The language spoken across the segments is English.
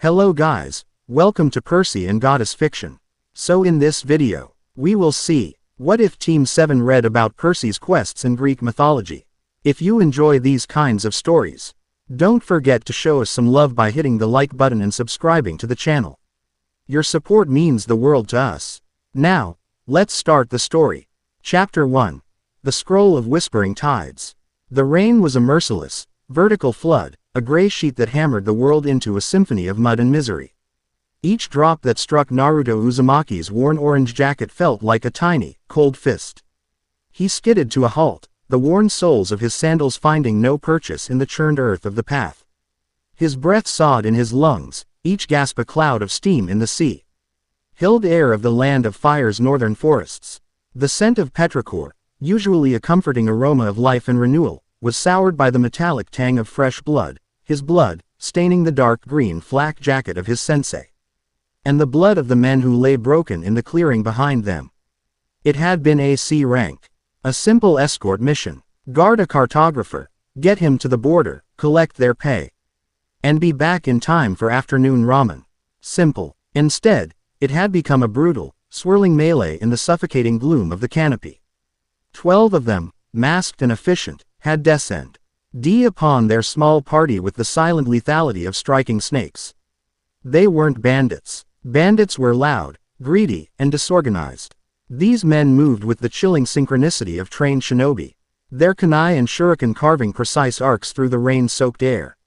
Hello guys, welcome to Percy and Goddess Fiction. So in this video, we will see, what if Team 7 read about Percy's quests in Greek mythology? If you enjoy these kinds of stories, don't forget to show us some love by hitting the like button and subscribing to the channel. Your support means the world to us. Now, let's start the story. Chapter 1. The Scroll of Whispering Tides. The rain was a merciless, vertical flood, a gray sheet that hammered the world into a symphony of mud and misery. Each drop that struck Naruto Uzumaki's worn orange jacket felt like a tiny, cold fist. He skidded to a halt, the worn soles of his sandals finding no purchase in the churned earth of the path. His breath soughed in his lungs, each gasp a cloud of steam in the sea. Hilled air of the land of fire's northern forests. The scent of petrichor, usually a comforting aroma of life and renewal, was soured by the metallic tang of fresh blood, his blood, staining the dark green flak jacket of his sensei. And the blood of the men who lay broken in the clearing behind them. It had been a C rank. A simple escort mission. Guard a cartographer, get him to the border, collect their pay. And be back in time for afternoon ramen. Simple. Instead, it had become a brutal, swirling melee in the suffocating gloom of the canopy. 12 of them, masked and efficient, had descended upon their small party with the silent lethality of striking snakes. They weren't bandits. Bandits were loud, greedy, and disorganized. These men moved with the chilling synchronicity of trained shinobi, their kunai and shuriken carving precise arcs through the rain-soaked air.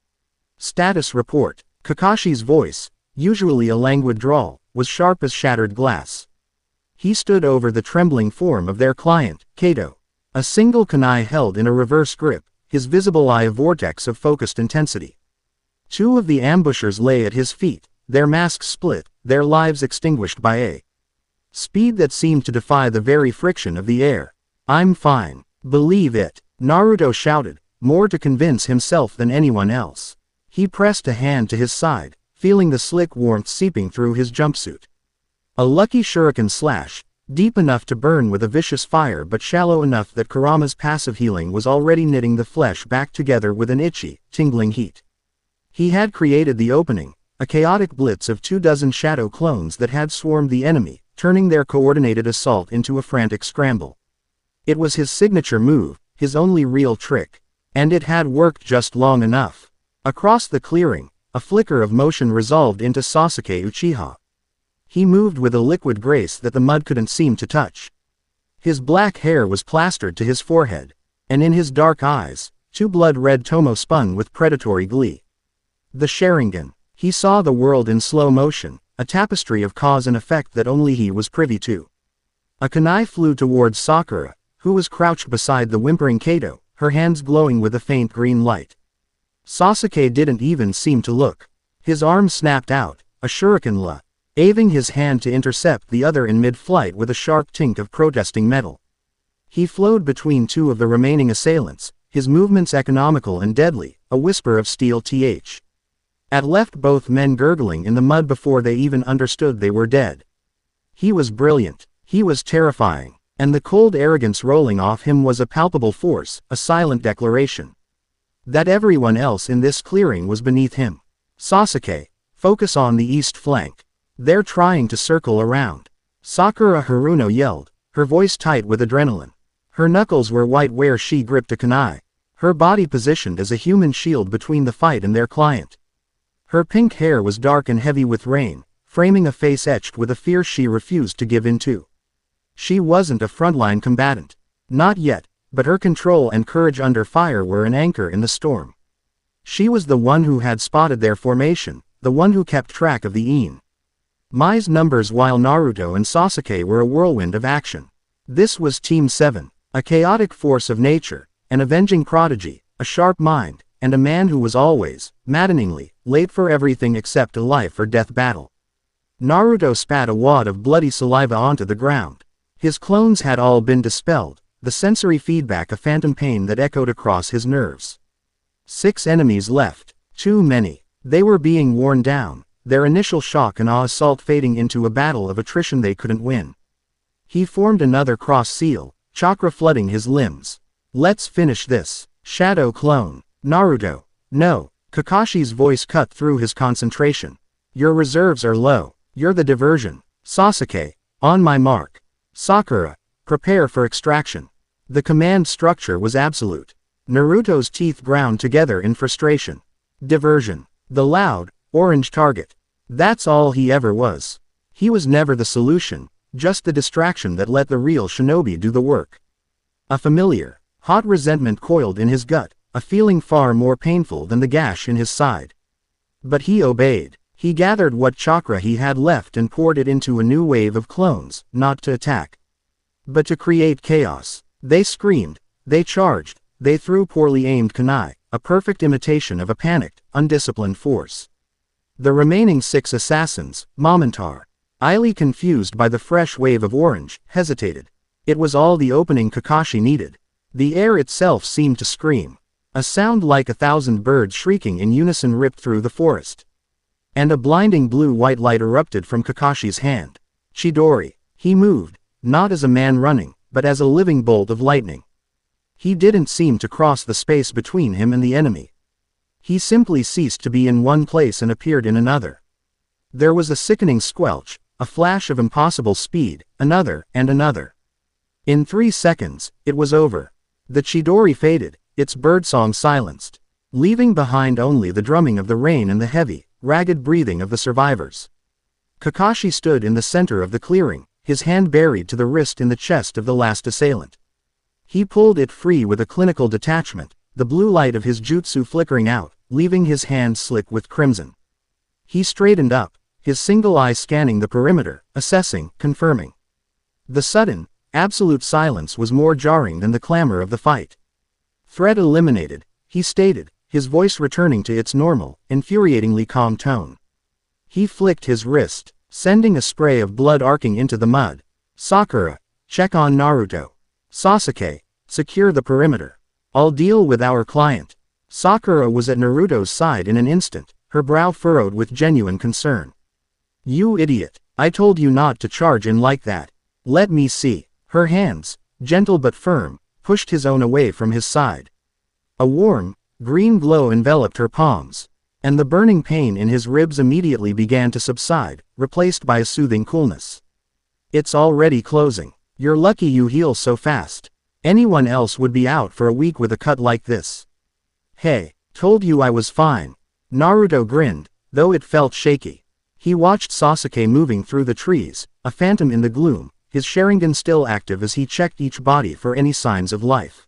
Status report. Kakashi's voice, usually a languid drawl, was sharp as shattered glass. He stood over the trembling form of their client, Kato. A single kunai held in a reverse grip, his visible eye a vortex of focused intensity. Two of the ambushers lay at his feet, their masks split, their lives extinguished by a speed that seemed to defy the very friction of the air. "I'm fine. Believe it," Naruto shouted, more to convince himself than anyone else. He pressed a hand to his side, feeling the slick warmth seeping through his jumpsuit. A lucky shuriken slash, deep enough to burn with a vicious fire but shallow enough that Kurama's passive healing was already knitting the flesh back together with an itchy, tingling heat. He had created the opening, a chaotic blitz of 24 shadow clones that had swarmed the enemy, turning their coordinated assault into a frantic scramble. It was his signature move, his only real trick. And it had worked just long enough. Across the clearing, a flicker of motion resolved into Sasuke Uchiha. He moved with a liquid grace that the mud couldn't seem to touch. His black hair was plastered to his forehead, and in his dark eyes, two blood-red tomo spun with predatory glee. The Sharingan. He saw the world in slow motion, a tapestry of cause and effect that only he was privy to. A kunai flew towards Sakura, who was crouched beside the whimpering Kato, her hands glowing with a faint green light. Sasuke didn't even seem to look. His arm snapped out, a shuriken aving his hand to intercept the other in mid-flight with a sharp tink of protesting metal. He flowed between two of the remaining assailants, his movements economical and deadly, a whisper of steel left both men gurgling in the mud before they even understood they were dead. He was brilliant, he was terrifying, and the cold arrogance rolling off him was a palpable force, a silent declaration that everyone else in this clearing was beneath him. "Sasuke, focus on the east flank. They're trying to circle around." Sakura Haruno yelled, her voice tight with adrenaline. Her knuckles were white where she gripped a kunai, her body positioned as a human shield between the fight and their client. Her pink hair was dark and heavy with rain, framing a face etched with a fear she refused to give in to. She wasn't a frontline combatant. Not yet, but her control and courage under fire were an anchor in the storm. She was the one who had spotted their formation, the one who kept track of the Mai's numbers while Naruto and Sasuke were a whirlwind of action. This was Team 7, a chaotic force of nature, an avenging prodigy, a sharp mind, and a man who was always, maddeningly, late for everything except a life or death battle. Naruto spat a wad of bloody saliva onto the ground. His clones had all been dispelled, the sensory feedback a phantom pain that echoed across his nerves. 6 enemies left, too many. They were being worn down, their initial shock and awe assault fading into a battle of attrition they couldn't win. He formed another cross seal, chakra flooding his limbs. "Let's finish this." Shadow clone. Naruto. No. Kakashi's voice cut through his concentration. Your reserves are low. You're the diversion. Sasuke, on my mark. Sakura, prepare for extraction. The command structure was absolute. Naruto's teeth ground together in frustration. Diversion. The loud, orange target. That's all he ever was. He was never the solution, just the distraction that let the real shinobi do the work. A familiar, hot resentment coiled in his gut, a feeling far more painful than the gash in his side. But he obeyed. He gathered what chakra he had left and poured it into a new wave of clones, not to attack, but to create chaos. They screamed, they charged, they threw poorly aimed kunai, a perfect imitation of a panicked, undisciplined force. The remaining 6 assassins, Momentar, highly confused by the fresh wave of orange, hesitated. It was all the opening Kakashi needed. The air itself seemed to scream. A sound like 1,000 birds shrieking in unison ripped through the forest. And a blinding blue-white light erupted from Kakashi's hand. Chidori. He moved, not as a man running, but as a living bolt of lightning. He didn't seem to cross the space between him and the enemy. He simply ceased to be in one place and appeared in another. There was a sickening squelch, a flash of impossible speed, another, and another. In 3 seconds, it was over. The Chidori faded, its birdsong silenced, leaving behind only the drumming of the rain and the heavy, ragged breathing of the survivors. Kakashi stood in the center of the clearing, his hand buried to the wrist in the chest of the last assailant. He pulled it free with a clinical detachment, the blue light of his jutsu flickering out, leaving his hand slick with crimson. He straightened up, his single eye scanning the perimeter, assessing, confirming. The sudden, absolute silence was more jarring than the clamor of the fight. Threat eliminated, he stated, his voice returning to its normal, infuriatingly calm tone. He flicked his wrist, sending a spray of blood arcing into the mud. Sakura, check on Naruto. Sasuke, secure the perimeter. I'll deal with our client. Sakura was at Naruto's side in an instant, her brow furrowed with genuine concern. You idiot, I told you not to charge in like that. Let me see. Her hands, gentle but firm, pushed his own away from his side. A warm, green glow enveloped her palms, and the burning pain in his ribs immediately began to subside, replaced by a soothing coolness. It's already closing. You're lucky you heal so fast. Anyone else would be out for a week with a cut like this. Hey, told you I was fine. Naruto grinned, though it felt shaky. He watched Sasuke moving through the trees, a phantom in the gloom, his Sharingan still active as he checked each body for any signs of life.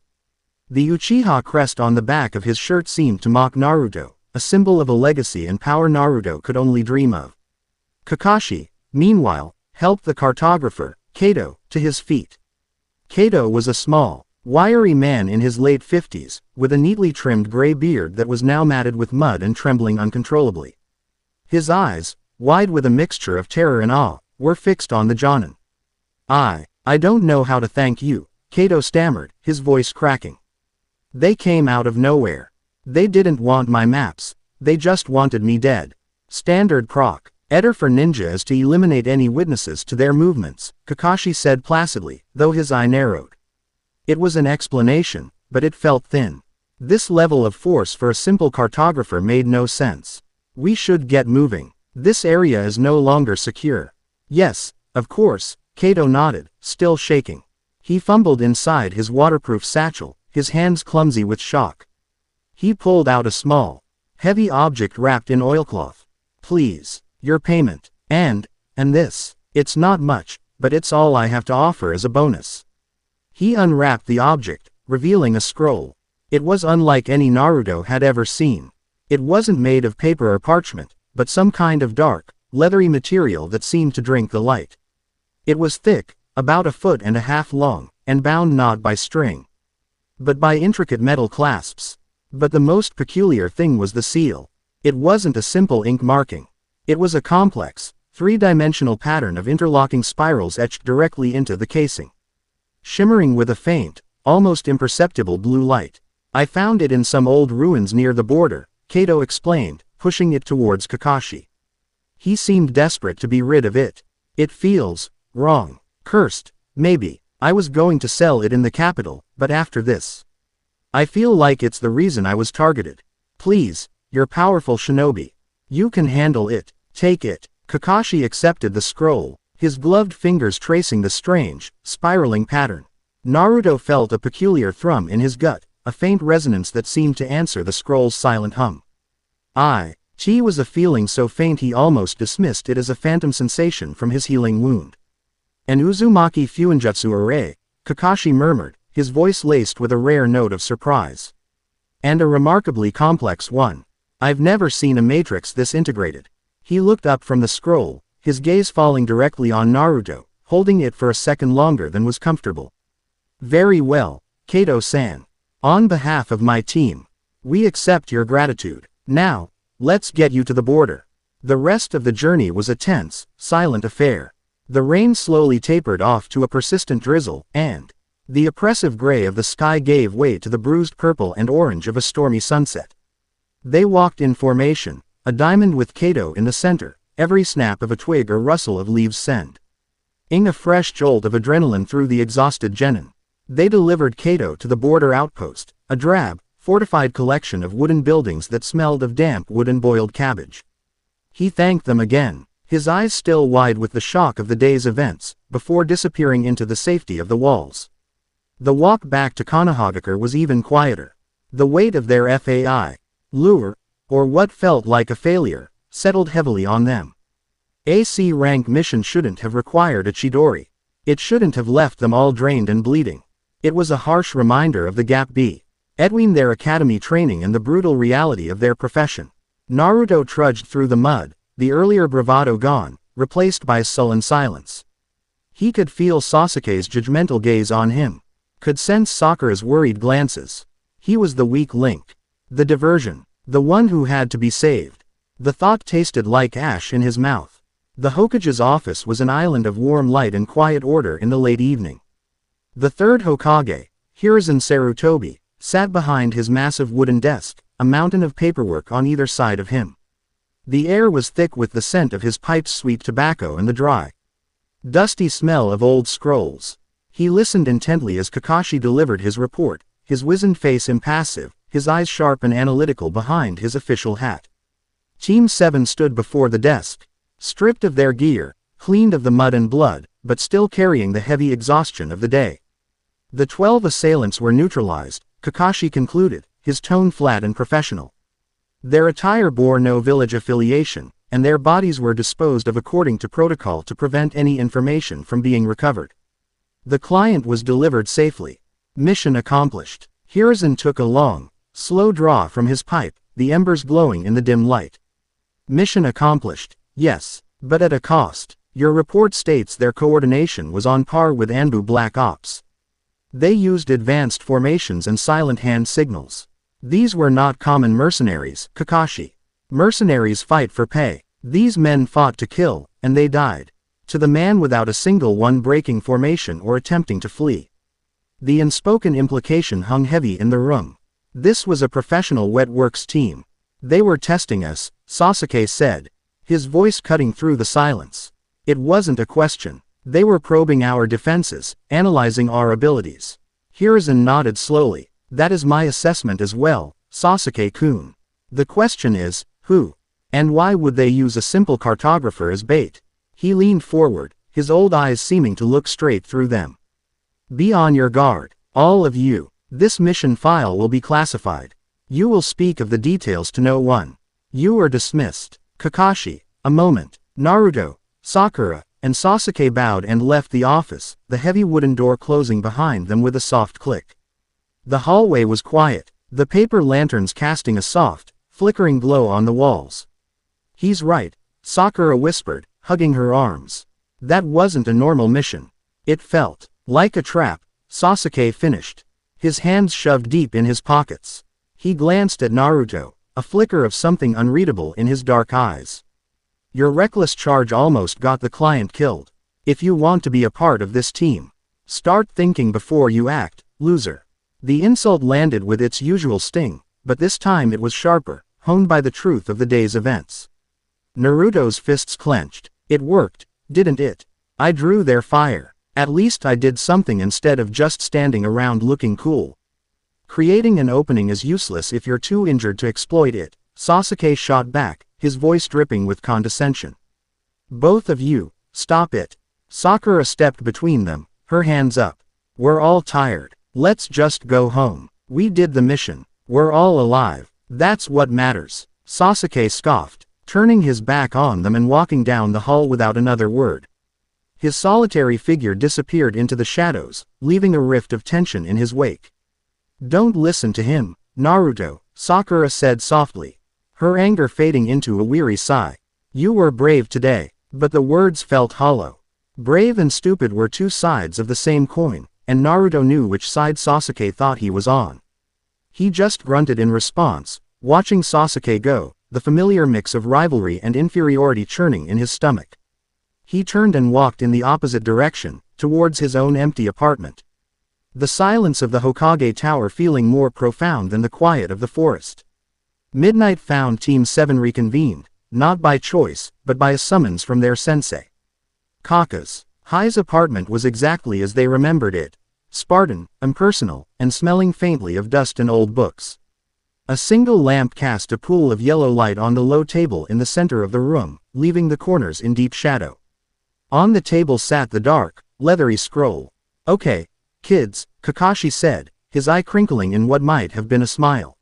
The Uchiha crest on the back of his shirt seemed to mock Naruto, a symbol of a legacy and power Naruto could only dream of. Kakashi, meanwhile, helped the cartographer, Kato, to his feet. Kato was a small, wiry man in his late 50s, with a neatly trimmed gray beard that was now matted with mud and trembling uncontrollably. His eyes, wide with a mixture of terror and awe, were fixed on the Jonin. I don't know how to thank you, Kato stammered, his voice cracking. They came out of nowhere. They didn't want my maps, they just wanted me dead. Standard proc. Eder for ninja is to eliminate any witnesses to their movements, Kakashi said placidly, though his eye narrowed. It was an explanation, but it felt thin. This level of force for a simple cartographer made no sense. We should get moving. This area is no longer secure. Yes, of course, Kato nodded, still shaking. He fumbled inside his waterproof satchel, his hands clumsy with shock. He pulled out a small, heavy object wrapped in oilcloth. Please, your payment, and this. It's not much, but it's all I have to offer as a bonus. He unwrapped the object, revealing a scroll. It was unlike any Naruto had ever seen. It wasn't made of paper or parchment, but some kind of dark, leathery material that seemed to drink the light. It was thick, about 1.5 feet long, and bound not by string, but by intricate metal clasps. But the most peculiar thing was the seal. It wasn't a simple ink marking. It was a complex, 3-dimensional pattern of interlocking spirals etched directly into the casing, shimmering with a faint, almost imperceptible blue light. I found it in some old ruins near the border, Kato explained, pushing it towards Kakashi. He seemed desperate to be rid of it. It feels wrong. Cursed, maybe. I was going to sell it in the capital, but after this, I feel like it's the reason I was targeted. Please, you're powerful shinobi. You can handle it. Take it. Kakashi accepted the scroll, his gloved fingers tracing the strange, spiraling pattern. Naruto felt a peculiar thrum in his gut, a faint resonance that seemed to answer the scroll's silent hum. Chi was a feeling so faint he almost dismissed it as a phantom sensation from his healing wound. An Uzumaki Fuinjutsu array, Kakashi murmured, his voice laced with a rare note of surprise. And a remarkably complex one. I've never seen a matrix this integrated. He looked up from the scroll, his gaze falling directly on Naruto, holding it for a second longer than was comfortable. Very well, Kato-san. On behalf of my team, we accept your gratitude. Now, let's get you to the border. The rest of the journey was a tense, silent affair. The rain slowly tapered off to a persistent drizzle, and the oppressive gray of the sky gave way to the bruised purple and orange of a stormy sunset. They walked in formation, a diamond with Kato in the center, every snap of a twig or rustle of leaves sending a fresh jolt of adrenaline through the exhausted genin. They delivered Kato to the border outpost, a drab, fortified collection of wooden buildings that smelled of damp wood and boiled cabbage. He thanked them again, his eyes still wide with the shock of the day's events, before disappearing into the safety of the walls. The walk back to Konohagakure was even quieter. The weight of their FAI, lure, or what felt like a failure, settled heavily on them. A C-rank mission shouldn't have required a Chidori. It shouldn't have left them all drained and bleeding. It was a harsh reminder of the gap between their academy training and the brutal reality of their profession. Naruto trudged through the mud, the earlier bravado gone, replaced by sullen silence. He could feel Sasuke's judgmental gaze on him, could sense Sakura's worried glances. He was the weak link, the diversion, the one who had to be saved. The thought tasted like ash in his mouth. The Hokage's office was an island of warm light and quiet order in the late evening. The third Hokage, Hiruzen Sarutobi, sat behind his massive wooden desk, a mountain of paperwork on either side of him. The air was thick with the scent of his pipe's sweet tobacco and the dry, dusty smell of old scrolls. He listened intently as Kakashi delivered his report, his wizened face impassive, his eyes sharp and analytical behind his official hat. Team 7 stood before the desk, stripped of their gear, cleaned of the mud and blood, but still carrying the heavy exhaustion of the day. The 12 assailants were neutralized, Kakashi concluded, his tone flat and professional. Their attire bore no village affiliation, and their bodies were disposed of according to protocol to prevent any information from being recovered. The client was delivered safely. Mission accomplished. Hiruzen took a long, slow draw from his pipe, the embers glowing in the dim light. Mission accomplished, yes, but at a cost. Your report states their coordination was on par with Anbu Black Ops. They used advanced formations and silent hand signals. These were not common mercenaries, Kakashi. Mercenaries fight for pay. These men fought to kill, and they died. To the man without a single one breaking formation or attempting to flee. The unspoken implication hung heavy in the room. This was a professional wet works team. They were testing us, Sasuke said, his voice cutting through the silence. It wasn't a question. They were probing our defenses, analyzing our abilities. Hiruzen nodded slowly. That is my assessment as well, Sasuke-kun. The question is, who? And why would they use a simple cartographer as bait? He leaned forward, his old eyes seeming to look straight through them. Be on your guard, all of you. This mission file will be classified. You will speak of the details to no one. You are dismissed. Kakashi, a moment. Naruto, Sakura, and Sasuke bowed and left the office, the heavy wooden door closing behind them with a soft click. The hallway was quiet, the paper lanterns casting a soft, flickering glow on the walls. He's right, Sakura whispered, hugging her arms. That wasn't a normal mission. It felt like a trap, Sasuke finished, his hands shoved deep in his pockets. He glanced at Naruto, a flicker of something unreadable in his dark eyes. Your reckless charge almost got the client killed. If you want to be a part of this team, start thinking before you act, loser. The insult landed with its usual sting, but this time it was sharper, honed by the truth of the day's events. Naruto's fists clenched. It worked, didn't it? I drew their fire. At least I did something instead of just standing around looking cool. Creating an opening is useless if you're too injured to exploit it, Sasuke shot back, his voice dripping with condescension. "Both of you, stop it." Sakura stepped between them, her hands up. "We're all tired. Let's just go home. We did the mission. We're all alive. That's what matters." Sasuke scoffed, turning his back on them and walking down the hall without another word. His solitary figure disappeared into the shadows, leaving a rift of tension in his wake. "Don't listen to him, Naruto," Sakura said softly, her anger fading into a weary sigh. "You were brave today." But the words felt hollow. Brave and stupid were two sides of the same coin, and Naruto knew which side Sasuke thought he was on. He just grunted in response, watching Sasuke go, the familiar mix of rivalry and inferiority churning in his stomach. He turned and walked in the opposite direction, towards his own empty apartment. The silence of the Hokage Tower feeling more profound than the quiet of the forest. Midnight found Team 7 reconvened, not by choice, but by a summons from their sensei. Kaka's High's apartment was exactly as they remembered it, Spartan, impersonal, and smelling faintly of dust and old books. A single lamp cast a pool of yellow light on the low table in the center of the room, leaving the corners in deep shadow. On the table sat the dark, leathery scroll. "Okay, kids," Kakashi said, his eye crinkling in what might have been a smile.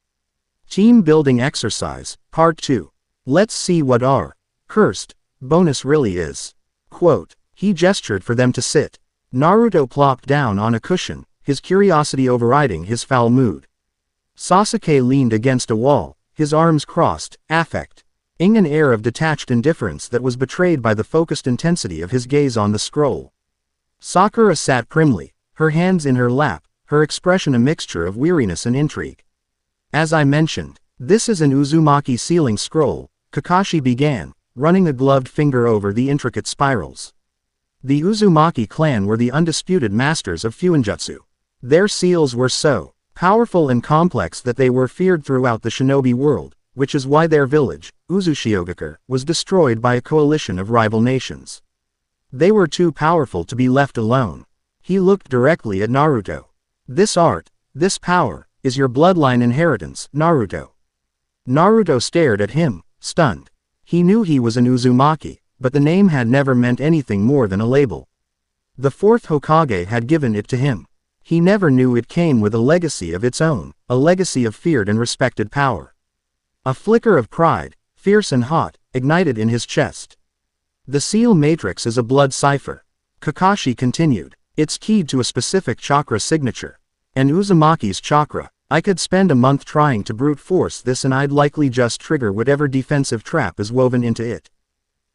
"Team building exercise, part 2. Let's see what our cursed bonus really is." Quote. He gestured for them to sit. Naruto plopped down on a cushion, his curiosity overriding his foul mood. Sasuke leaned against a wall, his arms crossed, affecting an air of detached indifference that was betrayed by the focused intensity of his gaze on the scroll. Sakura sat primly, her hands in her lap, her expression a mixture of weariness and intrigue. "As I mentioned, this is an Uzumaki sealing scroll," Kakashi began, running a gloved finger over the intricate spirals. The Uzumaki clan were the undisputed masters of Fuinjutsu. Their seals were so powerful and complex that they were feared throughout the shinobi world, which is why their village, Uzushiogakure, was destroyed by a coalition of rival nations. They were too powerful to be left alone. He looked directly at Naruto. "This art, this power, is your bloodline inheritance, Naruto." Naruto stared at him, stunned. He knew he was an Uzumaki, but the name had never meant anything more than a label. The fourth Hokage had given it to him. He never knew it came with a legacy of its own, a legacy of feared and respected power. A flicker of pride, fierce and hot, ignited in his chest. "The seal matrix is a blood cipher," Kakashi continued. "It's keyed to a specific chakra signature. An Uzumaki's chakra. I could spend a month trying to brute force this and I'd likely just trigger whatever defensive trap is woven into it.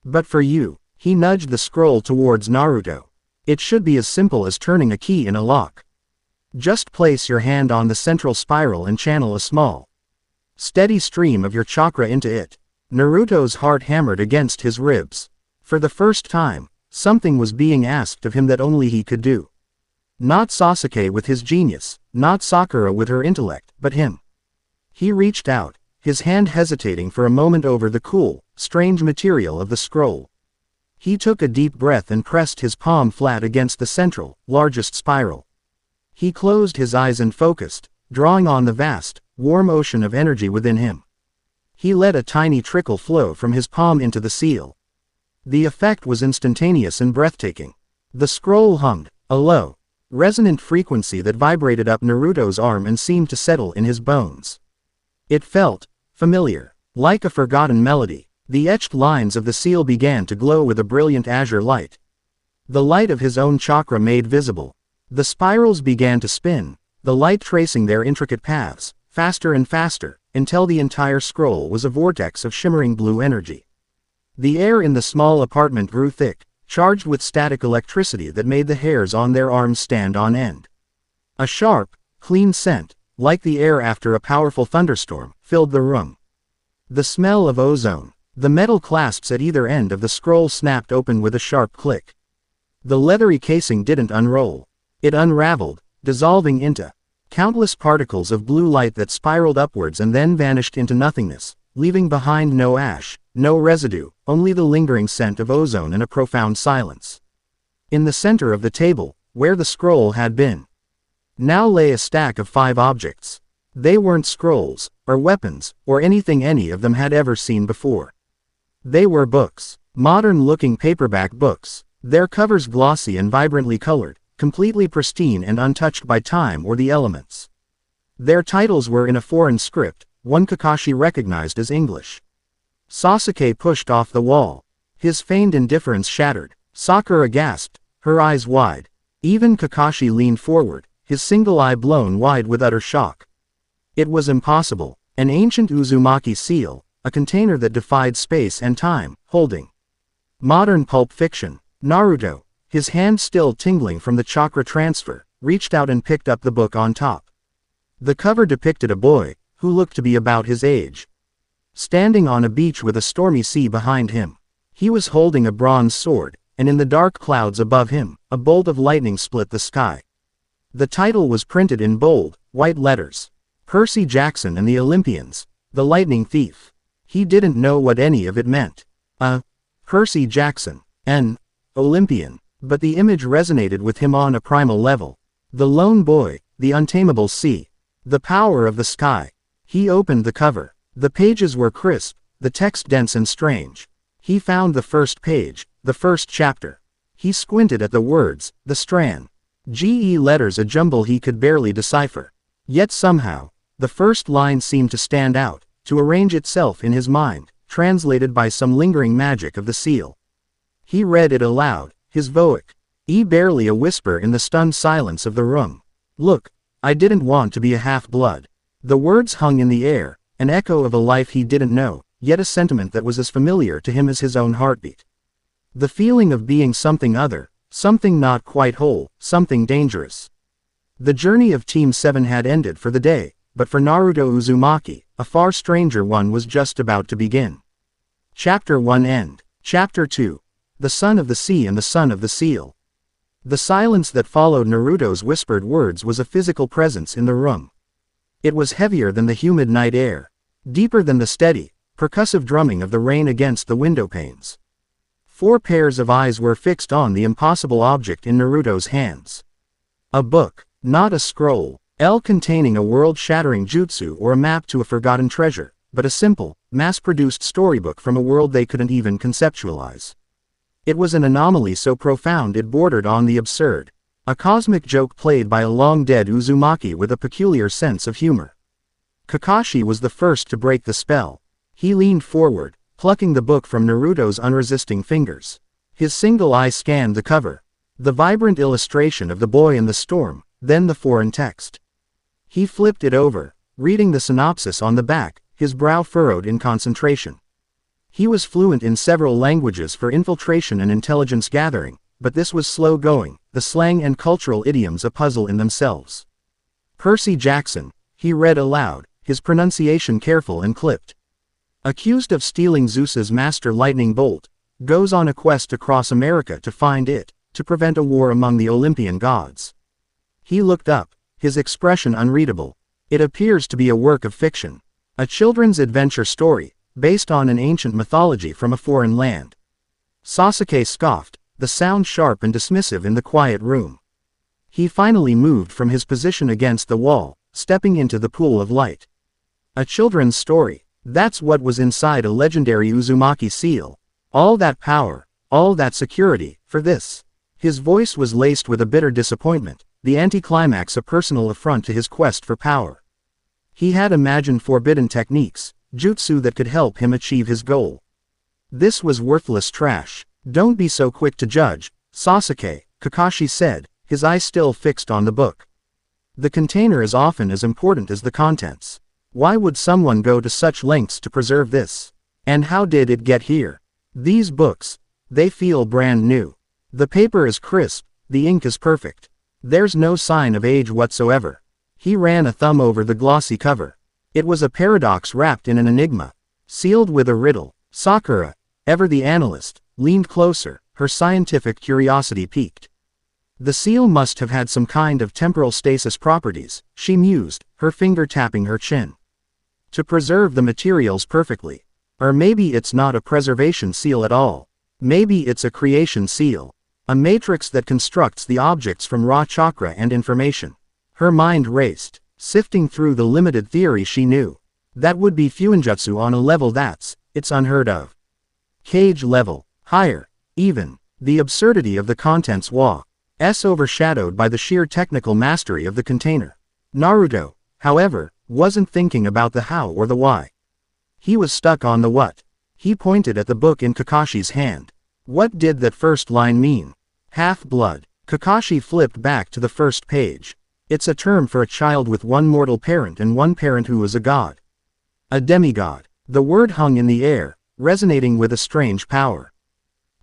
But for you," he nudged the scroll towards Naruto. "It should be as simple as turning a key in a lock. Just place your hand on the central spiral and channel a small, steady stream of your chakra into it." Naruto's heart hammered against his ribs. For the first time, something was being asked of him that only he could do. Not Sasuke with his genius, not Sakura with her intellect, but him. He reached out, his hand hesitating for a moment over the cool, strange material of the scroll. He took a deep breath and pressed his palm flat against the central, largest spiral. He closed his eyes and focused, drawing on the vast, warm ocean of energy within him. He let a tiny trickle flow from his palm into the seal. The effect was instantaneous and breathtaking. The scroll hummed, a low, resonant frequency that vibrated up Naruto's arm and seemed to settle in his bones. It felt familiar, like a forgotten melody. The etched lines of the seal began to glow with a brilliant azure light. The light of his own chakra made visible. The spirals began to spin, the light tracing their intricate paths, faster and faster, until the entire scroll was a vortex of shimmering blue energy. The air in the small apartment grew thick, charged with static electricity that made the hairs on their arms stand on end. A sharp, clean scent, like the air after a powerful thunderstorm, filled the room. The smell of ozone. The metal clasps at either end of the scroll snapped open with a sharp click. The leathery casing didn't unroll. It unraveled, dissolving into countless particles of blue light that spiraled upwards and then vanished into nothingness, leaving behind no ash, no residue, only the lingering scent of ozone and a profound silence. In the center of the table, where the scroll had been, now lay a stack of 5 objects. They weren't scrolls, or weapons, or anything any of them had ever seen before. They were books. Modern-looking paperback books. Their covers glossy and vibrantly colored, completely pristine and untouched by time or the elements. Their titles were in a foreign script, one Kakashi recognized as English. Sasuke pushed off the wall. His feigned indifference shattered. Sakura gasped, her eyes wide. Even Kakashi leaned forward, his single eye blown wide with utter shock. It was impossible. An ancient Uzumaki seal, a container that defied space and time, holding. Modern pulp fiction. Naruto, his hand still tingling from the chakra transfer, reached out and picked up the book on top. The cover depicted a boy, who looked to be about his age. Standing on a beach with a stormy sea behind him. He was holding a bronze sword, and in the dark clouds above him, a bolt of lightning split the sky. The title was printed in bold, white letters. Percy Jackson and the Olympians, the lightning thief. He didn't know what any of it meant. Percy Jackson, an Olympian, but the image resonated with him on a primal level. The lone boy, the untamable sea, the power of the sky. He opened the cover. The pages were crisp, the text dense and strange. He found the first page, the first chapter. He squinted at the words, the strand. GE letters, a jumble he could barely decipher. Yet somehow, the first line seemed to stand out, to arrange itself in his mind, translated by some lingering magic of the seal. He read it aloud, his voice, barely a whisper in the stunned silence of the room. Look, I didn't want to be a half-blood. The words hung in the air, an echo of a life he didn't know, yet a sentiment that was as familiar to him as his own heartbeat. The feeling of being something other, something not quite whole, something dangerous. The journey of Team 7 had ended for the day, but for Naruto Uzumaki, a far stranger one was just about to begin. Chapter 1 End. Chapter 2. The Son of the Sea and the Son of the Seal. The silence that followed Naruto's whispered words was a physical presence in the room. It was heavier than the humid night air, deeper than the steady, percussive drumming of the rain against the window panes. 4 pairs of eyes were fixed on the impossible object in Naruto's hands. A book, not a scroll, containing a world-shattering jutsu or a map to a forgotten treasure, but a simple, mass-produced storybook from a world they couldn't even conceptualize. It was an anomaly so profound it bordered on the absurd. A cosmic joke played by a long-dead Uzumaki with a peculiar sense of humor. Kakashi was the first to break the spell. He leaned forward, plucking the book from Naruto's unresisting fingers. His single eye scanned the cover. The vibrant illustration of the boy in the storm, then the foreign text. He flipped it over, reading the synopsis on the back, his brow furrowed in concentration. He was fluent in several languages for infiltration and intelligence gathering, but this was slow going, the slang and cultural idioms a puzzle in themselves. Percy Jackson, he read aloud, his pronunciation careful and clipped. Accused of stealing Zeus's master lightning bolt, goes on a quest across America to find it, to prevent a war among the Olympian gods. He looked up, his expression unreadable. It appears to be a work of fiction. A children's adventure story, based on an ancient mythology from a foreign land. Sasuke scoffed, the sound sharp and dismissive in the quiet room. He finally moved from his position against the wall, stepping into the pool of light. A children's story, that's what was inside a legendary Uzumaki seal. All that power, all that security, for this. His voice was laced with a bitter disappointment, the anticlimax a personal affront to his quest for power. He had imagined forbidden techniques, jutsu that could help him achieve his goal. This was worthless trash. Don't be so quick to judge, Sasuke, Kakashi said, his eyes still fixed on the book. The container is often as important as the contents. Why would someone go to such lengths to preserve this? And how did it get here? These books, they feel brand new. The paper is crisp, the ink is perfect. There's no sign of age whatsoever. He ran a thumb over the glossy cover. It was a paradox wrapped in an enigma, sealed with a riddle. Sakura, ever the analyst, leaned closer, her scientific curiosity piqued. The seal must have had some kind of temporal stasis properties, she mused, her finger tapping her chin. To preserve the materials perfectly. Or maybe it's not a preservation seal at all. Maybe it's a creation seal. A matrix that constructs the objects from raw chakra and information. Her mind raced, sifting through the limited theory she knew. That would be fuinjutsu on a level it's unheard of. Cage level, higher, even. The absurdity of the contents was overshadowed by the sheer technical mastery of the container. Naruto, however, wasn't thinking about the how or the why. He was stuck on the what. He pointed at the book in Kakashi's hand. What did that first line mean? Half-blood. Kakashi flipped back to the first page. It's a term for a child with one mortal parent and one parent who was a god. A demigod. The word hung in the air, resonating with a strange power.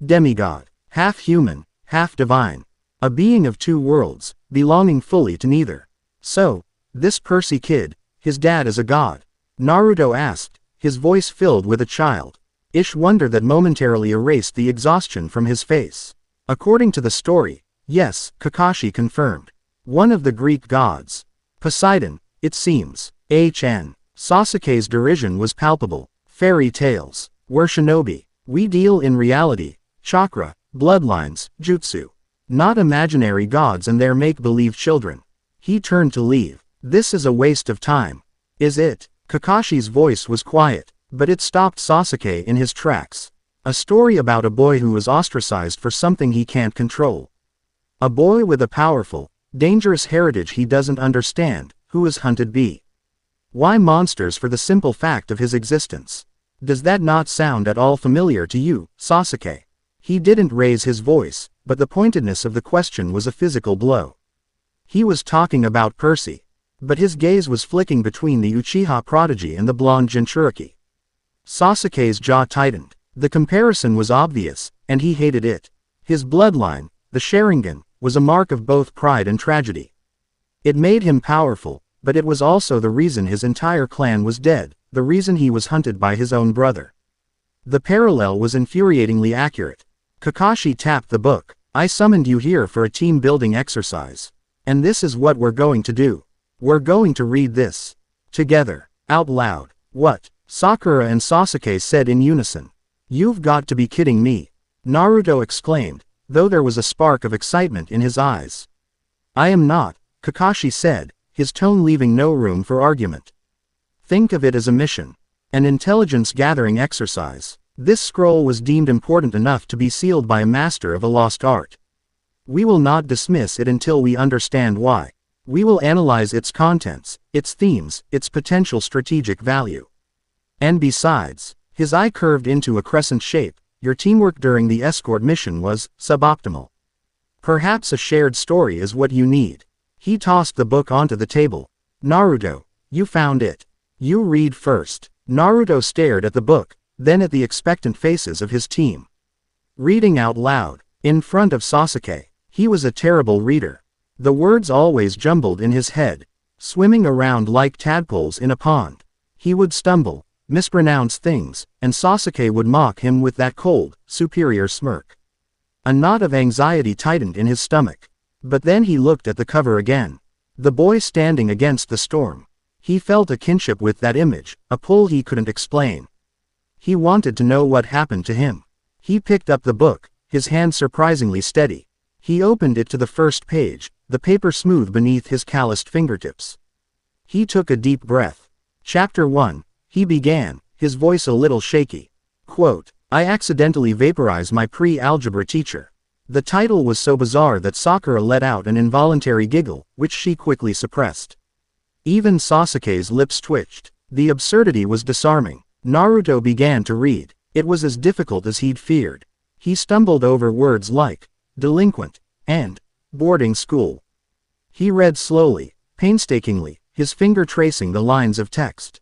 Demigod. Half human, half divine. A being of two worlds, belonging fully to neither. So, this Percy kid, his dad is a god? Naruto asked, his voice filled with a childish wonder that momentarily erased the exhaustion from his face. According to the story, yes, Kakashi confirmed. One of the Greek gods. Poseidon, it seems. Sasuke's derision was palpable. Fairy tales. We're shinobi. We deal in reality, chakra, bloodlines, jutsu. Not imaginary gods and their make-believe children. He turned to leave. This is a waste of time. Is it? Kakashi's voice was quiet, but it stopped Sasuke in his tracks. A story about a boy who was ostracized for something he can't control. A boy with a powerful, dangerous heritage he doesn't understand, who is hunted by. Why monsters for the simple fact of his existence? Does that not sound at all familiar to you, Sasuke? He didn't raise his voice, but the pointedness of the question was a physical blow. He was talking about Percy. But his gaze was flicking between the Uchiha prodigy and the blonde Jinchuriki. Sasuke's jaw tightened. The comparison was obvious, and he hated it. His bloodline, the Sharingan, was a mark of both pride and tragedy. It made him powerful, but it was also the reason his entire clan was dead, the reason he was hunted by his own brother. The parallel was infuriatingly accurate. Kakashi tapped the book. I summoned you here for a team-building exercise. And this is what we're going to do. We're going to read this. Together. Out loud. What? Sakura and Sasuke said in unison. You've got to be kidding me. Naruto exclaimed, though there was a spark of excitement in his eyes. I am not, Kakashi said, his tone leaving no room for argument. Think of it as a mission. An intelligence-gathering exercise. This scroll was deemed important enough to be sealed by a master of a lost art. We will not dismiss it until we understand why. We will analyze its contents, its themes, its potential strategic value. And besides, his eye curved into a crescent shape, your teamwork during the escort mission was suboptimal. Perhaps a shared story is what you need. He tossed the book onto the table. Naruto, you found it. You read first. Naruto stared at the book, then at the expectant faces of his team. Reading out loud, in front of Sasuke, he was a terrible reader. The words always jumbled in his head, swimming around like tadpoles in a pond. He would stumble, mispronounce things, and Sasuke would mock him with that cold, superior smirk. A knot of anxiety tightened in his stomach. But then he looked at the cover again. The boy standing against the storm. He felt a kinship with that image, a pull he couldn't explain. He wanted to know what happened to him. He picked up the book, his hand surprisingly steady. He opened it to the first page, the paper smooth beneath his calloused fingertips. He took a deep breath. Chapter 1, he began, his voice a little shaky. Quote, I accidentally vaporized my pre-algebra teacher. The title was so bizarre that Sakura let out an involuntary giggle, which she quickly suppressed. Even Sasuke's lips twitched. The absurdity was disarming. Naruto began to read. It was as difficult as he'd feared. He stumbled over words like delinquent and boarding school. He read slowly, painstakingly, his finger tracing the lines of text.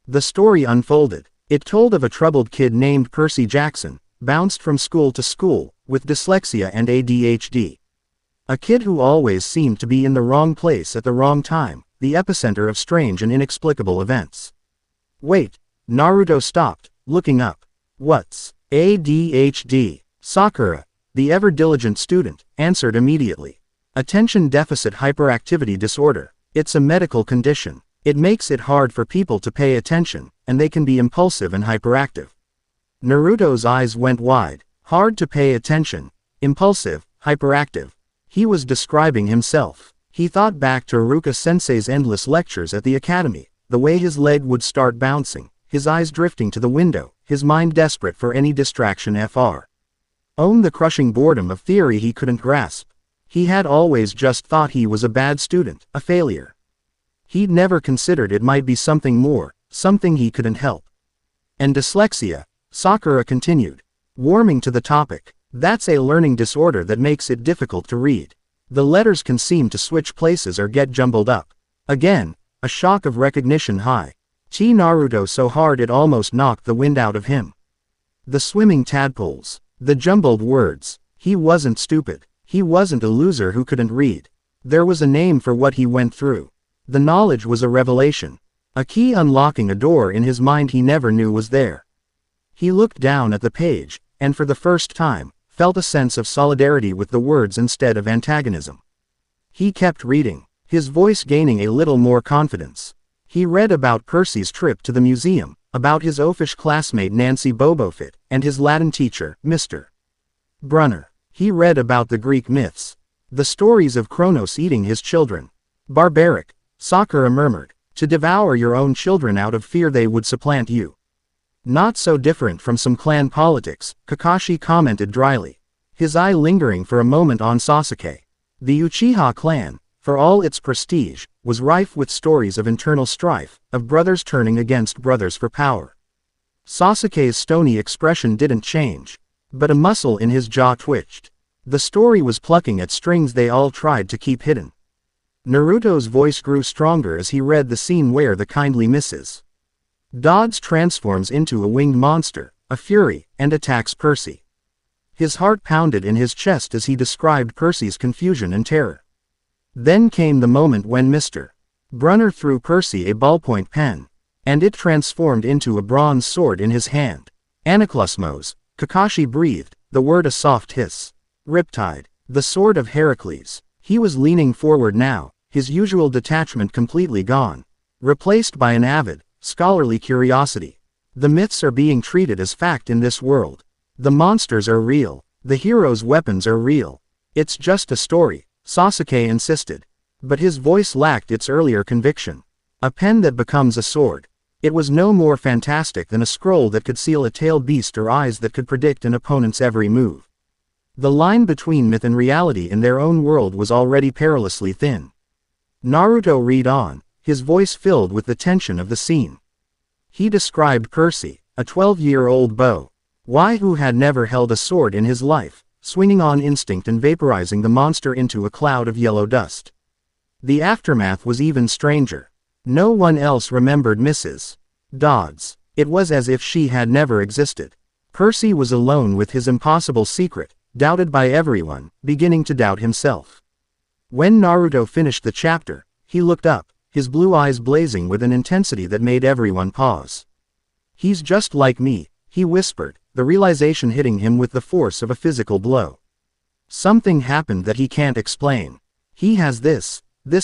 The story unfolded. It told of a troubled kid named Percy Jackson, bounced from school to school, with dyslexia and ADHD. A kid who always seemed to be in the wrong place at the wrong time, the epicenter of strange and inexplicable events. Wait, Naruto stopped, looking up. What's ADHD? Sakura, the ever-diligent student, answered immediately. Attention deficit hyperactivity disorder. It's a medical condition. It makes it hard for people to pay attention, and they can be impulsive and hyperactive. Naruto's eyes went wide. Hard to pay attention, impulsive, hyperactive. He was describing himself. He thought back to Iruka-sensei's endless lectures at the academy, the way his leg would start bouncing, his eyes drifting to the window, his mind desperate for any distraction own the crushing boredom of theory he couldn't grasp. He had always just thought he was a bad student, a failure. He'd never considered it might be something more, something he couldn't help. And dyslexia, Sakura continued, warming to the topic. That's a learning disorder that makes it difficult to read. The letters can seem to switch places or get jumbled up. Again, a shock of recognition high. Naruto so hard it almost knocked the wind out of him. The swimming tadpoles. The jumbled words. He wasn't stupid. He wasn't a loser who couldn't read. There was a name for what he went through. The knowledge was a revelation. A key unlocking a door in his mind he never knew was there. He looked down at the page, and for the first time, felt a sense of solidarity with the words instead of antagonism. He kept reading, his voice gaining a little more confidence. He read about Percy's trip to the museum, about his oafish classmate Nancy Bobofit, and his Latin teacher, Mr. Brunner. He read about the Greek myths. The stories of Kronos eating his children. Barbaric, Sakura murmured, to devour your own children out of fear they would supplant you. Not so different from some clan politics, Kakashi commented dryly, his eye lingering for a moment on Sasuke. The Uchiha clan, for all its prestige, was rife with stories of internal strife, of brothers turning against brothers for power. Sasuke's stony expression didn't change, but a muscle in his jaw twitched. The story was plucking at strings they all tried to keep hidden. Naruto's voice grew stronger as he read the scene where the kindly Mrs. Dodds transforms into a winged monster, a fury, and attacks Percy. His heart pounded in his chest as he described Percy's confusion and terror. Then came the moment when Mr. Brunner threw Percy a ballpoint pen, and it transformed into a bronze sword in his hand. Anaklusmos, Kakashi breathed, the word a soft hiss. Riptide, the sword of Heracles. He was leaning forward now, his usual detachment completely gone, replaced by an avid, scholarly curiosity. The myths are being treated as fact in this world. The monsters are real. The heroes' weapons are real. It's just a story, Sasuke insisted. But his voice lacked its earlier conviction. A pen that becomes a sword. It was no more fantastic than a scroll that could seal a tailed beast or eyes that could predict an opponent's every move. The line between myth and reality in their own world was already perilously thin. Naruto read on, his voice filled with the tension of the scene. He described Percy, a 12-year-old boy, who had never held a sword in his life, swinging on instinct and vaporizing the monster into a cloud of yellow dust. The aftermath was even stranger. No one else remembered Mrs. Dodds. It was as if she had never existed. Percy was alone with his impossible secret, doubted by everyone, beginning to doubt himself. When Naruto finished the chapter, he looked up, his blue eyes blazing with an intensity that made everyone pause. He's just like me, he whispered, the realization hitting him with the force of a physical blow. Something happened that he can't explain. He has this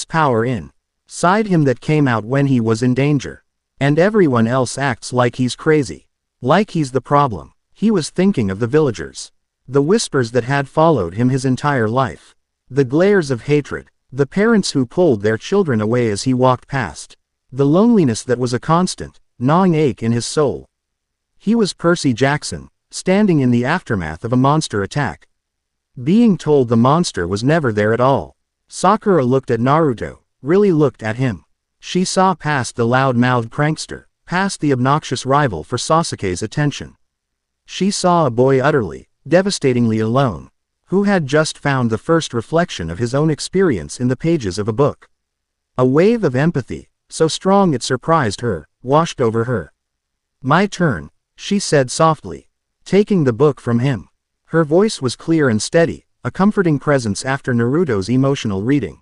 power inside him that came out when he was in danger. And everyone else acts like he's crazy. Like he's the problem. He was thinking of the villagers. The whispers that had followed him his entire life. The glares of hatred. The parents who pulled their children away as he walked past. The loneliness that was a constant, gnawing ache in his soul. He was Percy Jackson, standing in the aftermath of a monster attack. Being told the monster was never there at all. Sakura looked at Naruto, really looked at him. She saw past the loud-mouthed prankster, past the obnoxious rival for Sasuke's attention. She saw a boy utterly, devastatingly alone, who had just found the first reflection of his own experience in the pages of a book. A wave of empathy, so strong it surprised her, washed over her. "My turn," she said softly, taking the book from him. Her voice was clear and steady, a comforting presence after Naruto's emotional reading.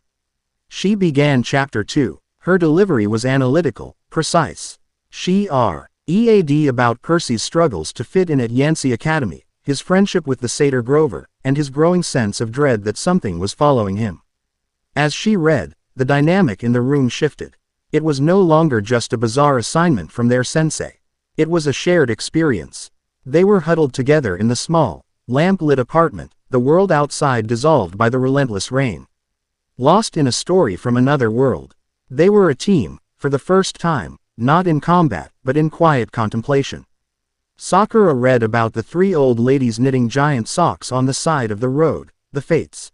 She began chapter 2. Her delivery was analytical, precise. She read about Percy's struggles to fit in at Yancy Academy, his friendship with the satyr Grover, and his growing sense of dread that something was following him. As she read, the dynamic in the room shifted. It was no longer just a bizarre assignment from their sensei. It was a shared experience. They were huddled together in the small, lamp-lit apartment, the world outside dissolved by the relentless rain. Lost in a story from another world. They were a team, for the first time, not in combat, but in quiet contemplation. Sakura read about the 3 old ladies knitting giant socks on the side of the road, the fates.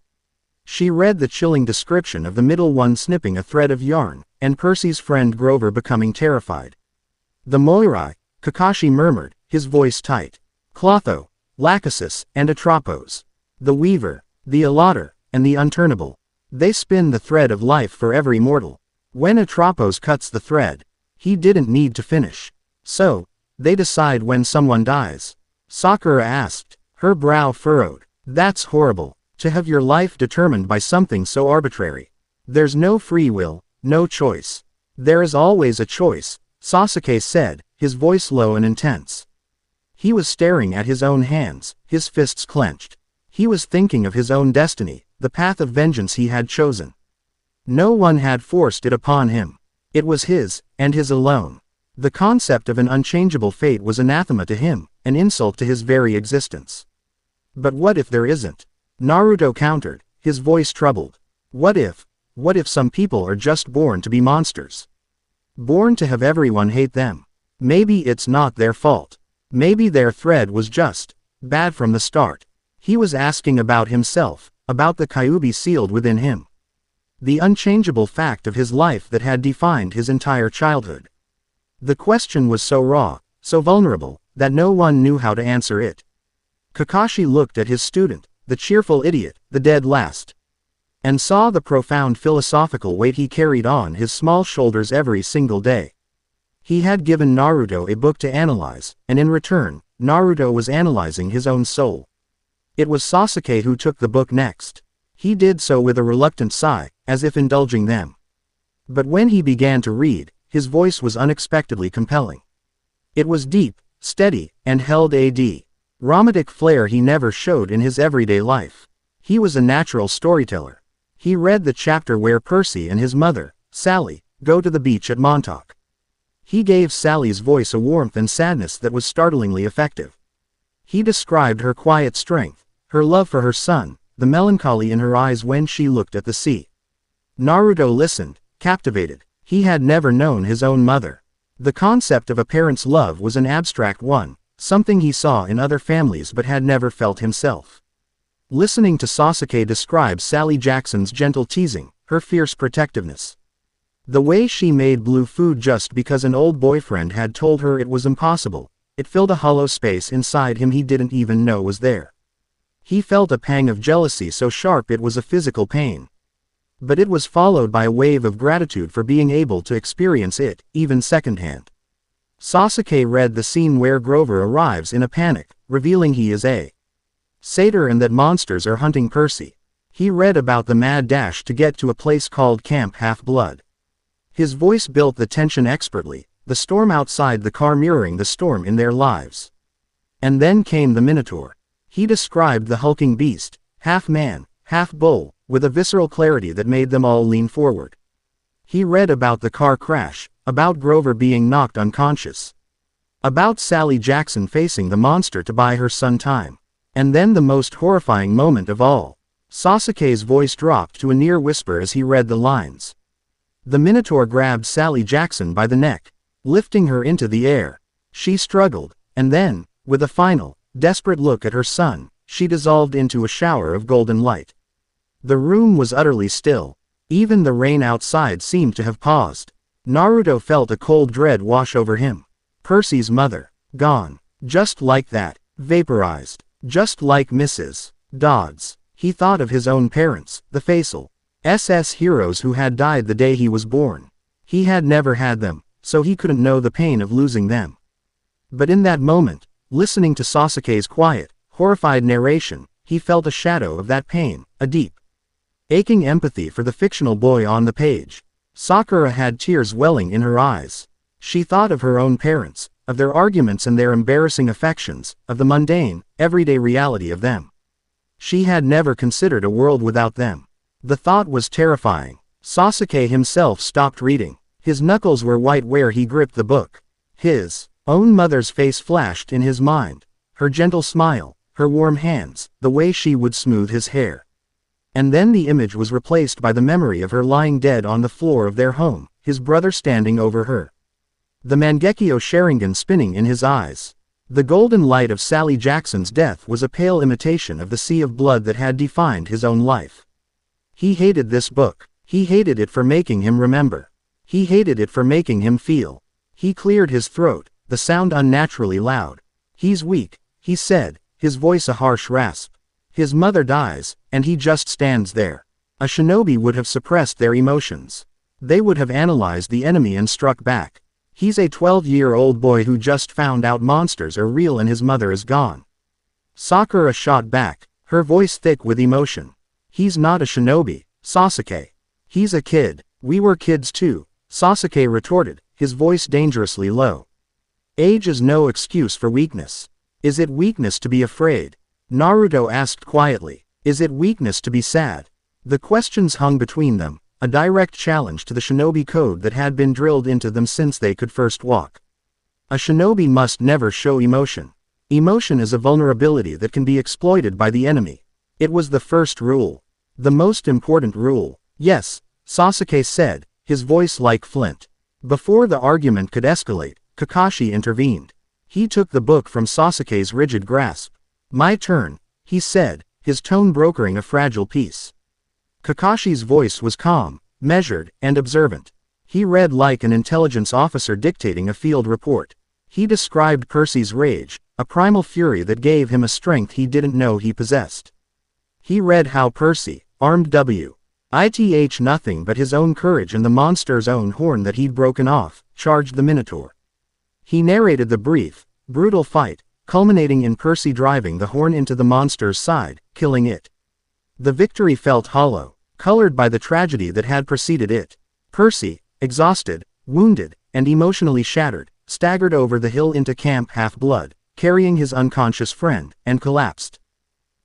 She read the chilling description of the middle one snipping a thread of yarn, and Percy's friend Grover becoming terrified. The Moirai, Kakashi murmured, his voice tight. Clotho, Lachesis, and Atropos. The Weaver, the Elotter, and the Unturnable. They spin the thread of life for every mortal. When Atropos cuts the thread, he didn't need to finish. So, they decide when someone dies. Sakura asked, her brow furrowed. That's horrible, to have your life determined by something so arbitrary. There's no free will, no choice. There is always a choice, Sasuke said, his voice low and intense. He was staring at his own hands, his fists clenched. He was thinking of his own destiny, the path of vengeance he had chosen. No one had forced it upon him. It was his, and his alone. The concept of an unchangeable fate was anathema to him, an insult to his very existence. But what if there isn't? Naruto countered, his voice troubled. What if some people are just born to be monsters? Born to have everyone hate them. Maybe it's not their fault. Maybe their thread was just bad from the start. He was asking about himself, about the Kyuubi sealed within him. The unchangeable fact of his life that had defined his entire childhood. The question was so raw, so vulnerable, that no one knew how to answer it. Kakashi looked at his student, the cheerful idiot, the dead last, and saw the profound philosophical weight he carried on his small shoulders every single day. He had given Naruto a book to analyze, and in return, Naruto was analyzing his own soul. It was Sasuke who took the book next. He did so with a reluctant sigh, as if indulging them. But when he began to read, his voice was unexpectedly compelling. It was deep, steady, and held a dramatic flair he never showed in his everyday life. He was a natural storyteller. He read the chapter where Percy and his mother, Sally, go to the beach at Montauk. He gave Sally's voice a warmth and sadness that was startlingly effective. He described her quiet strength, her love for her son, the melancholy in her eyes when she looked at the sea. Naruto listened, captivated. He had never known his own mother. The concept of a parent's love was an abstract one, something he saw in other families but had never felt himself. Listening to Sasuke describe Sally Jackson's gentle teasing, her fierce protectiveness. The way she made blue food just because an old boyfriend had told her it was impossible, it filled a hollow space inside him he didn't even know was there. He felt a pang of jealousy so sharp it was a physical pain. But it was followed by a wave of gratitude for being able to experience it, even secondhand. Sasuke read the scene where Grover arrives in a panic, revealing he is a satyr and that monsters are hunting Percy. He read about the mad dash to get to a place called Camp Half-Blood. His voice built the tension expertly, the storm outside the car mirroring the storm in their lives. And then came the Minotaur. He described the hulking beast, half man, half bull, with a visceral clarity that made them all lean forward. He read about the car crash, about Grover being knocked unconscious, about Sally Jackson facing the monster to buy her son time. And then the most horrifying moment of all. Sasuke's voice dropped to a near whisper as he read the lines. The Minotaur grabbed Sally Jackson by the neck, lifting her into the air. She struggled, and then, with a final, desperate look at her son, she dissolved into a shower of golden light. The room was utterly still. Even the rain outside seemed to have paused. Naruto felt a cold dread wash over him. Percy's mother. Gone. Just like that. Vaporized. Just like Mrs. Dodds. He thought of his own parents, the Faisal SS heroes who had died the day he was born. He had never had them, so he couldn't know the pain of losing them. But in that moment, listening to Sasuke's quiet, horrified narration, he felt a shadow of that pain, a deep, aching empathy for the fictional boy on the page. Sakura had tears welling in her eyes. She thought of her own parents, of their arguments and their embarrassing affections, of the mundane, everyday reality of them. She had never considered a world without them. The thought was terrifying. Sasuke himself stopped reading. His knuckles were white where he gripped the book. His own mother's face flashed in his mind. Her gentle smile, her warm hands, the way she would smooth his hair. And then the image was replaced by the memory of her lying dead on the floor of their home, his brother standing over her. The Mangekyo Sharingan spinning in his eyes. The golden light of Sally Jackson's death was a pale imitation of the sea of blood that had defined his own life. He hated this book. He hated it for making him remember. He hated it for making him feel. He cleared his throat, the sound unnaturally loud. "He's weak," he said, his voice a harsh rasp. "His mother dies, and he just stands there." A shinobi would have suppressed their emotions. They would have analyzed the enemy and struck back. He's a 12-year-old boy who just found out monsters are real and his mother is gone. Sakura shot back, her voice thick with emotion. "He's not a shinobi, Sasuke. He's a kid. We were kids too," Sasuke retorted, his voice dangerously low. "Age is no excuse for weakness." "Is it weakness to be afraid?" Naruto asked quietly. "Is it weakness to be sad?" The questions hung between them, a direct challenge to the shinobi code that had been drilled into them since they could first walk. A shinobi must never show emotion. Emotion is a vulnerability that can be exploited by the enemy. It was the first rule. The most important rule. "Yes," Sasuke said, his voice like flint. Before the argument could escalate, Kakashi intervened. He took the book from Sasuke's rigid grasp. "My turn," he said, his tone brokering a fragile peace. Kakashi's voice was calm, measured, and observant. He read like an intelligence officer dictating a field report. He described Percy's rage, a primal fury that gave him a strength he didn't know he possessed. He read how Percy, armed with nothing but his own courage and the monster's own horn that he'd broken off, charged the Minotaur. He narrated the brief, brutal fight, culminating in Percy driving the horn into the monster's side, killing it. The victory felt hollow, colored by the tragedy that had preceded it. Percy, exhausted, wounded, and emotionally shattered, staggered over the hill into camp half-blood, carrying his unconscious friend, and collapsed.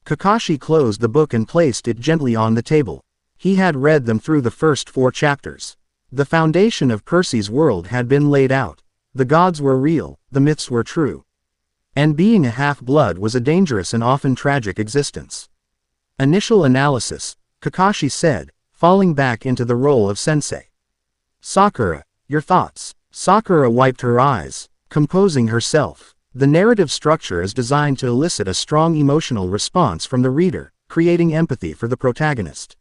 Kakashi closed the book and placed it gently on the table. He had read them through the first 4 chapters. The foundation of Percy's world had been laid out. The gods were real, the myths were true. And being a half-blood was a dangerous and often tragic existence. Initial analysis, Kakashi said, falling back into the role of sensei. "Sakura, your thoughts." Sakura wiped her eyes, composing herself. The narrative structure is designed to elicit a strong emotional response from the reader, creating empathy for the protagonist.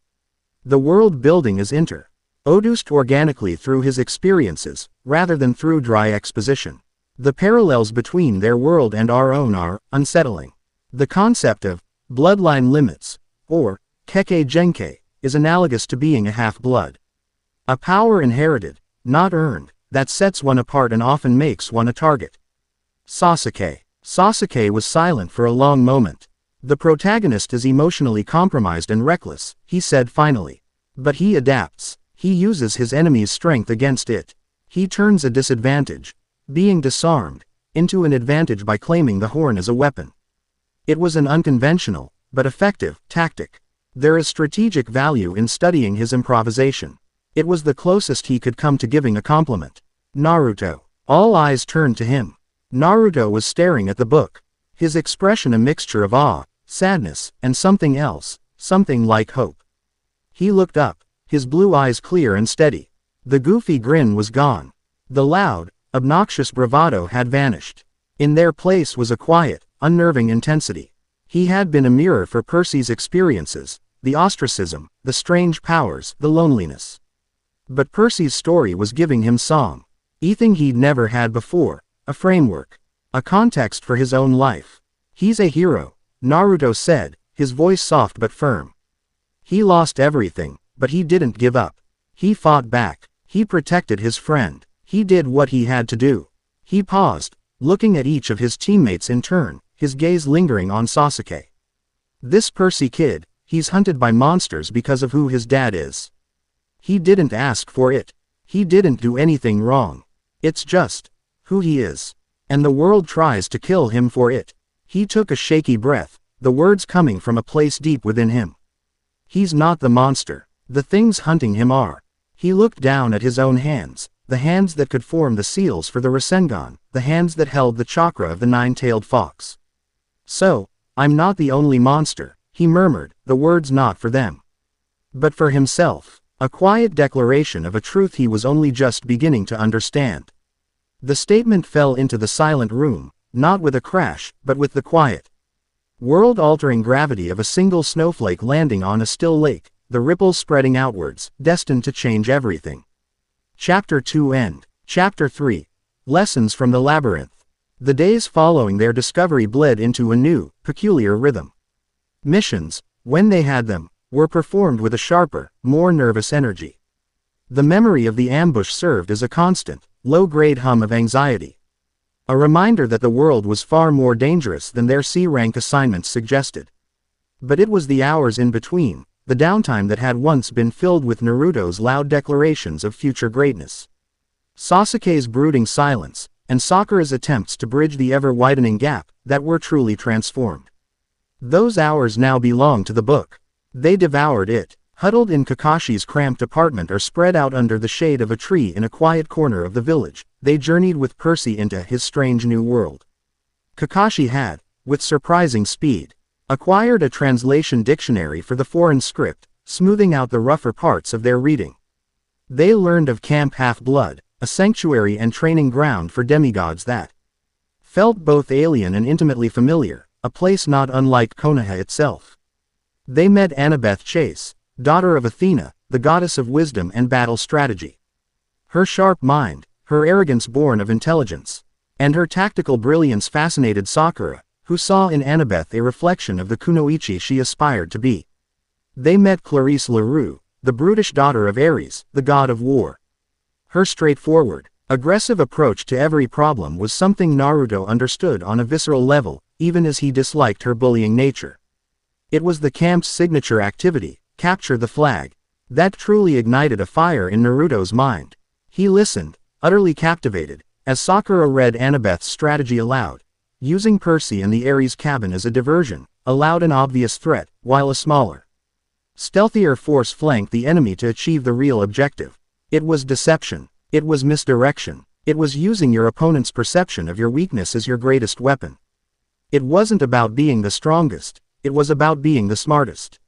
The world building is introduced organically through his experiences, rather than through dry exposition. The parallels between their world and our own are unsettling. The concept of bloodline limits, or Kekkei Genkei, is analogous to being a half-blood. A power inherited, not earned, that sets one apart and often makes one a target. Sasuke. Sasuke was silent for a long moment. "The protagonist is emotionally compromised and reckless," he said finally. "But he adapts. He uses his enemy's strength against it. He turns a disadvantage, being disarmed, into an advantage by claiming the horn as a weapon. It was an unconventional, but effective, tactic. There is strategic value in studying his improvisation. It was the closest he could come to giving a compliment." Naruto. All eyes turned to him. Naruto was staring at the book, his expression a mixture of awe, sadness, and something else, something like hope. He looked up, his blue eyes clear and steady. The goofy grin was gone. The loud, obnoxious bravado had vanished. In their place was a quiet, unnerving intensity. He had been a mirror for Percy's experiences, the ostracism, the strange powers, the loneliness. But Percy's story was giving him something he'd never had before, a framework, a context for his own life. "He's a hero," Naruto said, his voice soft but firm. "He lost everything, but he didn't give up. He fought back. He protected his friend. He did what he had to do." He paused, looking at each of his teammates in turn, his gaze lingering on Sasuke. "This Percy kid, he's hunted by monsters because of who his dad is. He didn't ask for it. He didn't do anything wrong. It's just who he is. And the world tries to kill him for it." He took a shaky breath, the words coming from a place deep within him. "He's not the monster. The things hunting him are." He looked down at his own hands, the hands that could form the seals for the Rasengan, the hands that held the chakra of the nine-tailed fox. "So, I'm not the only monster," he murmured, the words not for them, but for himself, a quiet declaration of a truth he was only just beginning to understand. The statement fell into the silent room, not with a crash, but with the quiet, world-altering gravity of a single snowflake landing on a still lake, the ripples spreading outwards, destined to change everything. Chapter 2 End. Chapter 3. Lessons from the Labyrinth. The days following their discovery bled into a new, peculiar rhythm. Missions, when they had them, were performed with a sharper, more nervous energy. The memory of the ambush served as a constant, low-grade hum of anxiety. A reminder that the world was far more dangerous than their C-rank assignments suggested. But it was the hours in between, the downtime that had once been filled with Naruto's loud declarations of future greatness, Sasuke's brooding silence, and Sakura's attempts to bridge the ever-widening gap, that were truly transformed. Those hours now belonged to the book. They devoured it. Huddled in Kakashi's cramped apartment or spread out under the shade of a tree in a quiet corner of the village, they journeyed with Percy into his strange new world. Kakashi had, with surprising speed, acquired a translation dictionary for the foreign script, smoothing out the rougher parts of their reading. They learned of Camp Half-Blood, a sanctuary and training ground for demigods that felt both alien and intimately familiar, a place not unlike Konoha itself. They met Annabeth Chase, daughter of Athena, the goddess of wisdom and battle strategy. Her sharp mind, her arrogance born of intelligence, and her tactical brilliance fascinated Sakura, who saw in Annabeth a reflection of the kunoichi she aspired to be. They met Clarice LaRue, the brutish daughter of Ares, the god of war. Her straightforward, aggressive approach to every problem was something Naruto understood on a visceral level, even as he disliked her bullying nature. It was the camp's signature activity, capture the flag, that truly ignited a fire in Naruto's mind. He listened, utterly captivated, as Sakura read Annabeth's strategy aloud, using Percy and the Ares cabin as a diversion, a loud and obvious threat, while a smaller, stealthier force flanked the enemy to achieve the real objective. It was deception. It was misdirection. It was using your opponent's perception of your weakness as your greatest weapon. It wasn't about being the strongest, it was about being the smartest.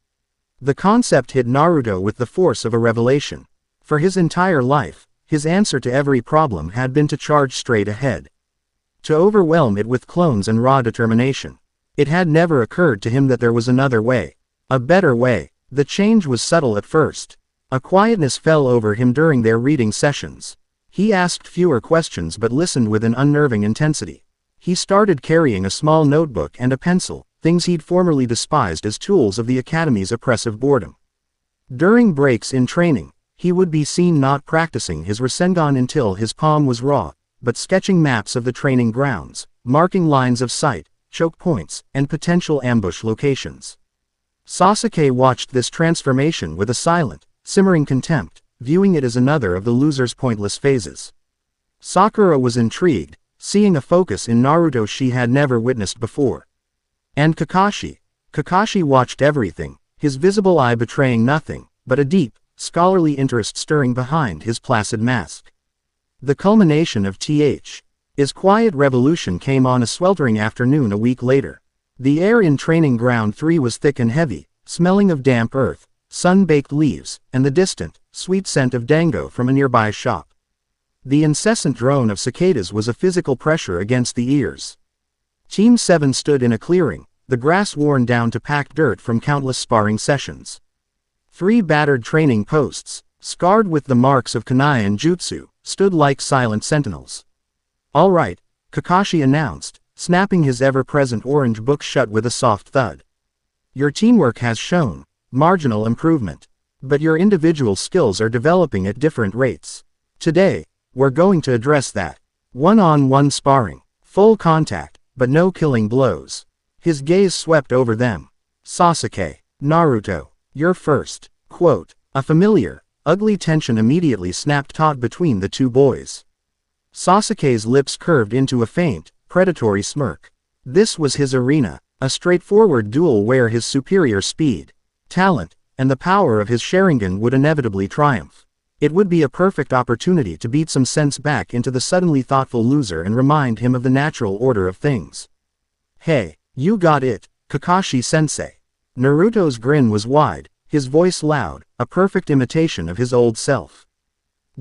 The concept hit Naruto with the force of a revelation. For his entire life, his answer to every problem had been to charge straight ahead, to overwhelm it with clones and raw determination. It had never occurred to him that there was another way, a better way. The change was subtle at first. A quietness fell over him during their reading sessions. He asked fewer questions but listened with an unnerving intensity. He started carrying a small notebook and a pencil, things he'd formerly despised as tools of the Academy's oppressive boredom. During breaks in training, he would be seen not practicing his Rasengan until his palm was raw, but sketching maps of the training grounds, marking lines of sight, choke points, and potential ambush locations. Sasuke watched this transformation with a silent, simmering contempt, viewing it as another of the loser's pointless phases. Sakura was intrigued, seeing a focus in Naruto she had never witnessed before. And Kakashi watched everything, his visible eye betraying nothing, but a deep, scholarly interest stirring behind his placid mask. The culmination of T.H.'s quiet revolution came on a sweltering afternoon a week later. The air in Training Ground 3 was thick and heavy, smelling of damp earth, sun-baked leaves, and the distant, sweet scent of dango from a nearby shop. The incessant drone of cicadas was a physical pressure against the ears. Team 7 stood in a clearing, the grass worn down to packed dirt from countless sparring sessions. 3 battered training posts, scarred with the marks of kunai and jutsu, stood like silent sentinels. "All right," Kakashi announced, snapping his ever-present orange book shut with a soft thud. "Your teamwork has shown marginal improvement, but your individual skills are developing at different rates. Today, we're going to address that. One-on-one sparring, full contact, but no killing blows." His gaze swept over them. "Sasuke, Naruto, you're first." Quote. A familiar, ugly tension immediately snapped taut between the two boys. Sasuke's lips curved into a faint, predatory smirk. This was his arena, a straightforward duel where his superior speed, talent, and the power of his Sharingan would inevitably triumph. It would be a perfect opportunity to beat some sense back into the suddenly thoughtful loser and remind him of the natural order of things. "Hey, you got it, Kakashi-sensei." Naruto's grin was wide, his voice loud, a perfect imitation of his old self.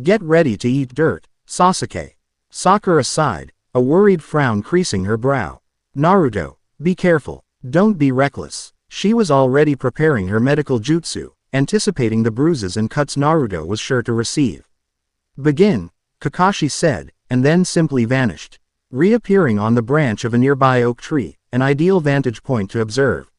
"Get ready to eat dirt, Sasuke." Sakura sighed, a worried frown creasing her brow. Naruto, be careful. Don't be reckless. She was already preparing her medical jutsu, anticipating the bruises and cuts Naruto was sure to receive. Begin, Kakashi said, and then simply vanished, reappearing on the branch of a nearby oak tree, an ideal vantage point to observe.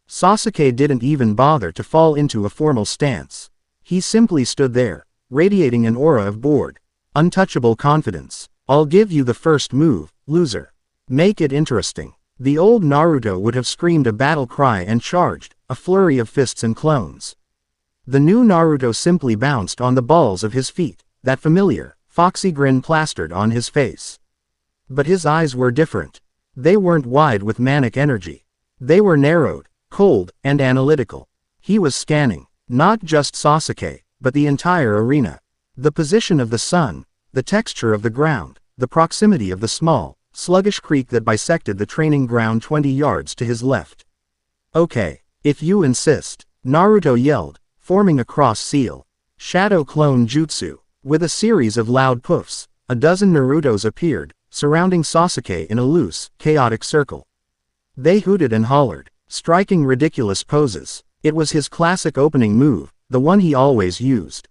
Sasuke didn't even bother to fall into a formal stance. He simply stood there, radiating an aura of bored, untouchable confidence. I'll give you the first move, loser. Make it interesting. The old Naruto would have screamed a battle cry and charged, a flurry of fists and clones. The new Naruto simply bounced on the balls of his feet, that familiar, foxy grin plastered on his face. But his eyes were different. They weren't wide with manic energy. They were narrowed, cold, and analytical. He was scanning, not just Sasuke, but the entire arena. The position of the sun, the texture of the ground, the proximity of the small, sluggish creek that bisected the training ground 20 yards to his left. Okay, if you insist, Naruto yelled, forming a cross seal. Shadow clone jutsu. With a series of loud poofs, a dozen Narutos appeared, surrounding Sasuke in a loose, chaotic circle. They hooted and hollered, striking ridiculous poses. It was his classic opening move, the one he always used.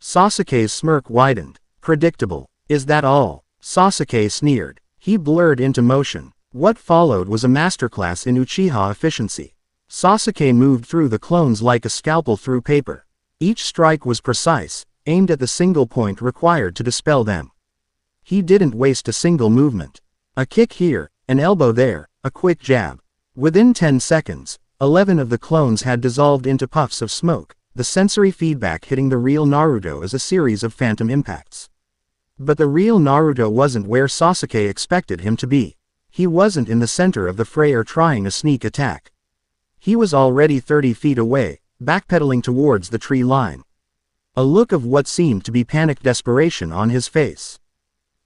Sasuke's smirk widened. Predictable. Is that all? Sasuke sneered. He blurred into motion. What followed was a masterclass in Uchiha efficiency. Sasuke moved through the clones like a scalpel through paper. Each strike was precise, aimed at the single point required to dispel them. He didn't waste a single movement. A kick here, an elbow there, a quick jab. Within 10 seconds, 11 of the clones had dissolved into puffs of smoke, the sensory feedback hitting the real Naruto as a series of phantom impacts. But the real Naruto wasn't where Sasuke expected him to be. He wasn't in the center of the fray or trying a sneak attack. He was already 30 feet away, backpedaling towards the tree line. A look of what seemed to be panicked desperation on his face.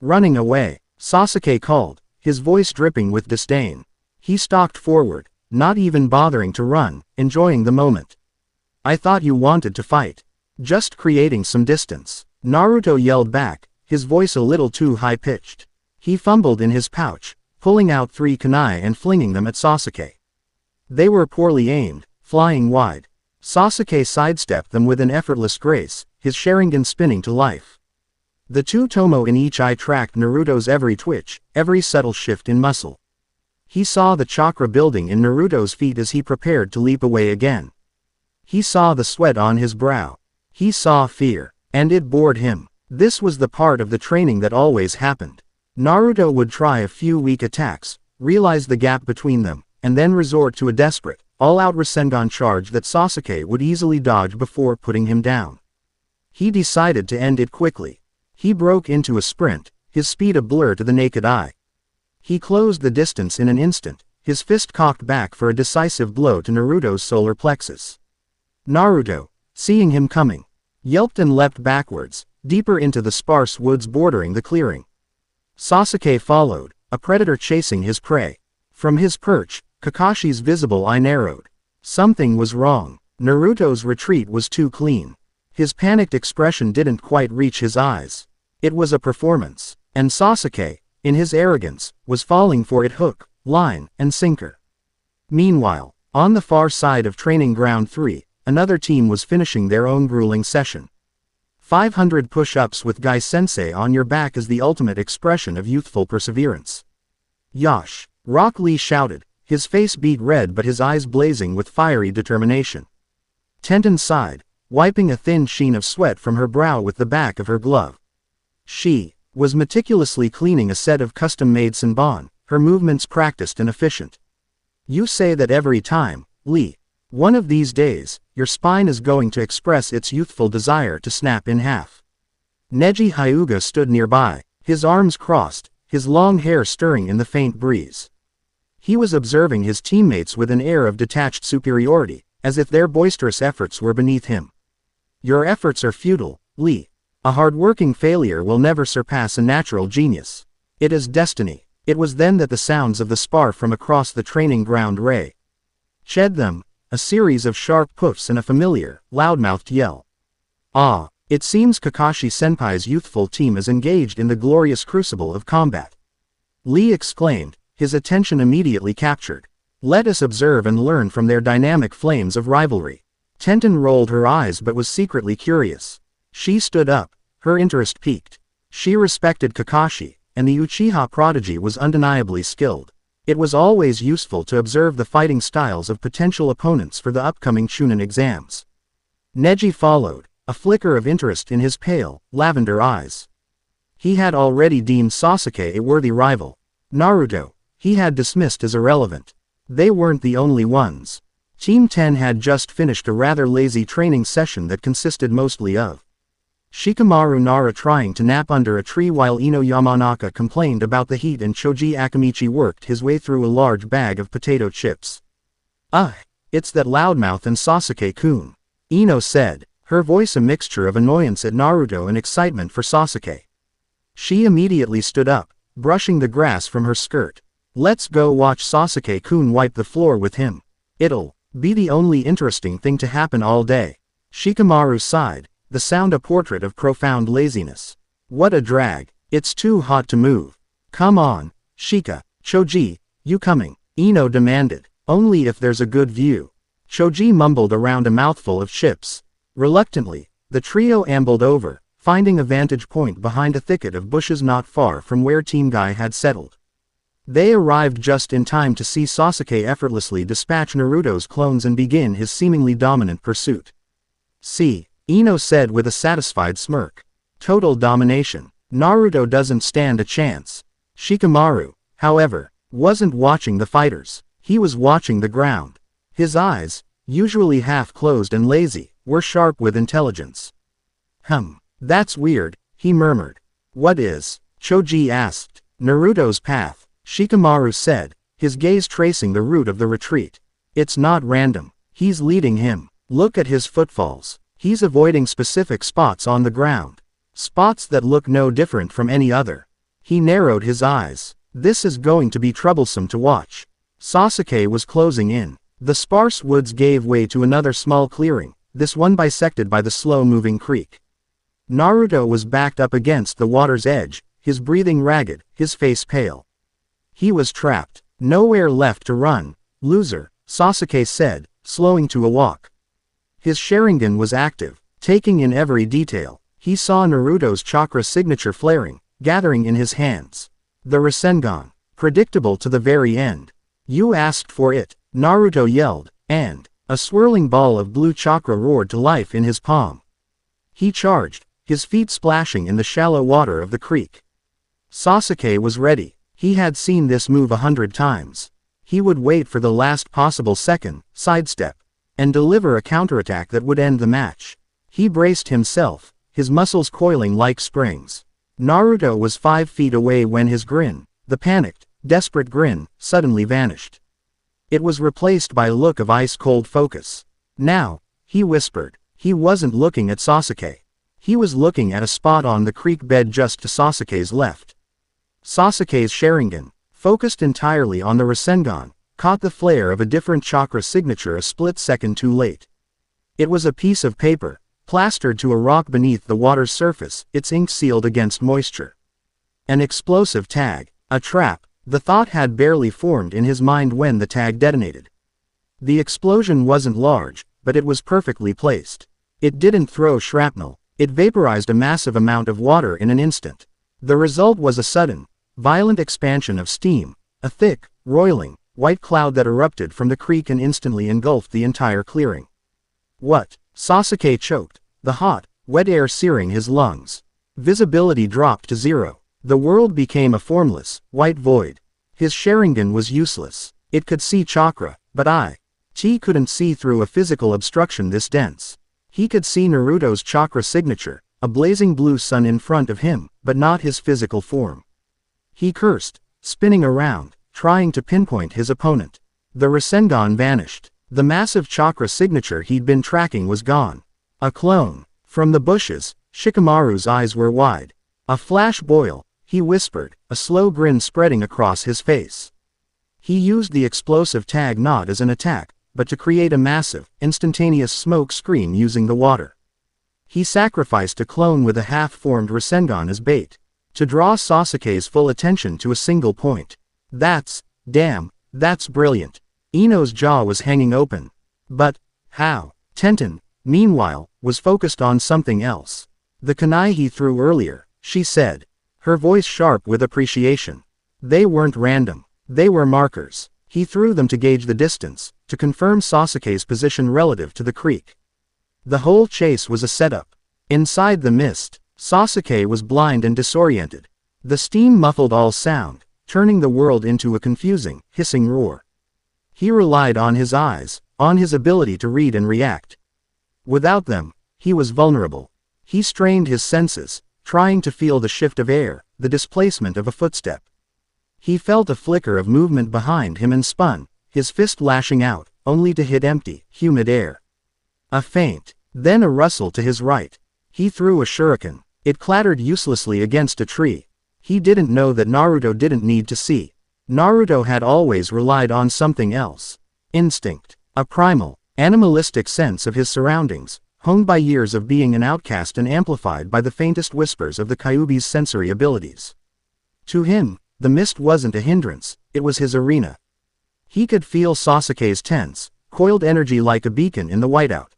Running away, Sasuke called, his voice dripping with disdain. He stalked forward, not even bothering to run, enjoying the moment. I thought you wanted to fight. Just creating some distance. Naruto yelled back, his voice a little too high-pitched. He fumbled in his pouch, pulling out 3 kunai and flinging them at Sasuke. They were poorly aimed, flying wide. Sasuke sidestepped them with an effortless grace, his Sharingan spinning to life. The 2 tomo in each eye tracked Naruto's every twitch, every subtle shift in muscle. He saw the chakra building in Naruto's feet as he prepared to leap away again. He saw the sweat on his brow. He saw fear, and it bored him. This was the part of the training that always happened. Naruto would try a few weak attacks, realize the gap between them, and then resort to a desperate, all-out Rasengan charge that Sasuke would easily dodge before putting him down. He decided to end it quickly. He broke into a sprint, his speed a blur to the naked eye. He closed the distance in an instant, his fist cocked back for a decisive blow to Naruto's solar plexus. Naruto, seeing him coming, yelped and leapt backwards, deeper into the sparse woods bordering the clearing. Sasuke followed, a predator chasing his prey. From his perch, Kakashi's visible eye narrowed. Something was wrong. Naruto's retreat was too clean. His panicked expression didn't quite reach his eyes. It was a performance, and Sasuke, in his arrogance, was falling for it hook, line, and sinker. Meanwhile, on the far side of Training Ground 3, another team was finishing their own grueling session. 500 push-ups with Gai-sensei on your back is the ultimate expression of youthful perseverance. Yosh! Rock Lee shouted, his face beet red but his eyes blazing with fiery determination. Tenten sighed, wiping a thin sheen of sweat from her brow with the back of her glove. She was meticulously cleaning a set of custom-made senbon, her movements practiced and efficient. You say that every time, Lee. One of these days, your spine is going to express its youthful desire to snap in half. Neji Hyuga stood nearby, his arms crossed, his long hair stirring in the faint breeze. He was observing his teammates with an air of detached superiority, as if their boisterous efforts were beneath him. Your efforts are futile, Lee. A hard-working failure will never surpass a natural genius. It is destiny. It was then that the sounds of the spar from across the training ground rang. Shed them, a series of sharp poofs and a familiar, loud-mouthed yell. Ah, it seems Kakashi Senpai's youthful team is engaged in the glorious crucible of combat. Lee exclaimed, his attention immediately captured. Let us observe and learn from their dynamic flames of rivalry. Tenten rolled her eyes but was secretly curious. She stood up, her interest piqued. She respected Kakashi, and the Uchiha prodigy was undeniably skilled. It was always useful to observe the fighting styles of potential opponents for the upcoming Chunin exams. Neji followed, a flicker of interest in his pale, lavender eyes. He had already deemed Sasuke a worthy rival. Naruto, he had dismissed as irrelevant. They weren't the only ones. Team 10 had just finished a rather lazy training session that consisted mostly of Shikamaru Nara trying to nap under a tree while Ino Yamanaka complained about the heat and Choji Akamichi worked his way through a large bag of potato chips. It's that loudmouth and Sasuke-kun, Ino said, her voice a mixture of annoyance at Naruto and excitement for Sasuke. She immediately stood up, brushing the grass from her skirt. Let's go watch Sasuke-kun wipe the floor with him. It'll be the only interesting thing to happen all day. Shikamaru sighed, the sound a portrait of profound laziness. What a drag. It's too hot to move. Come on, Shika. Choji, you coming? Ino demanded. Only if there's a good view. Choji mumbled around a mouthful of chips. Reluctantly, the trio ambled over, finding a vantage point behind a thicket of bushes not far from where Team Guy had settled. They arrived just in time to see Sasuke effortlessly dispatch Naruto's clones and begin his seemingly dominant pursuit. See, Ino said with a satisfied smirk. Total domination. Naruto doesn't stand a chance. Shikamaru, however, wasn't watching the fighters. He was watching the ground. His eyes, usually half-closed and lazy, were sharp with intelligence. That's weird, he murmured. What is? Choji asked. Naruto's path, Shikamaru said, his gaze tracing the route of the retreat. It's not random. He's leading him. Look at his footfalls. He's avoiding specific spots on the ground. Spots that look no different from any other. He narrowed his eyes. This is going to be troublesome to watch. Sasuke was closing in. The sparse woods gave way to another small clearing, this one bisected by the slow-moving creek. Naruto was backed up against the water's edge, his breathing ragged, his face pale. He was trapped. Nowhere left to run. Loser, Sasuke said, slowing to a walk. His Sharingan was active, taking in every detail. He saw Naruto's chakra signature flaring, gathering in his hands. The Rasengan, predictable to the very end. You asked for it, Naruto yelled, and a swirling ball of blue chakra roared to life in his palm. He charged, his feet splashing in the shallow water of the creek. Sasuke was ready. He had seen this move 100 times. He would wait for the last possible second, sidestep, and deliver a counterattack that would end the match. He braced himself, his muscles coiling like springs. Naruto was 5 feet away when his grin, the panicked, desperate grin, suddenly vanished. It was replaced by a look of ice-cold focus. Now, he whispered, he wasn't looking at Sasuke. He was looking at a spot on the creek bed just to Sasuke's left. Sasuke's Sharingan, focused entirely on the Rasengan, caught the flare of a different chakra signature a split second too late. It was a piece of paper, plastered to a rock beneath the water's surface, its ink sealed against moisture. An explosive tag, a trap. The thought had barely formed in his mind when the tag detonated. The explosion wasn't large, but it was perfectly placed. It didn't throw shrapnel, it vaporized a massive amount of water in an instant. The result was a sudden, violent expansion of steam, a thick, roiling, white cloud that erupted from the creek and instantly engulfed the entire clearing. What? Sasuke choked, the hot, wet air searing his lungs. Visibility dropped to 0. The world became a formless, white void. His Sharingan was useless. It could see chakra, but He couldn't see through a physical obstruction this dense. He could see Naruto's chakra signature, a blazing blue sun in front of him, but not his physical form. He cursed, spinning around, trying to pinpoint his opponent. The Rasengan vanished. The massive chakra signature he'd been tracking was gone. A clone. From the bushes, Shikamaru's eyes were wide. A flash boil, he whispered, a slow grin spreading across his face. He used the explosive tag not as an attack, but to create a massive, instantaneous smoke screen using the water. He sacrificed a clone with a half-formed Rasengan as bait. to draw Sasuke's full attention to a single point. Damn, that's brilliant. Ino's jaw was hanging open. But, how? Tenten, meanwhile, was focused on something else. The kunai he threw earlier, she said, her voice sharp with appreciation. They weren't random. They were markers. He threw them to gauge the distance, to confirm Sasuke's position relative to the creek. The whole chase was a setup. Inside the mist, Sasuke was blind and disoriented. The steam muffled all sound, turning the world into a confusing, hissing roar. He relied on his eyes, on his ability to read and react. Without them, he was vulnerable. He strained his senses, trying to feel the shift of air, the displacement of a footstep. He felt a flicker of movement behind him and spun, his fist lashing out, only to hit empty, humid air. A feint, then a rustle to his right. He threw a shuriken. It clattered uselessly against a tree. He didn't know that Naruto didn't need to see. Naruto had always relied on something else. Instinct. A primal, animalistic sense of his surroundings, honed by years of being an outcast and amplified by the faintest whispers of the Kyuubi's sensory abilities. To him, the mist wasn't a hindrance, it was his arena. He could feel Sasuke's tense, coiled energy like a beacon in the whiteout.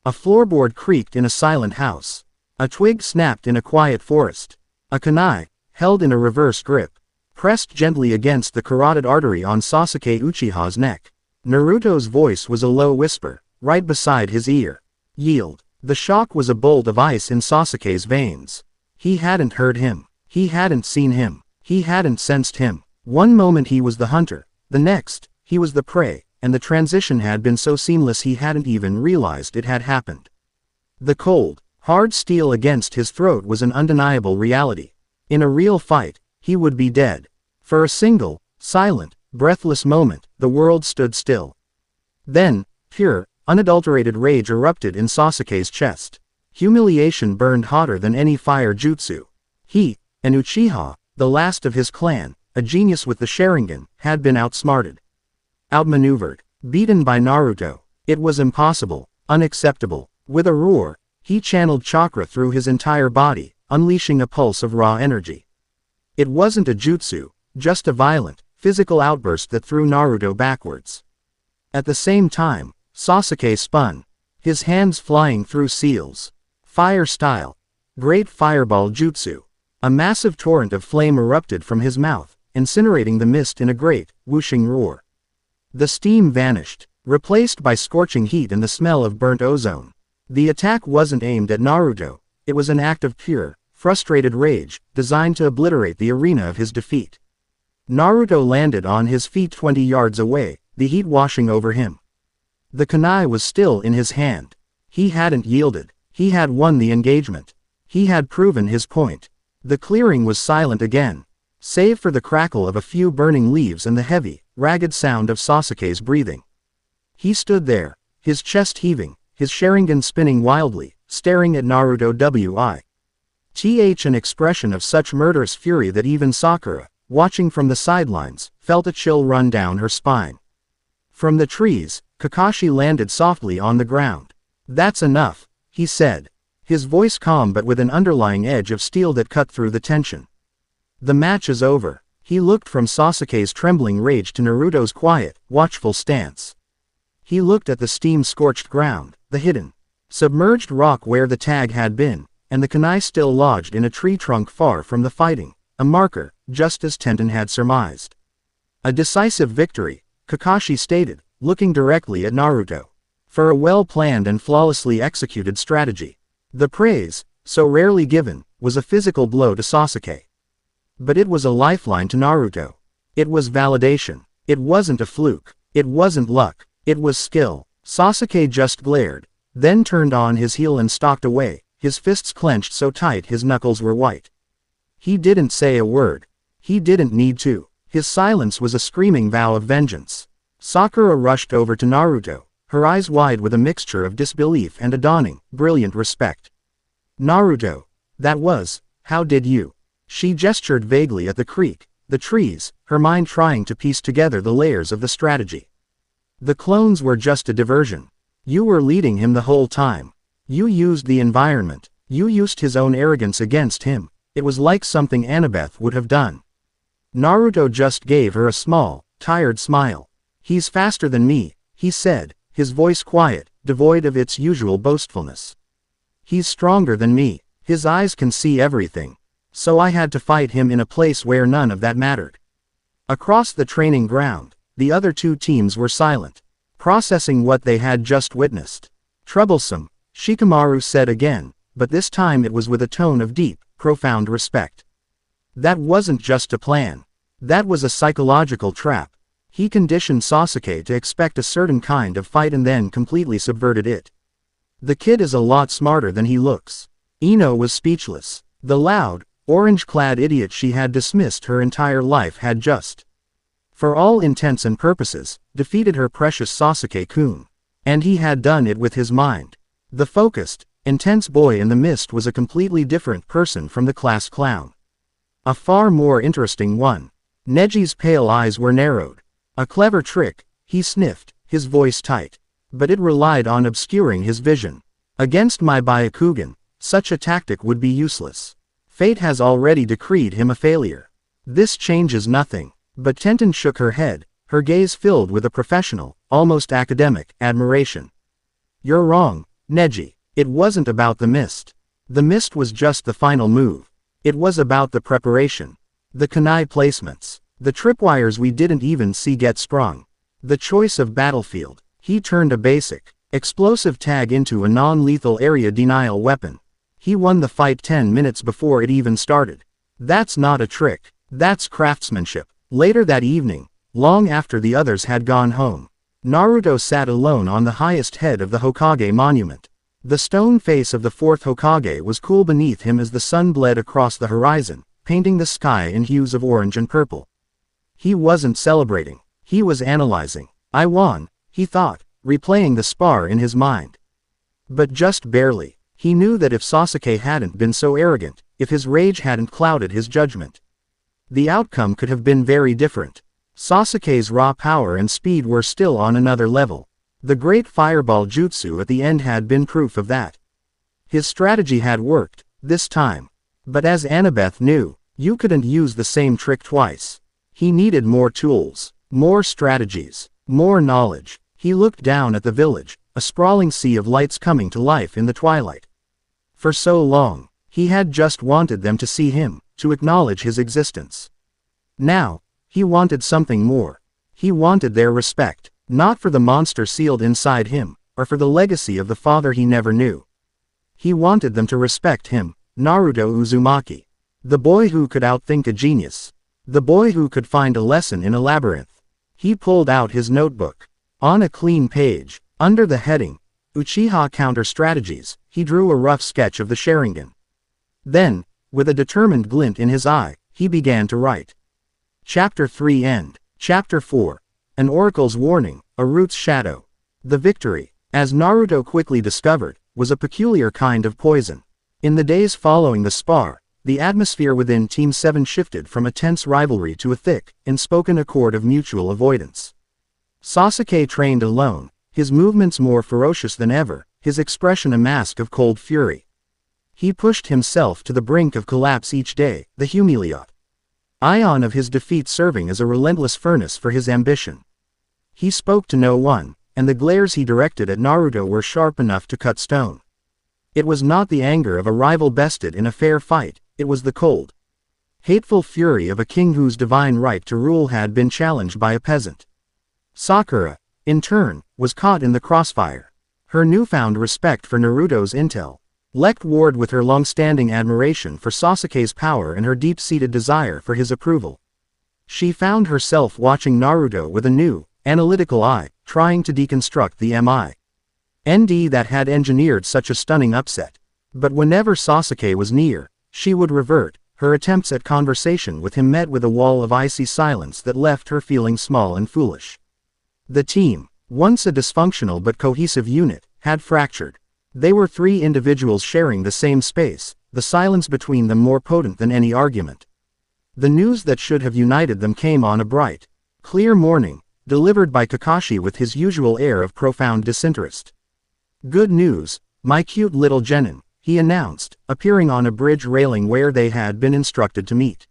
A floorboard creaked in a silent house. A twig snapped in a quiet forest. A kunai, held in a reverse grip, pressed gently against the carotid artery on Sasuke Uchiha's neck. Naruto's voice was a low whisper, right beside his ear. Yield. The shock was a bolt of ice in Sasuke's veins. He hadn't heard him. He hadn't seen him. He hadn't sensed him. One moment he was the hunter, the next, he was the prey, and the transition had been so seamless he hadn't even realized it had happened. The cold, hard steel against his throat was an undeniable reality. In a real fight, he would be dead. For a single, silent, breathless moment, the world stood still. Then, pure, unadulterated rage erupted in Sasuke's chest. Humiliation burned hotter than any fire jutsu. He, an Uchiha, the last of his clan, a genius with the Sharingan, had been outsmarted. Outmaneuvered. Beaten by Naruto. It was impossible, unacceptable. With a roar, he channeled chakra through his entire body, unleashing a pulse of raw energy. It wasn't a jutsu, just a violent, physical outburst that threw Naruto backwards. At the same time, Sasuke spun, his hands flying through seals. Fire style. Great fireball jutsu. A massive torrent of flame erupted from his mouth, incinerating the mist in a great, whooshing roar. The steam vanished, replaced by scorching heat and the smell of burnt ozone. The attack wasn't aimed at Naruto, it was an act of pure, frustrated rage, designed to obliterate the arena of his defeat. Naruto landed on his feet 20 yards away, the heat washing over him. The kunai was still in his hand. He hadn't yielded. He had won the engagement. He had proven his point. The clearing was silent again, save for the crackle of a few burning leaves and the heavy, ragged sound of Sasuke's breathing. He stood there, his chest heaving, his Sharingan spinning wildly, staring at Naruto with an expression of such murderous fury that even Sakura, watching from the sidelines, felt a chill run down her spine. From the trees, Kakashi landed softly on the ground. "That's enough," he said, his voice calm but with an underlying edge of steel that cut through the tension. "The match is over." He looked from Sasuke's trembling rage to Naruto's quiet, watchful stance. He looked at the steam-scorched ground, the hidden, submerged rock where the tag had been, and the kunai still lodged in a tree trunk far from the fighting, a marker, just as Tenten had surmised. "A decisive victory," Kakashi stated, looking directly at Naruto. "For a well-planned and flawlessly executed strategy." The praise, so rarely given, was a physical blow to Sasuke. But it was a lifeline to Naruto. It was validation. It wasn't a fluke. It wasn't luck. It was skill. Sasuke just glared, then turned on his heel and stalked away, his fists clenched so tight his knuckles were white. He didn't say a word. He didn't need to. His silence was a screaming vow of vengeance. Sakura rushed over to Naruto, her eyes wide with a mixture of disbelief and a dawning, brilliant respect. "Naruto, that was, how did you?" She gestured vaguely at the creek, the trees, her mind trying to piece together the layers of the strategy. "The clones were just a diversion. You were leading him the whole time. You used the environment. You used his own arrogance against him. It was like something Annabeth would have done. Naruto just gave her a small, tired smile. "He's faster than me," he said, his voice quiet, devoid of its usual boastfulness. "He's stronger than me. His eyes can see everything. So I had to fight him in a place where none of that mattered." Across the training ground, the other two teams were silent, processing what they had just witnessed. "Troublesome," Shikamaru said again, but this time it was with a tone of deep, profound respect. That wasn't just a plan. That was a psychological trap. He conditioned Sasuke to expect a certain kind of fight and then completely subverted it. "The kid is a lot smarter than he looks." Ino was speechless. The loud, orange-clad idiot she had dismissed her entire life had just, for all intents and purposes, defeated her precious Sasuke-kun. And he had done it with his mind. The focused, intense boy in the mist was a completely different person from the class clown. A far more interesting one. Neji's pale eyes were narrowed. "A clever trick," he sniffed, his voice tight. "But it relied on obscuring his vision. Against my Byakugan, such a tactic would be useless. Fate has already decreed him a failure. This changes nothing." But Tenten shook her head, her gaze filled with a professional, almost academic, admiration. "You're wrong, Neji. It wasn't about the mist. The mist was just the final move. It was about the preparation. The kunai placements. The tripwires we didn't even see get sprung. The choice of battlefield." He turned a basic, explosive tag into a non-lethal area denial weapon. He won the fight 10 minutes before it even started. That's not a trick. That's craftsmanship. Later that evening, long after the others had gone home, Naruto sat alone on the highest head of the Hokage monument. The stone face of the fourth Hokage was cool beneath him as the sun bled across the horizon, painting the sky in hues of orange and purple. He wasn't celebrating. He was analyzing. "I won," he thought, replaying the spar in his mind. But just barely. He knew that if Sasuke hadn't been so arrogant, if his rage hadn't clouded his judgment, the outcome could have been very different. Sasuke's raw power and speed were still on another level. The great fireball jutsu at the end had been proof of that. His strategy had worked, this time. But as Annabeth knew, you couldn't use the same trick twice. He needed more tools, more strategies, more knowledge. He looked down at the village, a sprawling sea of lights coming to life in the twilight. For so long, he had just wanted them to see him, to acknowledge his existence. Now, he wanted something more. He wanted their respect, not for the monster sealed inside him, or for the legacy of the father he never knew. He wanted them to respect him, Naruto Uzumaki. The boy who could outthink a genius. The boy who could find a lesson in a labyrinth. He pulled out his notebook. On a clean page, under the heading, Uchiha Counter Strategies, he drew a rough sketch of the Sharingan. Then, with a determined glint in his eye, he began to write. Chapter 3 End. Chapter 4. An Oracle's Warning, a Root's Shadow. The victory, as Naruto quickly discovered, was a peculiar kind of poison. In the days following the spar, the atmosphere within Team 7 shifted from a tense rivalry to a thick, unspoken accord of mutual avoidance. Sasuke trained alone, his movements more ferocious than ever, his expression a mask of cold fury. He pushed himself to the brink of collapse each day, the humiliate ion of his defeat serving as a relentless furnace for his ambition. He spoke to no one, and the glares he directed at Naruto were sharp enough to cut stone. It was not the anger of a rival bested in a fair fight, it was the cold, hateful fury of a king whose divine right to rule had been challenged by a peasant. Sakura, in turn, was caught in the crossfire. Her newfound respect for Naruto's intel leapt warred with her long-standing admiration for Sasuke's power and her deep-seated desire for his approval. She found herself watching Naruto with a new, analytical eye, trying to deconstruct the mind that had engineered such a stunning upset. But whenever Sasuke was near, she would revert, her attempts at conversation with him met with a wall of icy silence that left her feeling small and foolish. The team, once a dysfunctional but cohesive unit, had fractured. They were three individuals sharing the same space, the silence between them more potent than any argument. The news that should have united them came on a bright, clear morning, delivered by Kakashi with his usual air of profound disinterest. "Good news, my cute little genin," he announced, appearing on a bridge railing where they had been instructed to meet.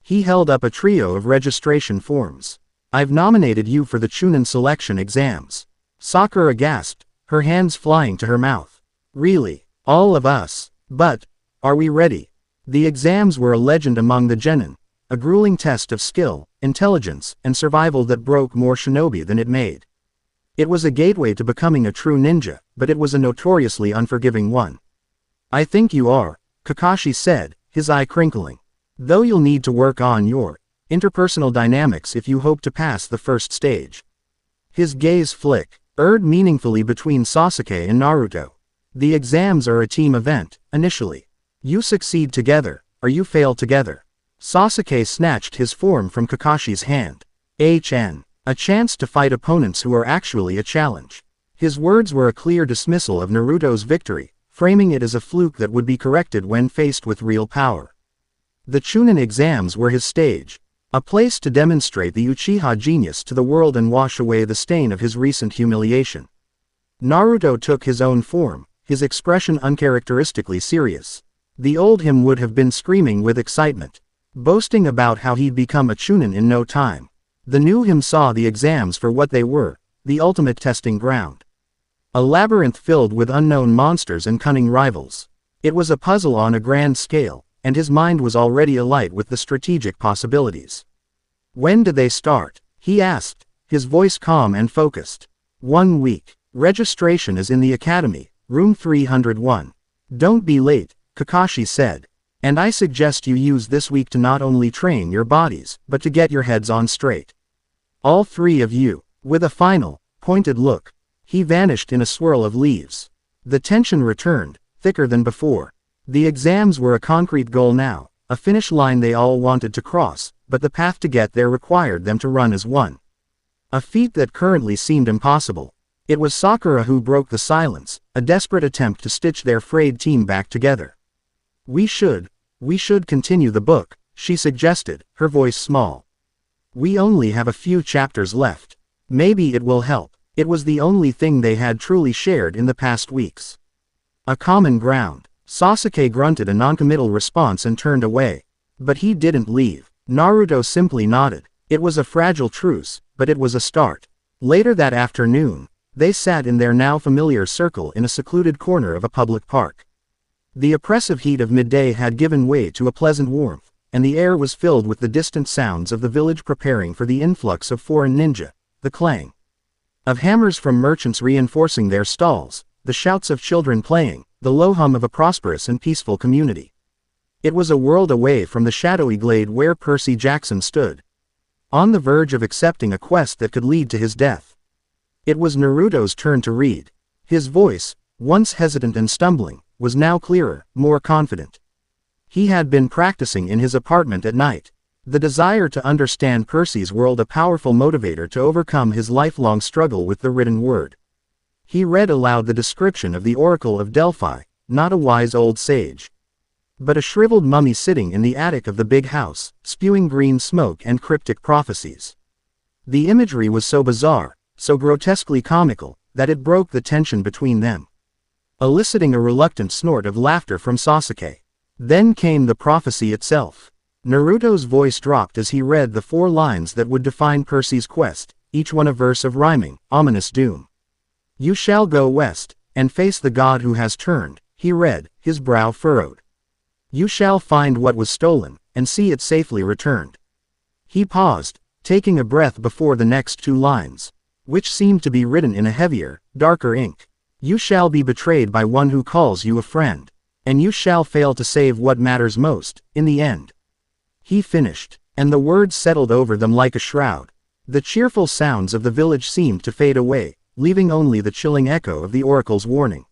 He held up a trio of registration forms. "I've nominated you for the Chunin selection exams." Sakura gasped, her hands flying to her mouth. "Really? All of us? But, are we ready?" The exams were a legend among the genin, a grueling test of skill, intelligence, and survival that broke more shinobi than it made. It was a gateway to becoming a true ninja, but it was a notoriously unforgiving one. "I think you are," Kakashi said, his eye crinkling. "Though you'll need to work on your interpersonal dynamics if you hope to pass the first stage." His gaze flickered meaningfully between Sasuke and Naruto. "The exams are a team event, initially. You succeed together, or you fail together." Sasuke snatched his form from Kakashi's hand. A chance to fight opponents who are actually a challenge. His words were a clear dismissal of Naruto's victory, framing it as a fluke that would be corrected when faced with real power. The Chunin exams were his stage, a place to demonstrate the Uchiha genius to the world and wash away the stain of his recent humiliation. Naruto took his own form, his expression uncharacteristically serious. The old him would have been screaming with excitement, boasting about how he'd become a Chunin in no time. The new him saw the exams for what they were, the ultimate testing ground. A labyrinth filled with unknown monsters and cunning rivals. It was a puzzle on a grand scale, and his mind was already alight with the strategic possibilities. "When do they start?" he asked, his voice calm and focused. "1 week. Registration is in the academy, room 301. Don't be late," Kakashi said. "And I suggest you use this week to not only train your bodies, but to get your heads on straight. All 3 of you." With a final, pointed look, he vanished in a swirl of leaves. The tension returned, thicker than before. The exams were a concrete goal now, a finish line they all wanted to cross, but the path to get there required them to run as one. A feat that currently seemed impossible. It was Sakura who broke the silence, a desperate attempt to stitch their frayed team back together. We should continue the book," she suggested, her voice small. "We only have a few chapters left. Maybe it will help." It was the only thing they had truly shared in the past weeks. A common ground. Sasuke grunted a noncommittal response and turned away. But he didn't leave. Naruto simply nodded. It was a fragile truce, but it was a start. Later that afternoon, they sat in their now familiar circle in a secluded corner of a public park. The oppressive heat of midday had given way to a pleasant warmth, and the air was filled with the distant sounds of the village preparing for the influx of foreign ninja, the clang of hammers from merchants reinforcing their stalls, the shouts of children playing, the low hum of a prosperous and peaceful community. It was a world away from the shadowy glade where Percy Jackson stood, on the verge of accepting a quest that could lead to his death. It was Naruto's turn to read. His voice, once hesitant and stumbling, was now clearer, more confident. He had been practicing in his apartment at night, the desire to understand Percy's world a powerful motivator to overcome his lifelong struggle with the written word. He read aloud the description of the Oracle of Delphi, not a wise old sage, but a shriveled mummy sitting in the attic of the big house, spewing green smoke and cryptic prophecies. The imagery was so bizarre, so grotesquely comical, that it broke the tension between them, eliciting a reluctant snort of laughter from Sasuke. Then came the prophecy itself. Naruto's voice dropped as he read the 4 lines that would define Percy's quest, each one a verse of rhyming, ominous doom. "You shall go west, and face the god who has turned," he read, his brow furrowed. "You shall find what was stolen, and see it safely returned." He paused, taking a breath before the next 2 lines, which seemed to be written in a heavier, darker ink. "You shall be betrayed by one who calls you a friend, and you shall fail to save what matters most, in the end." He finished, and the words settled over them like a shroud. The cheerful sounds of the village seemed to fade away, leaving only the chilling echo of the oracle's warning.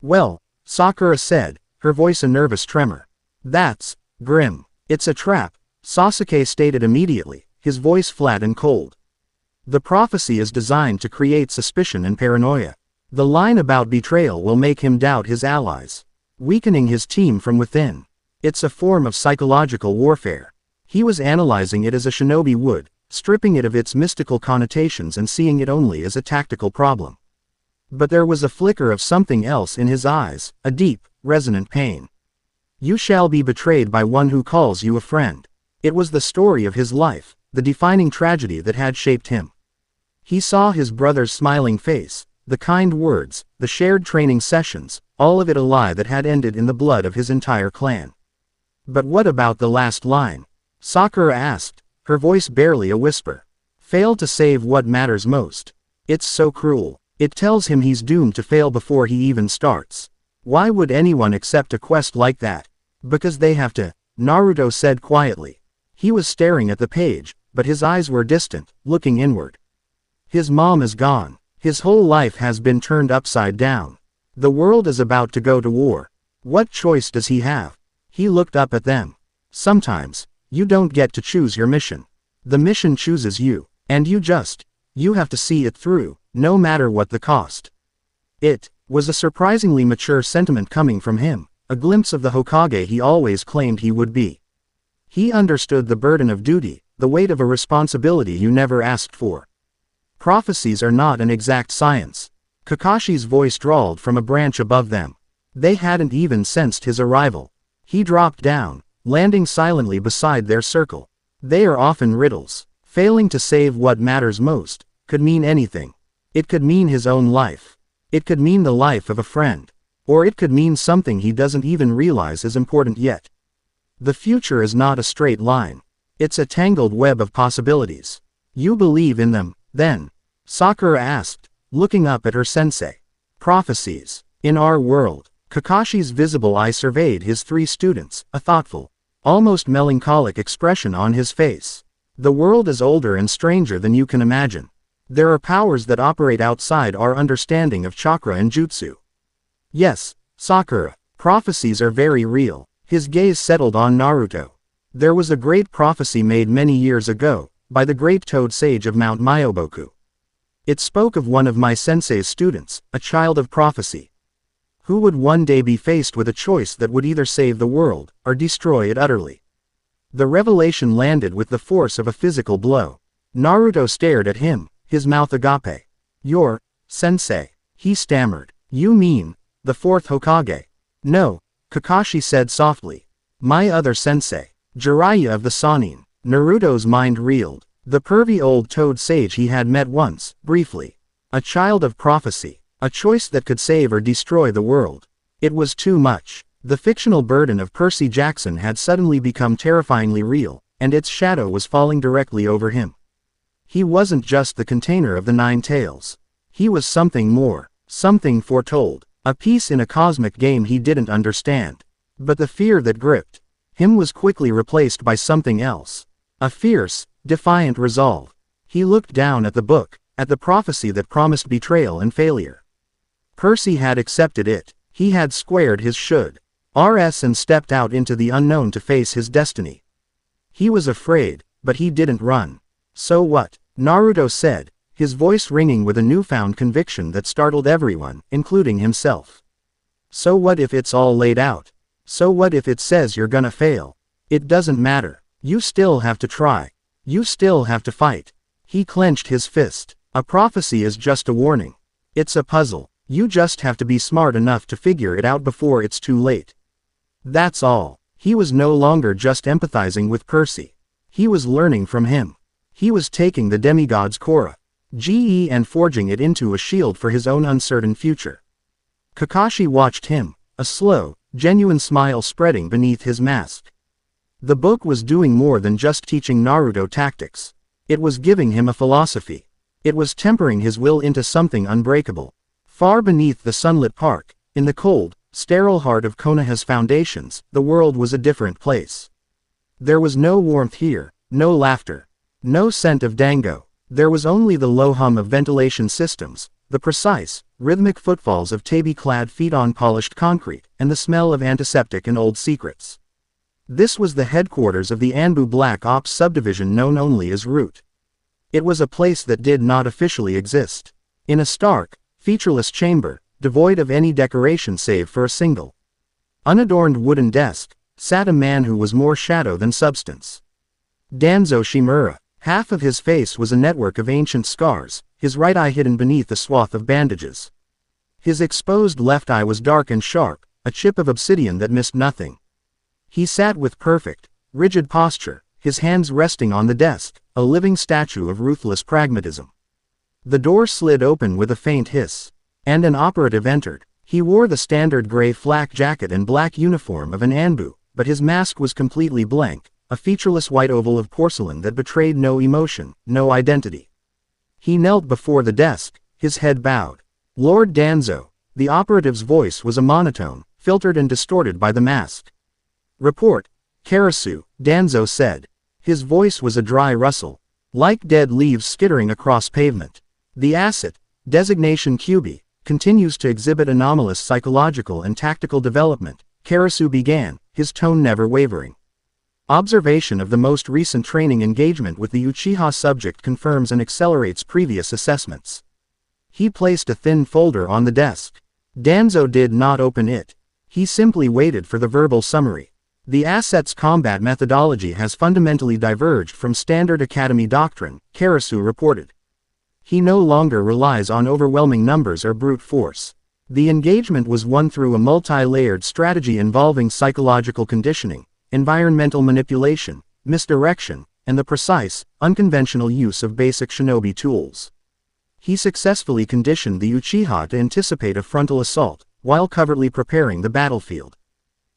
"Well," Sakura said, her voice a nervous tremor. "That's grim." "It's a trap," Sasuke stated immediately, his voice flat and cold. "The prophecy is designed to create suspicion and paranoia. The line about betrayal will make him doubt his allies, weakening his team from within. It's a form of psychological warfare." He was analyzing it as a shinobi would, stripping it of its mystical connotations and seeing it only as a tactical problem. But there was a flicker of something else in his eyes, a deep, resonant pain. You shall be betrayed by one who calls you a friend. It was the story of his life, the defining tragedy that had shaped him. He saw his brother's smiling face, the kind words, the shared training sessions, all of it a lie that had ended in the blood of his entire clan. But what about the last line? Sakura asked, her voice barely a whisper. Fail to save what matters most. It's so cruel. It tells him he's doomed to fail before he even starts. Why would anyone accept a quest like that? Because they have to, Naruto said quietly. He was staring at the page, but his eyes were distant, looking inward. His mom is gone. His whole life has been turned upside down. The world is about to go to war. What choice does he have? He looked up at them. Sometimes, you don't get to choose your mission. The mission chooses you, and you have to see it through, no matter what the cost. It was a surprisingly mature sentiment coming from him, a glimpse of the Hokage he always claimed he would be. He understood the burden of duty, the weight of a responsibility you never asked for. Prophecies are not an exact science. Kakashi's voice drawled from a branch above them. They hadn't even sensed his arrival. He dropped down, landing silently beside their circle. They are often riddles. Failing to save what matters most could mean anything. It could mean his own life. It could mean the life of a friend. Or it could mean something he doesn't even realize is important yet. The future is not a straight line. It's a tangled web of possibilities. You believe in them, then? Sakura asked, looking up at her sensei. Prophecies. In our world. Kakashi's visible eye surveyed his three students, a thoughtful, almost melancholic expression on his face. The world is older and stranger than you can imagine. There are powers that operate outside our understanding of chakra and jutsu. Yes, Sakura, prophecies are very real. His gaze settled on Naruto. There was a great prophecy made many years ago, by the great Toad Sage of Mount Myoboku. It spoke of one of my sensei's students, a child of prophecy, who would one day be faced with a choice that would either save the world, or destroy it utterly. The revelation landed with the force of a physical blow. Naruto stared at him, his mouth agape. Your sensei, he stammered. You mean, the fourth Hokage? No, Kakashi said softly. My other sensei, Jiraiya of the Sannin. Naruto's mind reeled. The pervy old Toad Sage he had met once, briefly. A child of prophecy. A choice that could save or destroy the world. It was too much. The fictional burden of Percy Jackson had suddenly become terrifyingly real, and its shadow was falling directly over him. He wasn't just the container of the nine tails. He was something more, something foretold, a piece in a cosmic game he didn't understand. But the fear that gripped him was quickly replaced by something else. A fierce, defiant resolve. He looked down at the book, at the prophecy that promised betrayal and failure. Percy had accepted it. He had squared his should-rs and stepped out into the unknown to face his destiny. He was afraid, but he didn't run. So what? Naruto said, his voice ringing with a newfound conviction that startled everyone, including himself. So what if it's all laid out? So what if it says you're gonna fail? It doesn't matter. You still have to try. You still have to fight. He clenched his fist. A prophecy is just a warning. It's a puzzle. You just have to be smart enough to figure it out before it's too late. That's all. He was no longer just empathizing with Percy. He was learning from him. He was taking the demigod's Kora-ge and forging it into a shield for his own uncertain future. Kakashi watched him, a slow, genuine smile spreading beneath his mask. The book was doing more than just teaching Naruto tactics. It was giving him a philosophy. It was tempering his will into something unbreakable. Far beneath the sunlit park, in the cold, sterile heart of Konoha's foundations, the world was a different place. There was no warmth here, no laughter, no scent of dango. There was only the low hum of ventilation systems, the precise, rhythmic footfalls of tabi-clad feet on polished concrete, and the smell of antiseptic and old secrets. This was the headquarters of the Anbu Black Ops subdivision known only as Root. It was a place that did not officially exist. In a stark, featureless chamber, devoid of any decoration save for a single, unadorned wooden desk, sat a man who was more shadow than substance. Danzo Shimura. Half of his face was a network of ancient scars, his right eye hidden beneath a swath of bandages. His exposed left eye was dark and sharp, a chip of obsidian that missed nothing. He sat with perfect, rigid posture, his hands resting on the desk, a living statue of ruthless pragmatism. The door slid open with a faint hiss, and an operative entered. He wore the standard gray flak jacket and black uniform of an Anbu, but his mask was completely blank, a featureless white oval of porcelain that betrayed no emotion, no identity. He knelt before the desk, his head bowed. Lord Danzo. The operative's voice was a monotone, filtered and distorted by the mask. Report, Karasu, Danzo said. His voice was a dry rustle, like dead leaves skittering across pavement. The asset, designation QB, continues to exhibit anomalous psychological and tactical development, Karasu began, his tone never wavering. Observation of the most recent training engagement with the Uchiha subject confirms and accelerates previous assessments. He placed a thin folder on the desk. Danzo did not open it. He simply waited for the verbal summary. The asset's combat methodology has fundamentally diverged from standard academy doctrine, Karasu reported. He no longer relies on overwhelming numbers or brute force. The engagement was won through a multi-layered strategy involving psychological conditioning, environmental manipulation, misdirection, and the precise, unconventional use of basic shinobi tools. He successfully conditioned the Uchiha to anticipate a frontal assault, while covertly preparing the battlefield.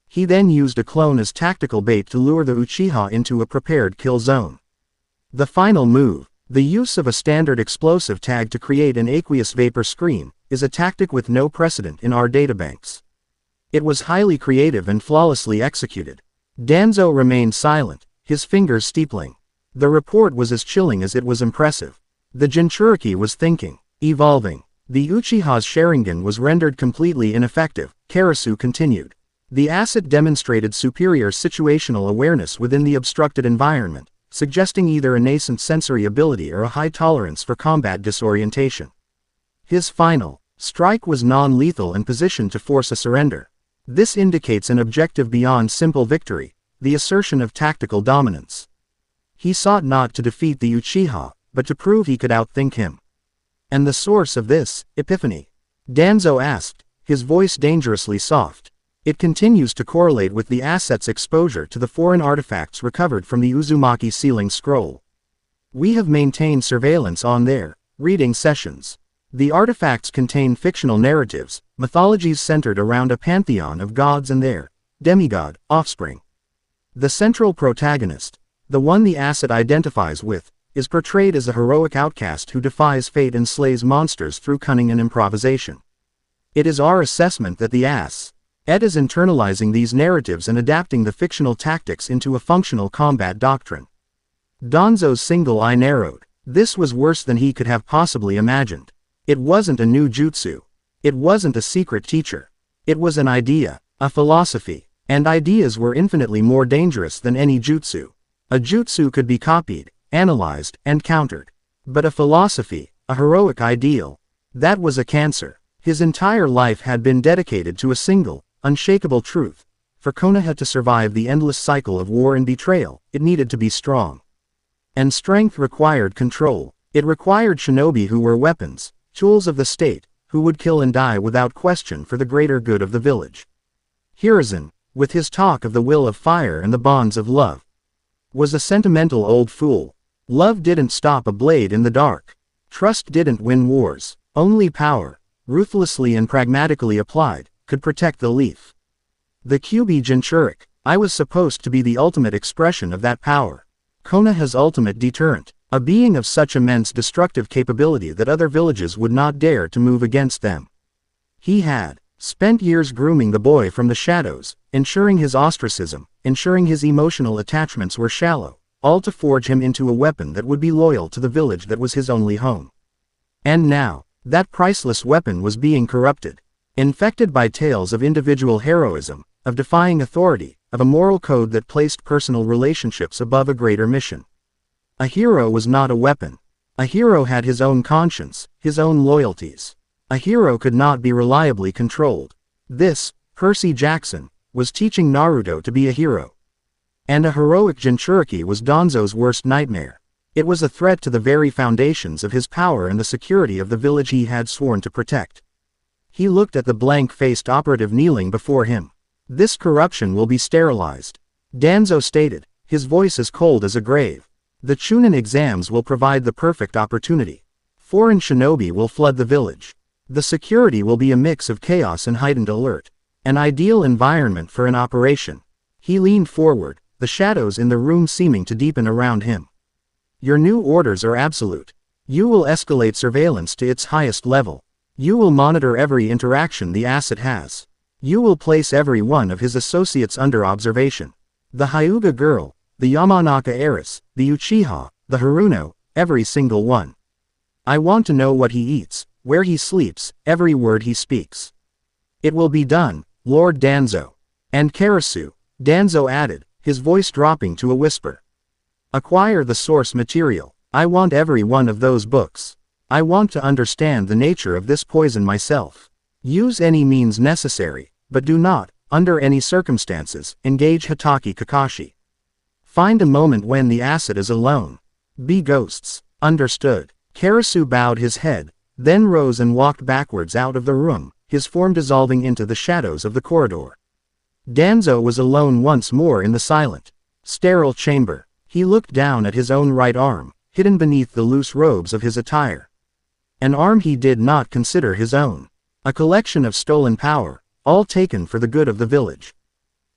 He then used a clone as tactical bait to lure the Uchiha into a prepared kill zone. The final move, the use of a standard explosive tag to create an aqueous vapor screen, is a tactic with no precedent in our databanks. It was highly creative and flawlessly executed. Danzo remained silent, his fingers steepling. The report was as chilling as it was impressive. The Jinchuriki was thinking, evolving. The Uchiha's Sharingan was rendered completely ineffective, Karasu continued. The asset demonstrated superior situational awareness within the obstructed environment, suggesting either a nascent sensory ability or a high tolerance for combat disorientation. His final strike was non-lethal and positioned to force a surrender. This indicates an objective beyond simple victory, the assertion of tactical dominance. He sought not to defeat the Uchiha, but to prove he could outthink him. And the source of this epiphany? Danzo asked, his voice dangerously soft. It continues to correlate with the asset's exposure to the foreign artifacts recovered from the Uzumaki sealing scroll. We have maintained surveillance on their reading sessions. The artifacts contain fictional narratives, mythologies centered around a pantheon of gods and their demigod offspring. The central protagonist, the one the asset identifies with, is portrayed as a heroic outcast who defies fate and slays monsters through cunning and improvisation. It is our assessment that the asset is internalizing these narratives and adapting the fictional tactics into a functional combat doctrine. Danzo's single eye narrowed. This was worse than he could have possibly imagined. It wasn't a new jutsu. It wasn't a secret teacher. It was an idea, a philosophy, and ideas were infinitely more dangerous than any jutsu. A jutsu could be copied, analyzed, and countered. But a philosophy, a heroic ideal, that was a cancer. His entire life had been dedicated to a single, unshakable truth. For Konoha to survive the endless cycle of war and betrayal, it needed to be strong. And strength required control. It required shinobi who were weapons, tools of the state, who would kill and die without question for the greater good of the village. Hiruzen, with his talk of the will of fire and the bonds of love, was a sentimental old fool. Love didn't stop a blade in the dark. Trust didn't win wars. Only power, ruthlessly and pragmatically applied, could protect the leaf. The Kyubi Jinchuriki, I was supposed to be the ultimate expression of that power. Konoha's ultimate deterrent, a being of such immense destructive capability that other villages would not dare to move against them. He had spent years grooming the boy from the shadows, ensuring his ostracism, ensuring his emotional attachments were shallow, all to forge him into a weapon that would be loyal to the village that was his only home. And now, that priceless weapon was being corrupted. Infected by tales of individual heroism, of defying authority, of a moral code that placed personal relationships above a greater mission. A hero was not a weapon. A hero had his own conscience, his own loyalties. A hero could not be reliably controlled. This, Percy Jackson, was teaching Naruto to be a hero. And a heroic Jinchuriki was Danzo's worst nightmare. It was a threat to the very foundations of his power and the security of the village he had sworn to protect. He looked at the blank-faced operative kneeling before him. This corruption will be sterilized. Danzo stated, his voice as cold as a grave. The Chunin exams will provide the perfect opportunity. Foreign shinobi will flood the village. The security will be a mix of chaos and heightened alert. An ideal environment for an operation. He leaned forward, the shadows in the room seeming to deepen around him. Your new orders are absolute. You will escalate surveillance to its highest level. You will monitor every interaction the asset has. You will place every one of his associates under observation. The Hyuga girl, the Yamanaka heiress, the Uchiha, the Haruno, every single one. I want to know what he eats, where he sleeps, every word he speaks. It will be done, Lord Danzo. And Karasu, Danzo added, his voice dropping to a whisper. Acquire the source material. I want every one of those books. I want to understand the nature of this poison myself. Use any means necessary, but do not, under any circumstances, engage Hitaki Kakashi. Find a moment when the asset is alone. Be ghosts. Understood. Karasu bowed his head, then rose and walked backwards out of the room, his form dissolving into the shadows of the corridor. Danzo was alone once more in the silent, sterile chamber. He looked down at his own right arm, hidden beneath the loose robes of his attire. An arm he did not consider his own. A collection of stolen power, all taken for the good of the village.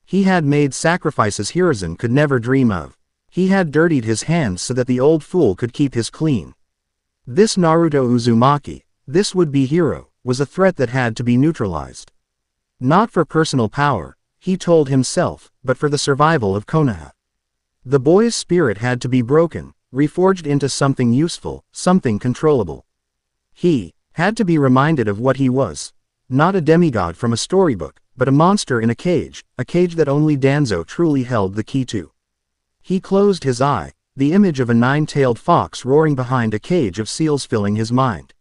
He had made sacrifices Hiruzen could never dream of. He had dirtied his hands so that the old fool could keep his clean. This Naruto Uzumaki, this would-be hero, was a threat that had to be neutralized. Not for personal power, he told himself, but for the survival of Konoha. The boy's spirit had to be broken, reforged into something useful, something controllable. He had to be reminded of what he was. Not a demigod from a storybook, but a monster in a cage that only Danzo truly held the key to. He closed his eye, the image of a nine-tailed fox roaring behind a cage of seals filling his mind.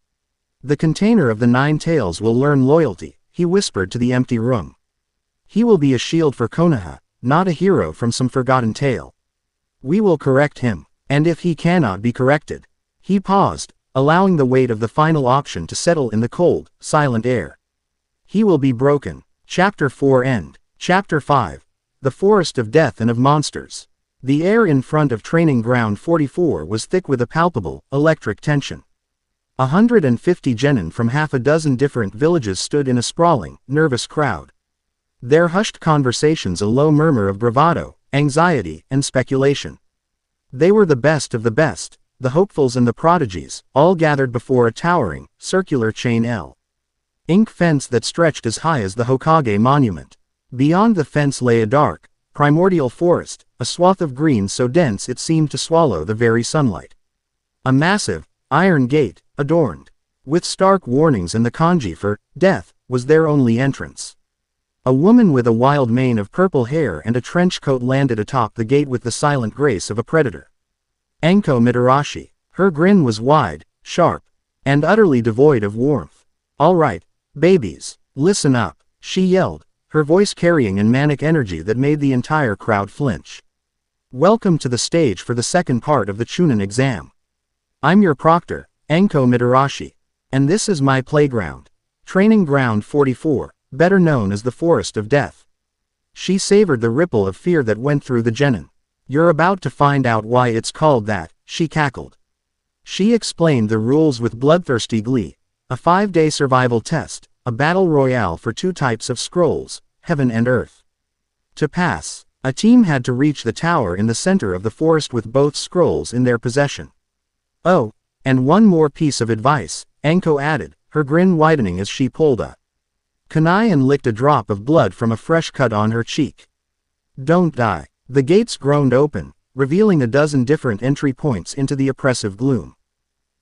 The container of the nine tails will learn loyalty, he whispered to the empty room. He will be a shield for Konoha, not a hero from some forgotten tale. We will correct him, and if he cannot be corrected. He paused, allowing the weight of the final option to settle in the cold, silent air. He will be broken. Chapter 4 End. Chapter 5. The Forest of Death and of Monsters. The air in front of Training Ground 44 was thick with a palpable, electric tension. 150 genin from half a dozen different villages stood in a sprawling, nervous crowd. Their hushed conversations a low murmur of bravado, anxiety, and speculation. They were the best of the best, the hopefuls and the prodigies, all gathered before a towering, circular chain ink fence that stretched as high as the Hokage monument. Beyond the fence lay a dark, primordial forest, a swath of green so dense it seemed to swallow the very sunlight. A massive, iron gate, adorned with stark warnings and the kanji for death, was their only entrance. A woman with a wild mane of purple hair and a trench coat landed atop the gate with the silent grace of a predator. Enko Mitarashi. Her grin was wide, sharp, and utterly devoid of warmth. All right, babies, listen up, she yelled, her voice carrying an manic energy that made the entire crowd flinch. Welcome to the stage for the second part of the Chunin exam. I'm your proctor, Enko Mitarashi, and this is my playground. Training Ground 44, better known as the Forest of Death. She savored the ripple of fear that went through the genin. You're about to find out why it's called that, she cackled. She explained the rules with bloodthirsty glee. A 5-day survival test, a battle royale for 2 types of scrolls, heaven and earth. To pass, a team had to reach the tower in the center of the forest with both scrolls in their possession. Oh, and one more piece of advice, Enko added, her grin widening as she pulled a kunai and licked a drop of blood from a fresh cut on her cheek. Don't die. The gates groaned open, revealing a dozen different entry points into the oppressive gloom.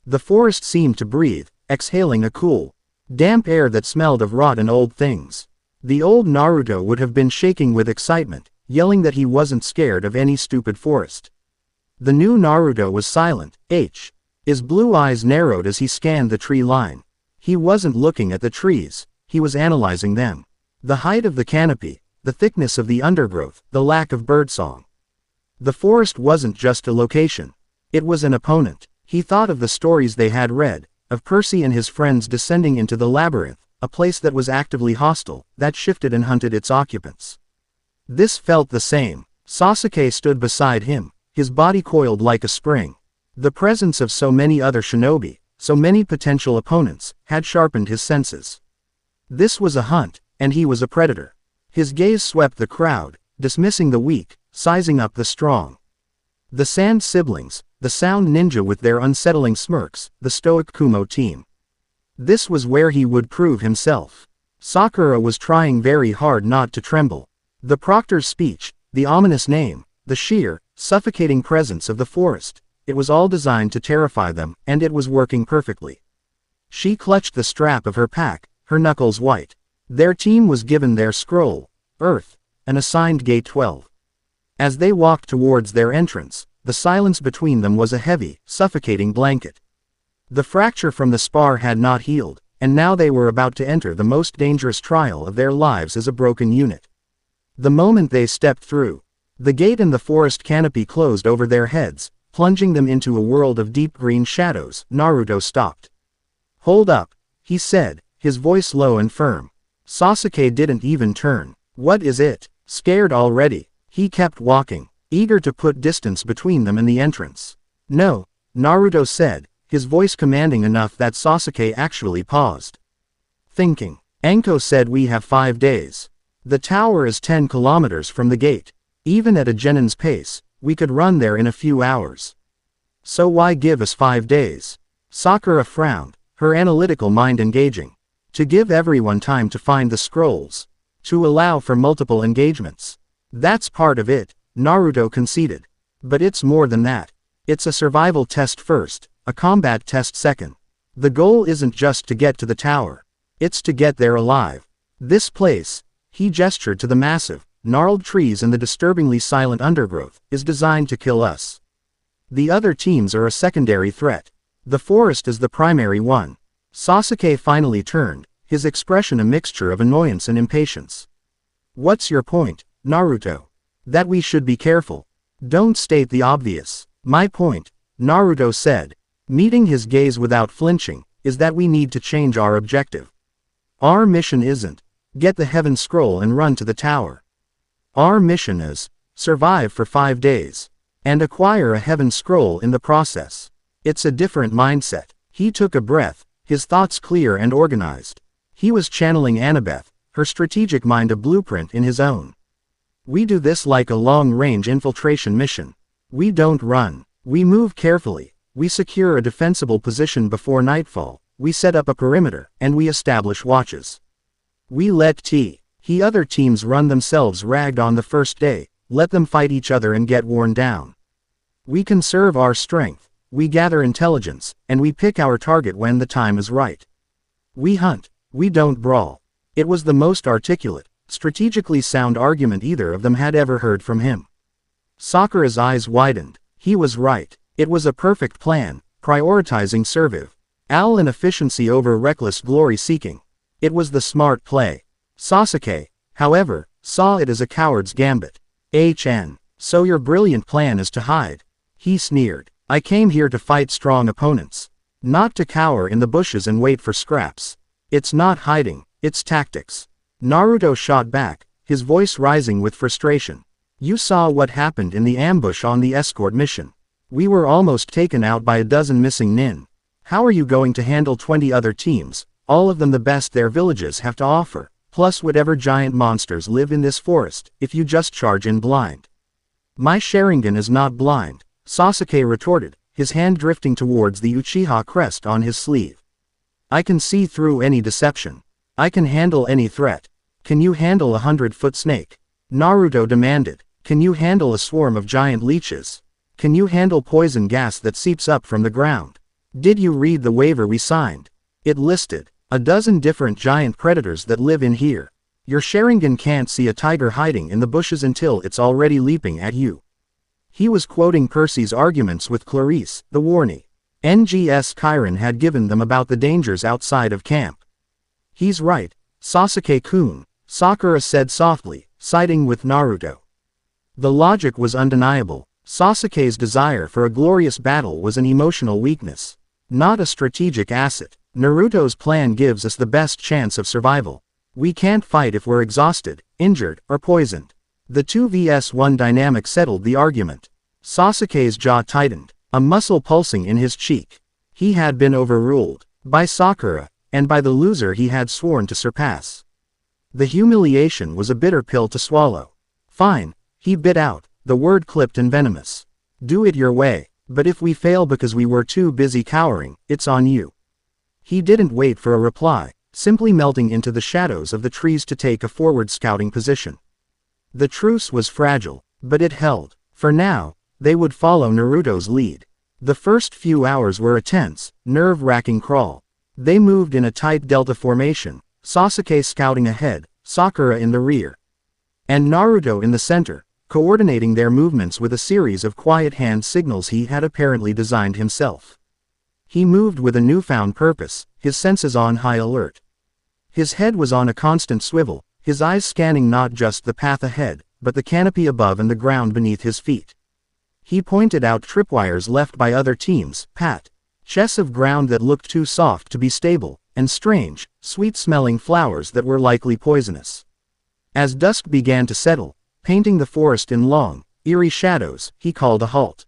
The forest seemed to breathe, exhaling a cool, damp air that smelled of rot and old things. The old Naruto would have been shaking with excitement, yelling that he wasn't scared of any stupid forest. The new Naruto was silent, his blue eyes narrowed as he scanned the tree line. He wasn't looking at the trees, he was analyzing them. The height of the canopy, the thickness of the undergrowth, the lack of birdsong. The forest wasn't just a location. It was an opponent. He thought of the stories they had read, of Percy and his friends descending into the labyrinth, a place that was actively hostile, that shifted and hunted its occupants. This felt the same. Sasuke stood beside him, his body coiled like a spring. The presence of so many other shinobi, so many potential opponents, had sharpened his senses. This was a hunt, and he was a predator. His gaze swept the crowd, dismissing the weak, sizing up the strong. The Sand Siblings, the Sound Ninja with their unsettling smirks, the stoic Kumo team. This was where he would prove himself. Sakura was trying very hard not to tremble. The proctor's speech, the ominous name, the sheer, suffocating presence of the forest, it was all designed to terrify them, and it was working perfectly. She clutched the strap of her pack, her knuckles white. Their team was given their scroll, Earth, and assigned Gate 12. As they walked towards their entrance, the silence between them was a heavy, suffocating blanket. The fracture from the spar had not healed, and now they were about to enter the most dangerous trial of their lives as a broken unit. The moment they stepped through, the gate and the forest canopy closed over their heads, plunging them into a world of deep green shadows. Naruto stopped. "Hold up," he said, his voice low and firm. Sasuke didn't even turn. "What is it? Scared already?" He kept walking, eager to put distance between them and the entrance. "No," Naruto said, his voice commanding enough that Sasuke actually paused. Thinking. "Anko said we have 5 days. The tower is 10 kilometers from the gate. Even at a genin's pace, we could run there in a few hours. So why give us 5 days?" Sakura frowned, her analytical mind engaging. "To give everyone time to find the scrolls. To allow for multiple engagements. That's part of it," Naruto conceded. "But it's more than that. It's a survival test first, a combat test second. The goal isn't just to get to the tower. It's to get there alive. This place," he gestured to the massive, gnarled trees and the disturbingly silent undergrowth, "is designed to kill us. The other teams are a secondary threat. The forest is the primary one." Sasuke finally turned, his expression a mixture of annoyance and impatience. "What's your point, Naruto?" "That we should be careful. Don't state the obvious." "My point," Naruto said, meeting his gaze without flinching, "is that we need to change our objective. Our mission isn't, get the Heaven Scroll and run to the tower. Our mission is, survive for 5 days. And acquire a Heaven Scroll in the process. It's a different mindset." He took a breath, his thoughts clear and organized. He was channeling Annabeth, her strategic mind a blueprint in his own. "We do this like a long-range infiltration mission. We don't run. We move carefully. We secure a defensible position before nightfall. We set up a perimeter, and we establish watches. We let other teams run themselves ragged on the first day, let them fight each other and get worn down. We conserve our strength, we gather intelligence, and we pick our target when the time is right. We hunt, we don't brawl." It was the most articulate, strategically sound argument either of them had ever heard from him. Sakura's eyes widened. He was right. It was a perfect plan, prioritizing servive and efficiency over reckless glory-seeking. It was the smart play. Sasuke, however, saw it as a coward's gambit. So your brilliant plan is to hide," he sneered. "I came here to fight strong opponents. Not to cower in the bushes and wait for scraps. It's not hiding, it's tactics." Naruto shot back, his voice rising with frustration. "You saw what happened in the ambush on the escort mission. We were almost taken out by a dozen missing nin. How are you going to handle 20 other teams, all of them the best their villages have to offer, plus whatever giant monsters live in this forest, if you just charge in blind?" "My Sharingan is not blind," Sasuke retorted, his hand drifting towards the Uchiha crest on his sleeve. "I can see through any deception. I can handle any threat. Can you handle a 100-foot snake?" Naruto demanded. "Can you handle a swarm of giant leeches? Can you handle poison gas that seeps up from the ground? Did you read the waiver we signed? It listed a dozen different giant predators that live in here. Your Sharingan can't see a tiger hiding in the bushes until it's already leaping at you." He was quoting Percy's arguments with Clarice, the warning NGS Chiron had given them about the dangers outside of camp. "He's right, Sasuke-kun," Sakura said softly, siding with Naruto. The logic was undeniable. Sasuke's desire for a glorious battle was an emotional weakness, not a strategic asset. Naruto's plan gives us the best chance of survival. We can't fight if we're exhausted, injured, or poisoned. The 2vs1 dynamic settled the argument. Sasuke's jaw tightened, a muscle pulsing in his cheek. He had been overruled by Sakura, and by the loser he had sworn to surpass. The humiliation was a bitter pill to swallow. Fine, he bit out, the word clipped and venomous. Do it your way, but if we fail because we were too busy cowering, it's on you. He didn't wait for a reply, simply melting into the shadows of the trees to take a forward scouting position. The truce was fragile, but it held. For now, they would follow Naruto's lead. The first few hours were a tense, nerve-wracking crawl. They moved in a tight delta formation, Sasuke scouting ahead, Sakura in the rear, and Naruto in the center, coordinating their movements with a series of quiet hand signals he had apparently designed himself. He moved with a newfound purpose, his senses on high alert. His head was on a constant swivel, his eyes scanning not just the path ahead, but the canopy above and the ground beneath his feet. He pointed out tripwires left by other teams, patches of ground that looked too soft to be stable, and strange, sweet-smelling flowers that were likely poisonous. As dusk began to settle, painting the forest in long, eerie shadows, he called a halt.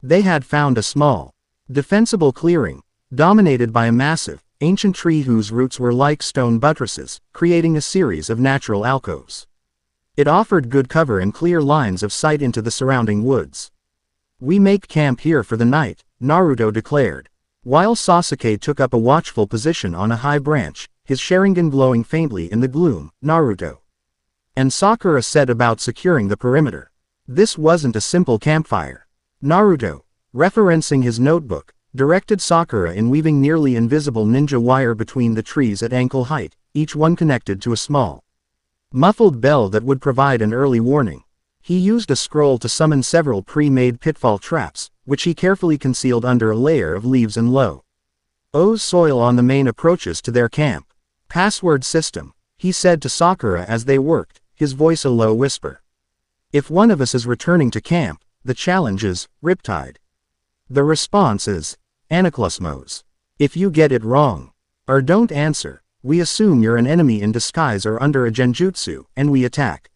They had found a small, defensible clearing, dominated by a massive, ancient tree whose roots were like stone buttresses, creating a series of natural alcoves. It offered good cover and clear lines of sight into the surrounding woods. "We make camp here for the night," Naruto declared. While Sasuke took up a watchful position on a high branch, his Sharingan glowing faintly in the gloom, Naruto and Sakura set about securing the perimeter. This wasn't a simple campfire. Naruto, referencing his notebook, directed Sakura in weaving nearly invisible ninja wire between the trees at ankle height, each one connected to a small, muffled bell that would provide an early warning. He used a scroll to summon several pre-made pitfall traps, which he carefully concealed under a layer of leaves and low soil on the main approaches to their camp. "Password system," he said to Sakura as they worked, his voice a low whisper. "If one of us is returning to camp, the challenge is Riptide. The response is Anaclosmos. If you get it wrong, or don't answer, we assume you're an enemy in disguise or under a genjutsu, and we attack.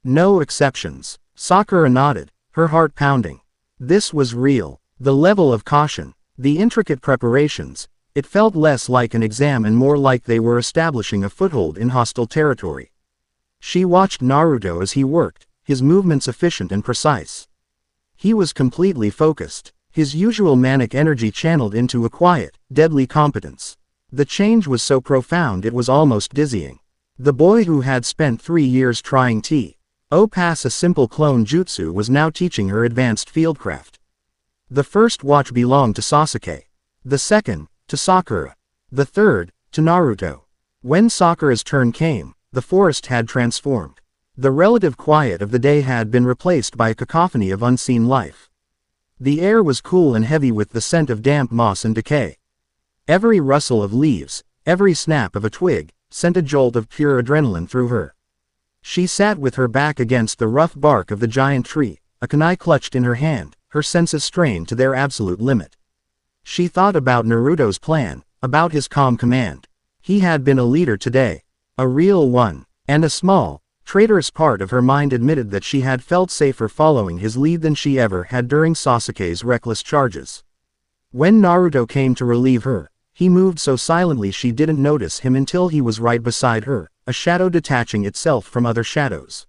No exceptions." Sakura nodded, her heart pounding. This was real. The level of caution, the intricate preparations, it felt less like an exam and more like they were establishing a foothold in hostile territory. She watched Naruto as he worked, his movements efficient and precise. He was completely focused, his usual manic energy channeled into a quiet, deadly competence. The change was so profound it was almost dizzying. The boy who had spent 3 years trying to pass a simple clone jutsu was now teaching her advanced fieldcraft. The first watch belonged to Sasuke. The second, to Sakura. The third, to Naruto. When Sakura's turn came, the forest had transformed. The relative quiet of the day had been replaced by a cacophony of unseen life. The air was cool and heavy with the scent of damp moss and decay. Every rustle of leaves, every snap of a twig, sent a jolt of pure adrenaline through her. She sat with her back against the rough bark of the giant tree, a kunai clutched in her hand, her senses strained to their absolute limit. She thought about Naruto's plan, about his calm command. He had been a leader today, a real one, and a small, traitorous part of her mind admitted that she had felt safer following his lead than she ever had during Sasuke's reckless charges. When Naruto came to relieve her, he moved so silently she didn't notice him until he was right beside her, a shadow detaching itself from other shadows.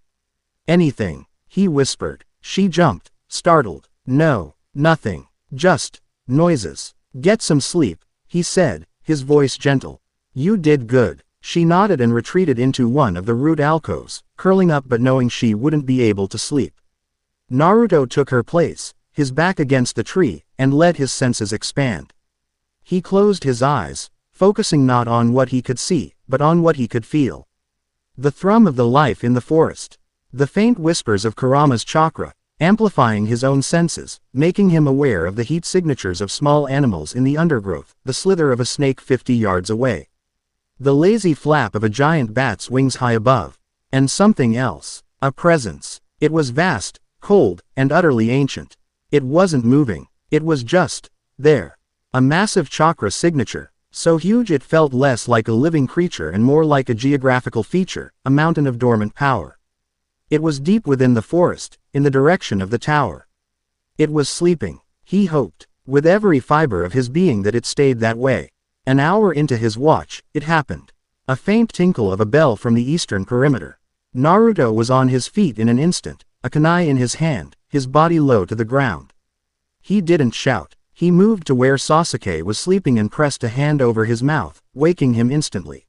"Anything," he whispered. She jumped, startled. "No, nothing. Just noises. Get some sleep," he said, his voice gentle. "You did good." She nodded and retreated into one of the root alcoves, curling up but knowing she wouldn't be able to sleep. Naruto took her place, his back against the tree, and let his senses expand. He closed his eyes, focusing not on what he could see, but on what he could feel. The thrum of the life in the forest. The faint whispers of Kurama's chakra, amplifying his own senses, making him aware of the heat signatures of small animals in the undergrowth, the slither of a snake 50 yards away. The lazy flap of a giant bat's wings high above. And something else. A presence. It was vast, cold, and utterly ancient. It wasn't moving. It was just there. A massive chakra signature, So huge it felt less like a living creature and more like a geographical feature, a mountain of dormant power. It was deep within the forest, in the direction of the tower. It was sleeping. He hoped, with every fiber of his being, that it stayed that way. An hour into his watch, it happened. A faint tinkle of a bell from the eastern perimeter. Naruto was on his feet in an instant, a kunai in his hand, his body low to the ground. He didn't shout. He moved to where Sasuke was sleeping and pressed a hand over his mouth, waking him instantly.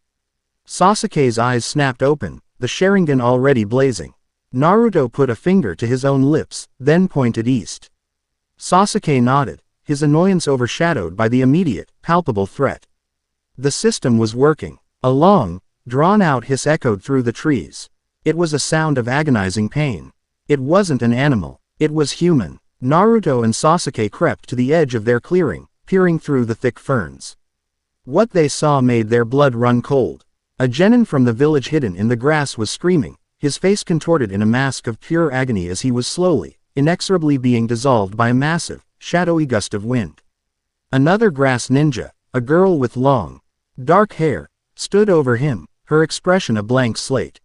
Sasuke's eyes snapped open, the Sharingan already blazing. Naruto put a finger to his own lips, then pointed east. Sasuke nodded, his annoyance overshadowed by the immediate, palpable threat. The system was working. A long, drawn-out hiss echoed through the trees. It was a sound of agonizing pain. It wasn't an animal. It was human. Naruto and Sasuke crept to the edge of their clearing, peering through the thick ferns. What they saw made their blood run cold. A genin from the village hidden in the grass was screaming, his face contorted in a mask of pure agony as he was slowly, inexorably being dissolved by a massive, shadowy gust of wind. Another grass ninja, a girl with long, dark hair, stood over him, her expression a blank slate.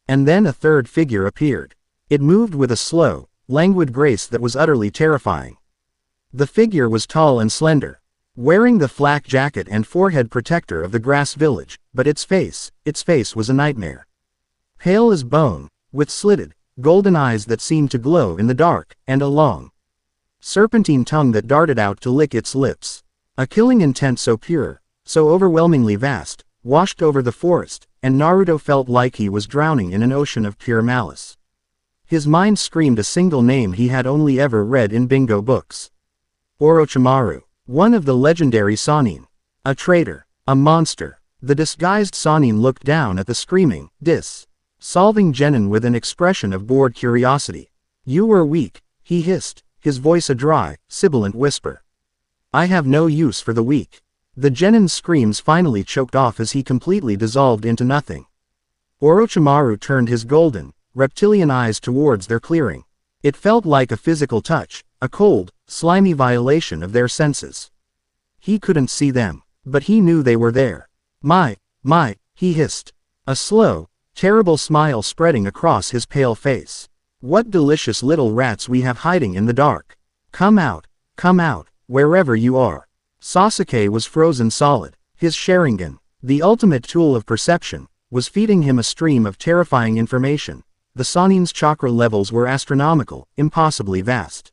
And then a third figure appeared. It moved with a slow, languid grace that was utterly terrifying. The figure was tall and slender, wearing the flak jacket and forehead protector of the grass village, but its face was a nightmare. Pale as bone, with slitted, golden eyes that seemed to glow in the dark, and a long, serpentine tongue that darted out to lick its lips. A killing intent so pure, so overwhelmingly vast, washed over the forest, and Naruto felt like he was drowning in an ocean of pure malice. His mind screamed a single name he had only ever read in bingo books. Orochimaru, one of the legendary Sannin. A traitor, a monster. The disguised Sannin looked down at the screaming, solving genin with an expression of bored curiosity. You were weak, he hissed, his voice a dry, sibilant whisper. I have no use for the weak. The genin's screams finally choked off as he completely dissolved into nothing. Orochimaru turned his golden, reptilian eyes towards their clearing. It felt like a physical touch, a cold, slimy violation of their senses. He couldn't see them, but he knew they were there. My, he hissed. A slow, terrible smile spreading across his pale face. What delicious little rats we have hiding in the dark. Come out, wherever you are. Sasuke was frozen solid. His Sharingan, the ultimate tool of perception, was feeding him a stream of terrifying information. The Sannin's chakra levels were astronomical, impossibly vast.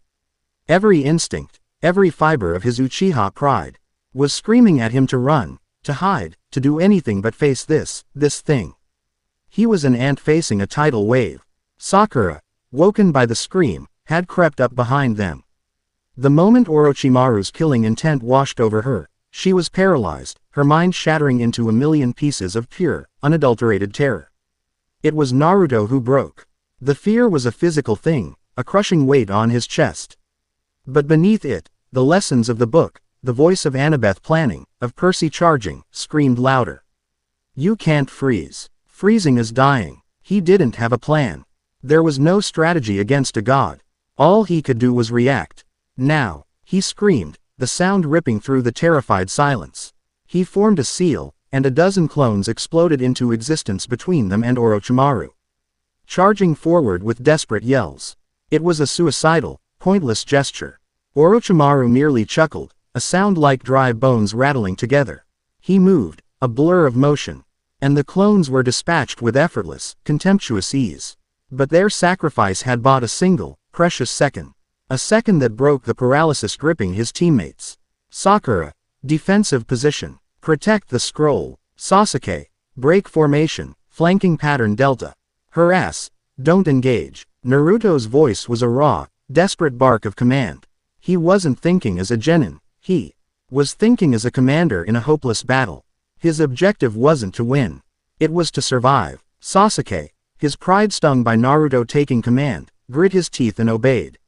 Every instinct, every fiber of his Uchiha pride, was screaming at him to run, to hide, to do anything but face this thing. He was an ant facing a tidal wave. Sakura, woken by the scream, had crept up behind them. The moment Orochimaru's killing intent washed over her, she was paralyzed, her mind shattering into a million pieces of pure, unadulterated terror. It was Naruto who broke. The fear was a physical thing, a crushing weight on his chest. But beneath it, the lessons of the book, the voice of Annabeth planning, of Percy charging, screamed louder. You can't freeze. Freezing is dying. He didn't have a plan. There was no strategy against a god. All he could do was react. Now, he screamed, the sound ripping through the terrified silence. He formed a seal, and a dozen clones exploded into existence between them and Orochimaru. Charging forward with desperate yells. It was a suicidal, pointless gesture. Orochimaru merely chuckled, a sound like dry bones rattling together. He moved, a blur of motion. And the clones were dispatched with effortless, contemptuous ease. But their sacrifice had bought a single, precious second. A second that broke the paralysis gripping his teammates. Sakura, defensive position. Protect the scroll. Sasuke, break formation, flanking pattern delta. Harass, don't engage. Naruto's voice was a raw, desperate bark of command. He wasn't thinking as a genin, he was thinking as a commander in a hopeless battle. His objective wasn't to win. It was to survive. Sasuke, his pride stung by Naruto taking command, grit his teeth and obeyed.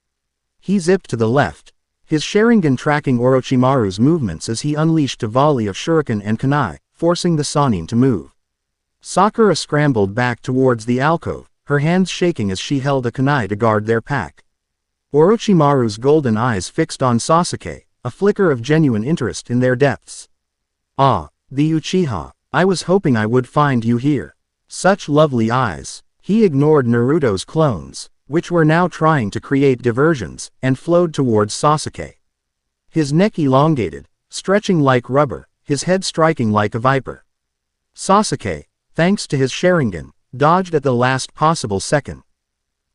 He zipped to the left, his Sharingan tracking Orochimaru's movements as he unleashed a volley of shuriken and kunai, forcing the Sannin to move. Sakura scrambled back towards the alcove, her hands shaking as she held a kunai to guard their pack. Orochimaru's golden eyes fixed on Sasuke, a flicker of genuine interest in their depths. Ah, the Uchiha. I was hoping I would find you here. Such lovely eyes. He ignored Naruto's clones, which were now trying to create diversions, and flowed towards Sasuke. His neck elongated, stretching like rubber, his head striking like a viper. Sasuke, thanks to his Sharingan, dodged at the last possible second.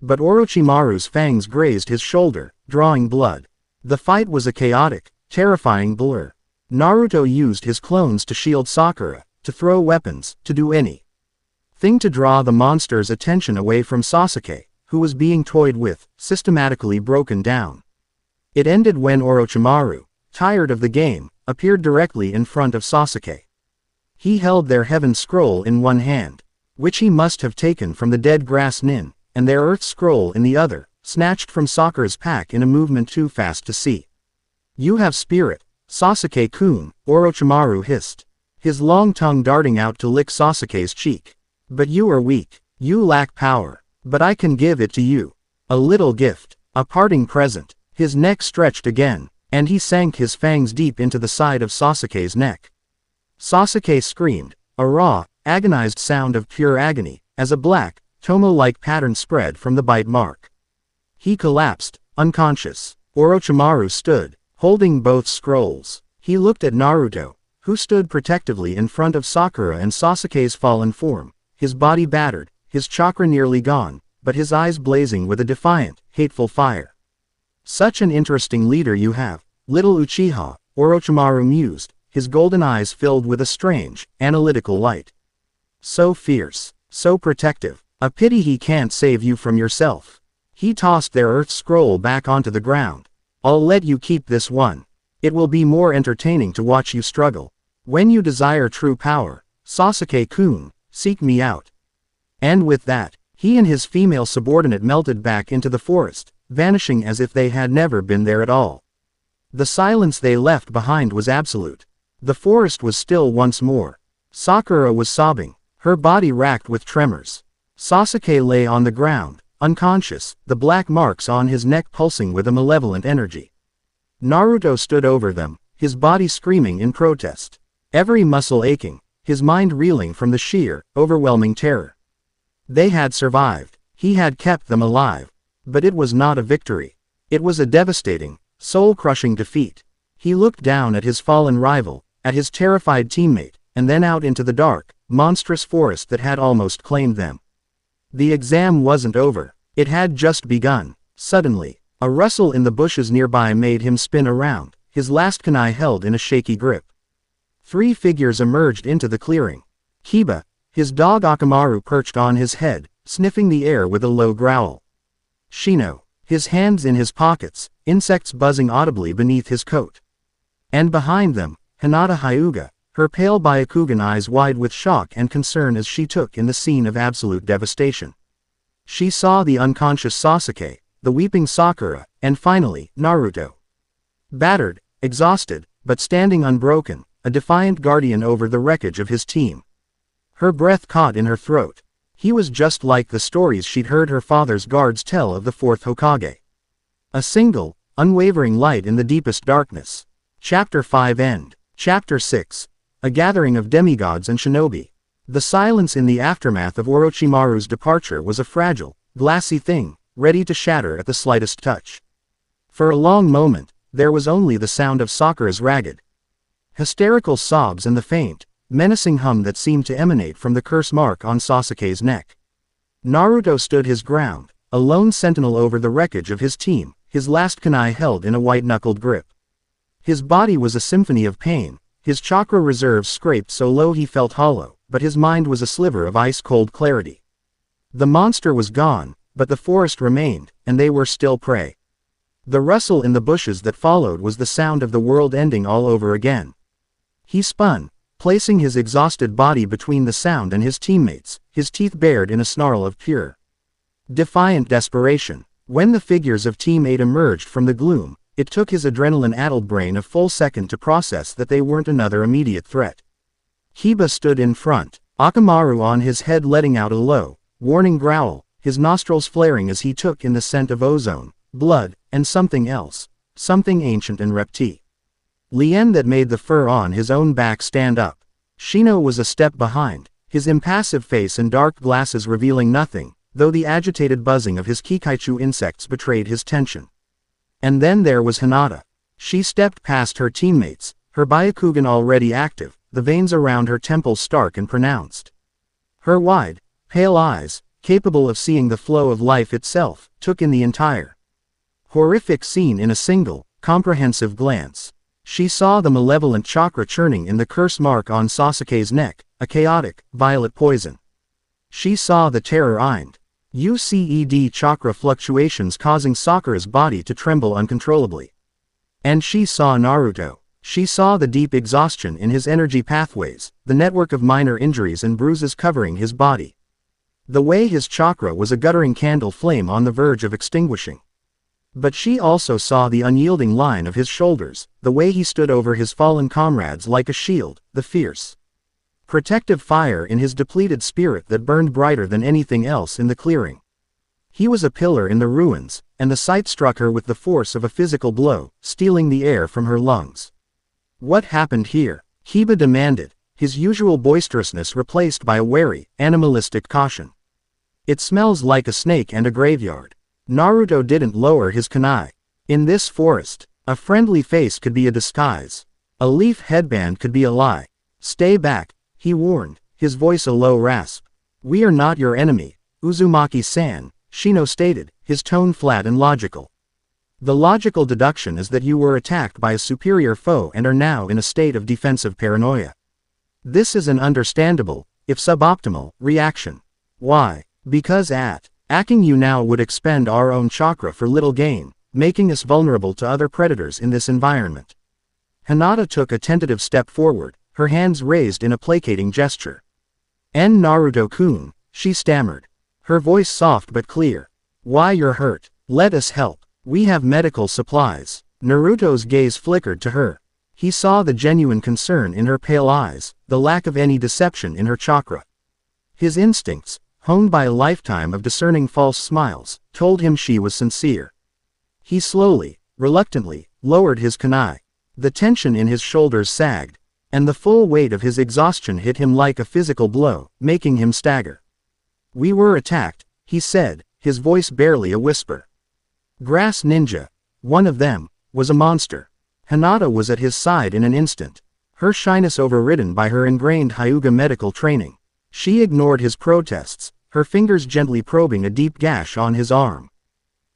But Orochimaru's fangs grazed his shoulder, drawing blood. The fight was a chaotic, terrifying blur. Naruto used his clones to shield Sakura, to throw weapons, to do anything to draw the monster's attention away from Sasuke, who was being toyed with, systematically broken down. It ended when Orochimaru, tired of the game, appeared directly in front of Sasuke. He held their heaven scroll in one hand, which he must have taken from the dead grass nin, and their earth scroll in the other, snatched from Sakura's pack in a movement too fast to see. You have spirit, Sasuke-kun, Orochimaru hissed, his long tongue darting out to lick Sasuke's cheek. But you are weak, you lack power, but I can give it to you. A little gift, a parting present. His neck stretched again, and he sank his fangs deep into the side of Sasuke's neck. Sasuke screamed, a raw, agonized sound of pure agony, as a black, tomo-like pattern spread from the bite mark. He collapsed, unconscious. Orochimaru stood, holding both scrolls. He looked at Naruto, who stood protectively in front of Sakura and Sasuke's fallen form, his body battered, his chakra nearly gone, but his eyes blazing with a defiant, hateful fire. Such an interesting leader you have, little Uchiha, Orochimaru mused, his golden eyes filled with a strange, analytical light. So fierce, so protective, a pity he can't save you from yourself. He tossed their earth scroll back onto the ground. I'll let you keep this one. It will be more entertaining to watch you struggle. When you desire true power, Sasuke-kun, seek me out. And with that, he and his female subordinate melted back into the forest, vanishing as if they had never been there at all. The silence they left behind was absolute. The forest was still once more. Sakura was sobbing, her body racked with tremors. Sasuke lay on the ground, unconscious, the black marks on his neck pulsing with a malevolent energy. Naruto stood over them, his body screaming in protest. Every muscle aching, his mind reeling from the sheer, overwhelming terror. They had survived. He had kept them alive. But it was not a victory. It was a devastating, soul-crushing defeat. He looked down at his fallen rival, at his terrified teammate, and then out into the dark, monstrous forest that had almost claimed them. The exam wasn't over. It had just begun. Suddenly, a rustle in the bushes nearby made him spin around, his last kunai held in a shaky grip. 3 figures emerged into the clearing. Kiba, his dog Akamaru perched on his head, sniffing the air with a low growl. Shino, his hands in his pockets, insects buzzing audibly beneath his coat. And behind them, Hinata Hyuga, her pale Byakugan eyes wide with shock and concern as she took in the scene of absolute devastation. She saw the unconscious Sasuke, the weeping Sakura, and finally, Naruto. Battered, exhausted, but standing unbroken, a defiant guardian over the wreckage of his team. Her breath caught in her throat. He was just like the stories she'd heard her father's guards tell of the 4th Hokage. A single, unwavering light in the deepest darkness. Chapter 5 End. Chapter 6. A gathering of demigods and shinobi. The silence in the aftermath of Orochimaru's departure was a fragile, glassy thing, ready to shatter at the slightest touch. For a long moment, there was only the sound of Sakura's ragged, hysterical sobs and the faint, menacing hum that seemed to emanate from the curse mark on Sasuke's neck. Naruto stood his ground, a lone sentinel over the wreckage of his team, his last kunai held in a white-knuckled grip. His body was a symphony of pain, his chakra reserves scraped so low he felt hollow, but his mind was a sliver of ice-cold clarity. The monster was gone, but the forest remained, and they were still prey. The rustle in the bushes that followed was the sound of the world ending all over again. He spun, placing his exhausted body between the sound and his teammates, his teeth bared in a snarl of pure, defiant desperation. When the figures of Team 8 emerged from the gloom, it took his adrenaline-addled brain a full second to process that they weren't another immediate threat. Kiba stood in front, Akamaru on his head letting out a low, warning growl, his nostrils flaring as he took in the scent of ozone, blood, and something else, something ancient and reptile. Lien that made the fur on his own back stand up. Shino was a step behind, his impassive face and dark glasses revealing nothing, though the agitated buzzing of his Kikaichu insects betrayed his tension. And then there was Hinata. She stepped past her teammates, her Byakugan already active, the veins around her temples stark and pronounced. Her wide, pale eyes, capable of seeing the flow of life itself, took in the entire horrific scene in a single, comprehensive glance. She saw the malevolent chakra churning in the curse mark on Sasuke's neck, a chaotic, violet poison. She saw the terror-ind UCED chakra fluctuations causing Sakura's body to tremble uncontrollably. And she saw Naruto. She saw the deep exhaustion in his energy pathways, the network of minor injuries and bruises covering his body. The way his chakra was a guttering candle flame on the verge of extinguishing. But she also saw the unyielding line of his shoulders, the way he stood over his fallen comrades like a shield, the fierce, protective fire in his depleted spirit that burned brighter than anything else in the clearing. He was a pillar in the ruins, and the sight struck her with the force of a physical blow, stealing the air from her lungs. What happened here? Kiba demanded, his usual boisterousness replaced by a wary, animalistic caution. It smells like a snake and a graveyard. Naruto didn't lower his kunai. In this forest, a friendly face could be a disguise. A leaf headband could be a lie. Stay back, he warned, his voice a low rasp. We are not your enemy, Uzumaki-san, Shino stated, his tone flat and logical. The logical deduction is that you were attacked by a superior foe and are now in a state of defensive paranoia. This is an understandable, if suboptimal, reaction. Why? Because attacking you now would expend our own chakra for little gain, making us vulnerable to other predators in this environment. Hinata took a tentative step forward, her hands raised in a placating gesture. Naruto-kun, she stammered. Her voice soft but clear. Why you're hurt? Let us help. We have medical supplies. Naruto's gaze flickered to her. He saw the genuine concern in her pale eyes, the lack of any deception in her chakra. His instincts, honed by a lifetime of discerning false smiles, told him she was sincere. He slowly, reluctantly, lowered his kunai. The tension in his shoulders sagged, and the full weight of his exhaustion hit him like a physical blow, making him stagger. We were attacked, he said, his voice barely a whisper. Grass ninja, one of them, was a monster. Hinata was at his side in an instant, her shyness overridden by her ingrained Hyuga medical training. She ignored his protests, her fingers gently probing a deep gash on his arm.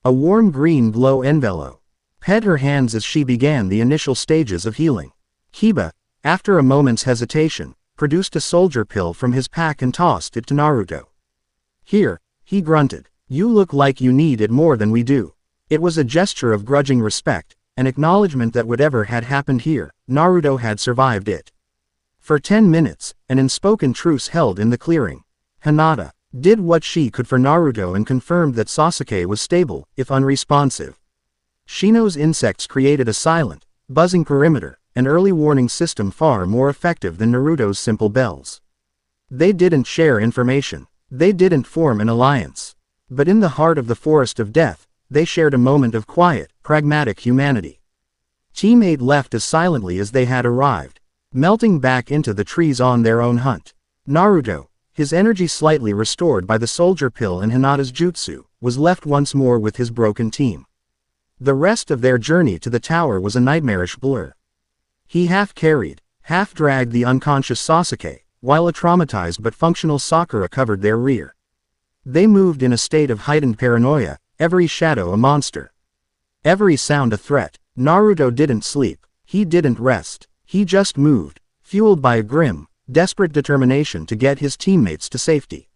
A warm green glow enveloped her hands as she began the initial stages of healing. Kiba, after a moment's hesitation, produced a soldier pill from his pack and tossed it to Naruto. Here, he grunted. You look like you need it more than we do. It was a gesture of grudging respect, an acknowledgement that whatever had happened here, Naruto had survived it. For 10 minutes, an unspoken truce held in the clearing. Hinata did what she could for Naruto and confirmed that Sasuke was stable, if unresponsive. Shino's insects created a silent, buzzing perimeter, an early warning system far more effective than Naruto's simple bells. They didn't share information. They didn't form an alliance. But in the heart of the forest of death, they shared a moment of quiet, pragmatic humanity. Team 8 left as silently as they had arrived, melting back into the trees on their own hunt. Naruto, his energy slightly restored by the soldier pill and Hinata's jutsu, was left once more with his broken team. The rest of their journey to the tower was a nightmarish blur. He half-carried, half-dragged the unconscious Sasuke, while a traumatized but functional Sakura covered their rear. They moved in a state of heightened paranoia, every shadow a monster. Every sound a threat. Naruto didn't sleep. He didn't rest. He just moved, fueled by a grim, desperate determination to get his teammates to safety.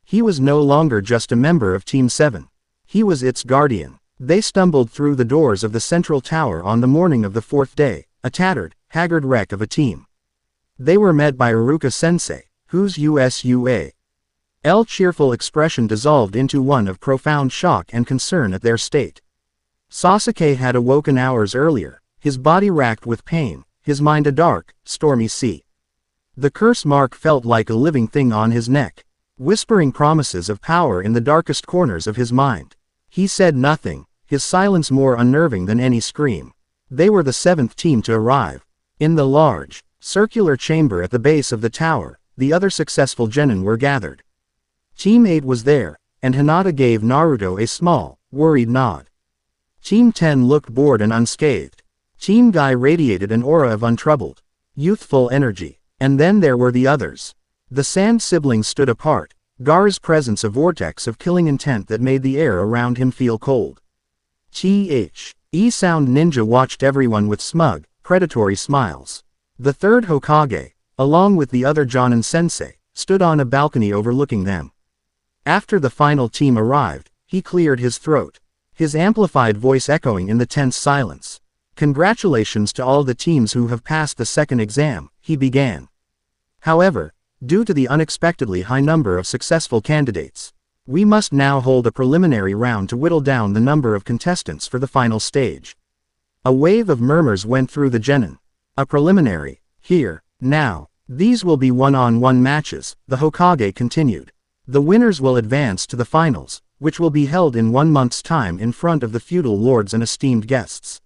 He was no longer just a member of Team 7. He was its guardian. They stumbled through the doors of the central tower on the morning of the 4th day, a tattered, haggard wreck of a team. They were met by Iruka-sensei, whose USUA cheerful expression dissolved into one of profound shock and concern at their state. Sasuke had awoken hours earlier, his body racked with pain, his mind a dark, stormy sea. The curse mark felt like a living thing on his neck, whispering promises of power in the darkest corners of his mind. He said nothing, his silence more unnerving than any scream. They were the seventh team to arrive. In the large, circular chamber at the base of the tower, the other successful genin were gathered. Team 8 was there, and Hinata gave Naruto a small, worried nod. Team 10 looked bored and unscathed. Team Guy radiated an aura of untroubled, youthful energy. And then there were the others. The Sand siblings stood apart, Gaara's presence a vortex of killing intent that made the air around him feel cold. Sound Ninja watched everyone with smug, predatory smiles. The third Hokage, along with the other Jonin sensei, stood on a balcony overlooking them. After the final team arrived, he cleared his throat, his amplified voice echoing in the tense silence. Congratulations to all the teams who have passed the second exam, he began. However, due to the unexpectedly high number of successful candidates, we must now hold a preliminary round to whittle down the number of contestants for the final stage. A wave of murmurs went through the genin. A preliminary, here, now. These will be one-on-one matches, the Hokage continued. The winners will advance to the finals, which will be held in 1 month's time in front of the feudal lords and esteemed guests.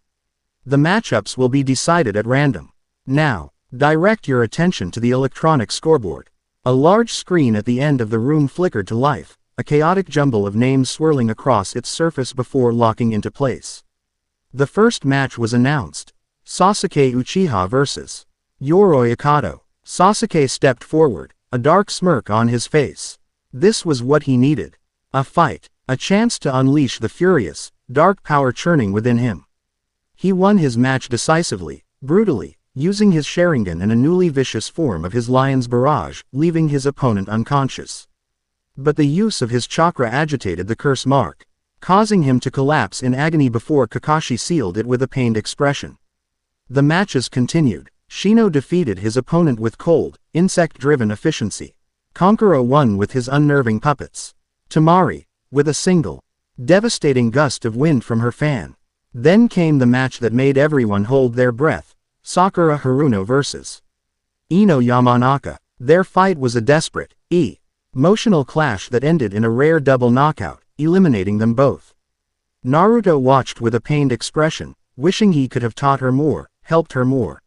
The matchups will be decided at random. Now, direct your attention to the electronic scoreboard. A large screen at the end of the room flickered to life, a chaotic jumble of names swirling across its surface before locking into place. The first match was announced. Sasuke Uchiha vs. Yoroi Akato. Sasuke stepped forward, a dark smirk on his face. This was what he needed. A fight, a chance to unleash the furious, dark power churning within him. He won his match decisively, brutally, using his Sharingan and a newly vicious form of his Lion's Barrage, leaving his opponent unconscious. But the use of his chakra agitated the curse mark, causing him to collapse in agony before Kakashi sealed it with a pained expression. The matches continued. Shino defeated his opponent with cold, insect-driven efficiency. Kankuro won with his unnerving puppets. Temari, with a single, devastating gust of wind from her fan. Then came the match that made everyone hold their breath. Sakura Haruno vs. Ino Yamanaka. Their fight was a desperate, emotional clash that ended in a rare double knockout, eliminating them both. Naruto watched with a pained expression, wishing he could have taught her more, helped her more.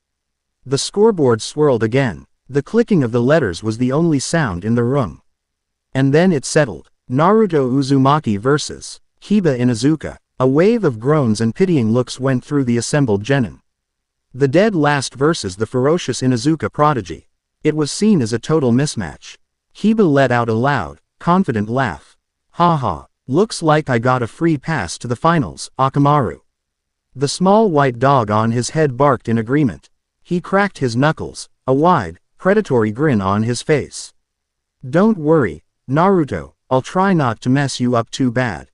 The scoreboard swirled again. The clicking of the letters was the only sound in the room. And then it settled. Naruto Uzumaki vs. Kiba Inuzuka. A wave of groans and pitying looks went through the assembled genin. The dead last versus the ferocious Inuzuka prodigy. It was seen as a total mismatch. Kiba let out a loud, confident laugh. Ha ha, looks like I got a free pass to the finals, Akamaru. The small white dog on his head barked in agreement. He cracked his knuckles, a wide, predatory grin on his face. Don't worry, Naruto, I'll try not to mess you up too bad.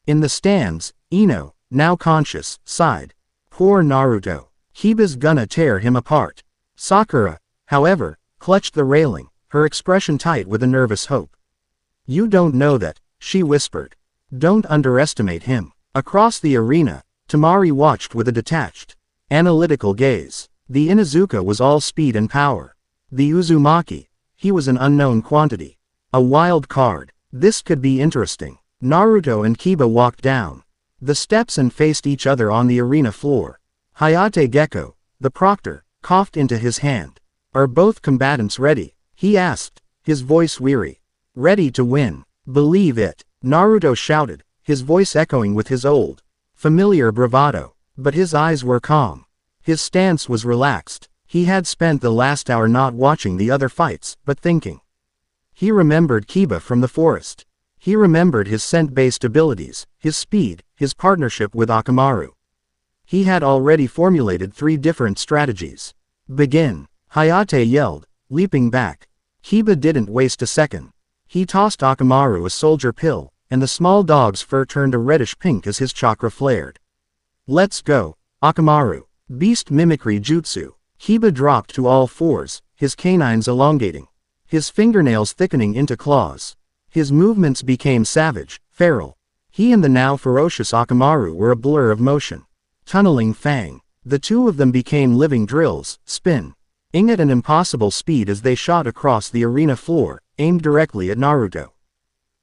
In the stands, Ino, now conscious, sighed. Poor Naruto. Kiba's gonna tear him apart. Sakura, however, clutched the railing, her expression tight with a nervous hope. You don't know that, she whispered. Don't underestimate him. Across the arena, Temari watched with a detached, analytical gaze. The Inuzuka was all speed and power. The Uzumaki, he was an unknown quantity. A wild card. This could be interesting. Naruto and Kiba walked down the steps and faced each other on the arena floor. Hayate Gecko, the proctor, coughed into his hand. Are both combatants ready? He asked, his voice weary. Ready to win. Believe it, Naruto shouted, his voice echoing with his old, familiar bravado. But his eyes were calm. His stance was relaxed. He had spent the last hour not watching the other fights, but thinking. He remembered Kiba from the forest. He remembered his scent-based abilities, his speed, his partnership with Akamaru. He had already formulated 3 different strategies. Begin, Hayate yelled, leaping back. Kiba didn't waste a second. He tossed Akamaru a soldier pill, and the small dog's fur turned a reddish pink as his chakra flared. Let's go, Akamaru. Beast mimicry jutsu. Kiba dropped to all fours, his canines elongating, his fingernails thickening into claws. His movements became savage, feral. He and the now ferocious Akamaru were a blur of motion. Tunneling fang. The two of them became living drills, spinning at an impossible speed as they shot across the arena floor, aimed directly at Naruto.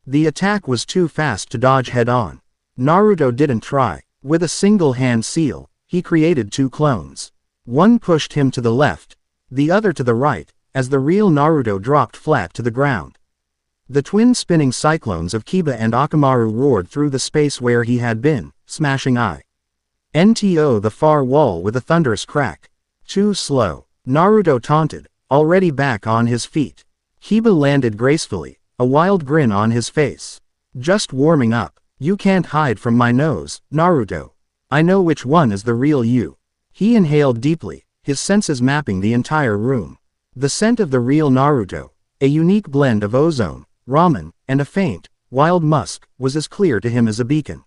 The attack was too fast to dodge head-on. Naruto didn't try. With a single hand seal, he created two clones. One pushed him to the left, the other to the right, as the real Naruto dropped flat to the ground. The twin spinning cyclones of Kiba and Akamaru roared through the space where he had been, smashing into the far wall with a thunderous crack. Too slow, Naruto taunted, already back on his feet. Kiba landed gracefully, a wild grin on his face. Just warming up. You can't hide from my nose, Naruto. I know which one is the real you. He inhaled deeply, his senses mapping the entire room. The scent of the real Naruto, a unique blend of ozone, ramen, and a faint, wild musk, was as clear to him as a beacon.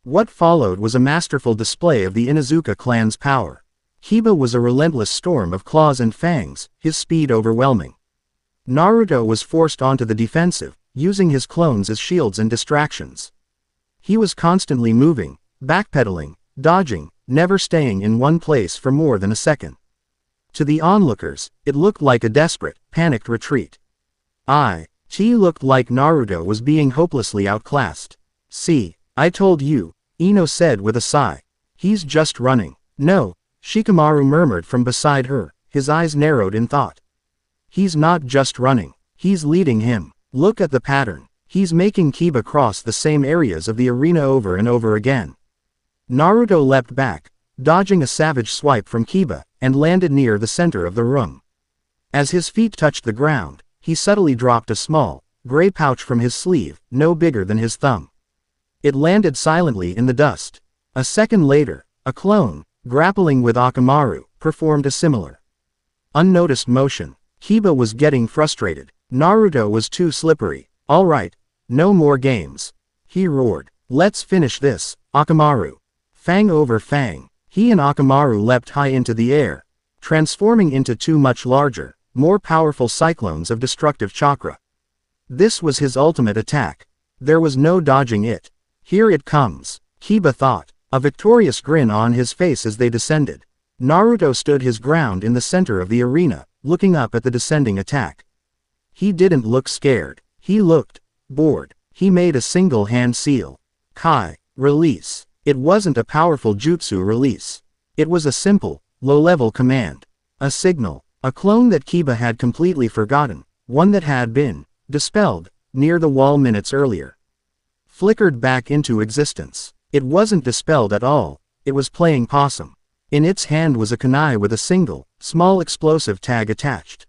What followed was a masterful display of the Inuzuka clan's power. Kiba was a relentless storm of claws and fangs, his speed overwhelming. Naruto was forced onto the defensive, using his clones as shields and distractions. He was constantly moving, backpedaling, dodging, never staying in one place for more than a second. To the onlookers, it looked like a desperate, panicked retreat. He looked like Naruto was being hopelessly outclassed. See, I told you, Ino said with a sigh. He's just running. No, Shikamaru murmured from beside her, his eyes narrowed in thought. He's not just running, he's leading him. Look at the pattern. He's making Kiba cross the same areas of the arena over and over again. Naruto leapt back, dodging a savage swipe from Kiba, and landed near the center of the room. As his feet touched the ground, he subtly dropped a small, gray pouch from his sleeve, no bigger than his thumb. It landed silently in the dust. A second later, a clone, grappling with Akamaru, performed a similar unnoticed motion. Kiba was getting frustrated. Naruto was too slippery. All right, no more games. He roared. Let's finish this, Akamaru. Fang over fang. He and Akamaru leapt high into the air, transforming into two much larger, more powerful cyclones of destructive chakra. This was his ultimate attack. There was no dodging it. Here it comes, Kiba thought, a victorious grin on his face as they descended. Naruto stood his ground in the center of the arena, looking up at the descending attack. He didn't look scared. He looked bored. He made a single hand seal. Kai, release. It wasn't a powerful jutsu release. It was a simple, low-level command. A signal. A clone that Kiba had completely forgotten, one that had been dispelled near the wall minutes earlier. Flickered back into existence. It wasn't dispelled at all, it was playing possum. In its hand was a kunai with a single, small explosive tag attached.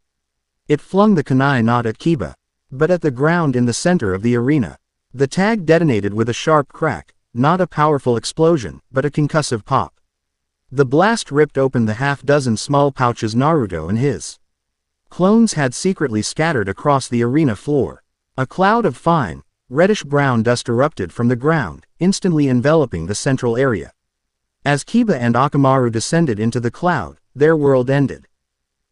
It flung the kunai not at Kiba, but at the ground in the center of the arena. The tag detonated with a sharp crack, not a powerful explosion, but a concussive pop. The blast ripped open the half-dozen small pouches Naruto and his clones had secretly scattered across the arena floor. A cloud of fine, reddish-brown dust erupted from the ground, instantly enveloping the central area. As Kiba and Akamaru descended into the cloud, their world ended.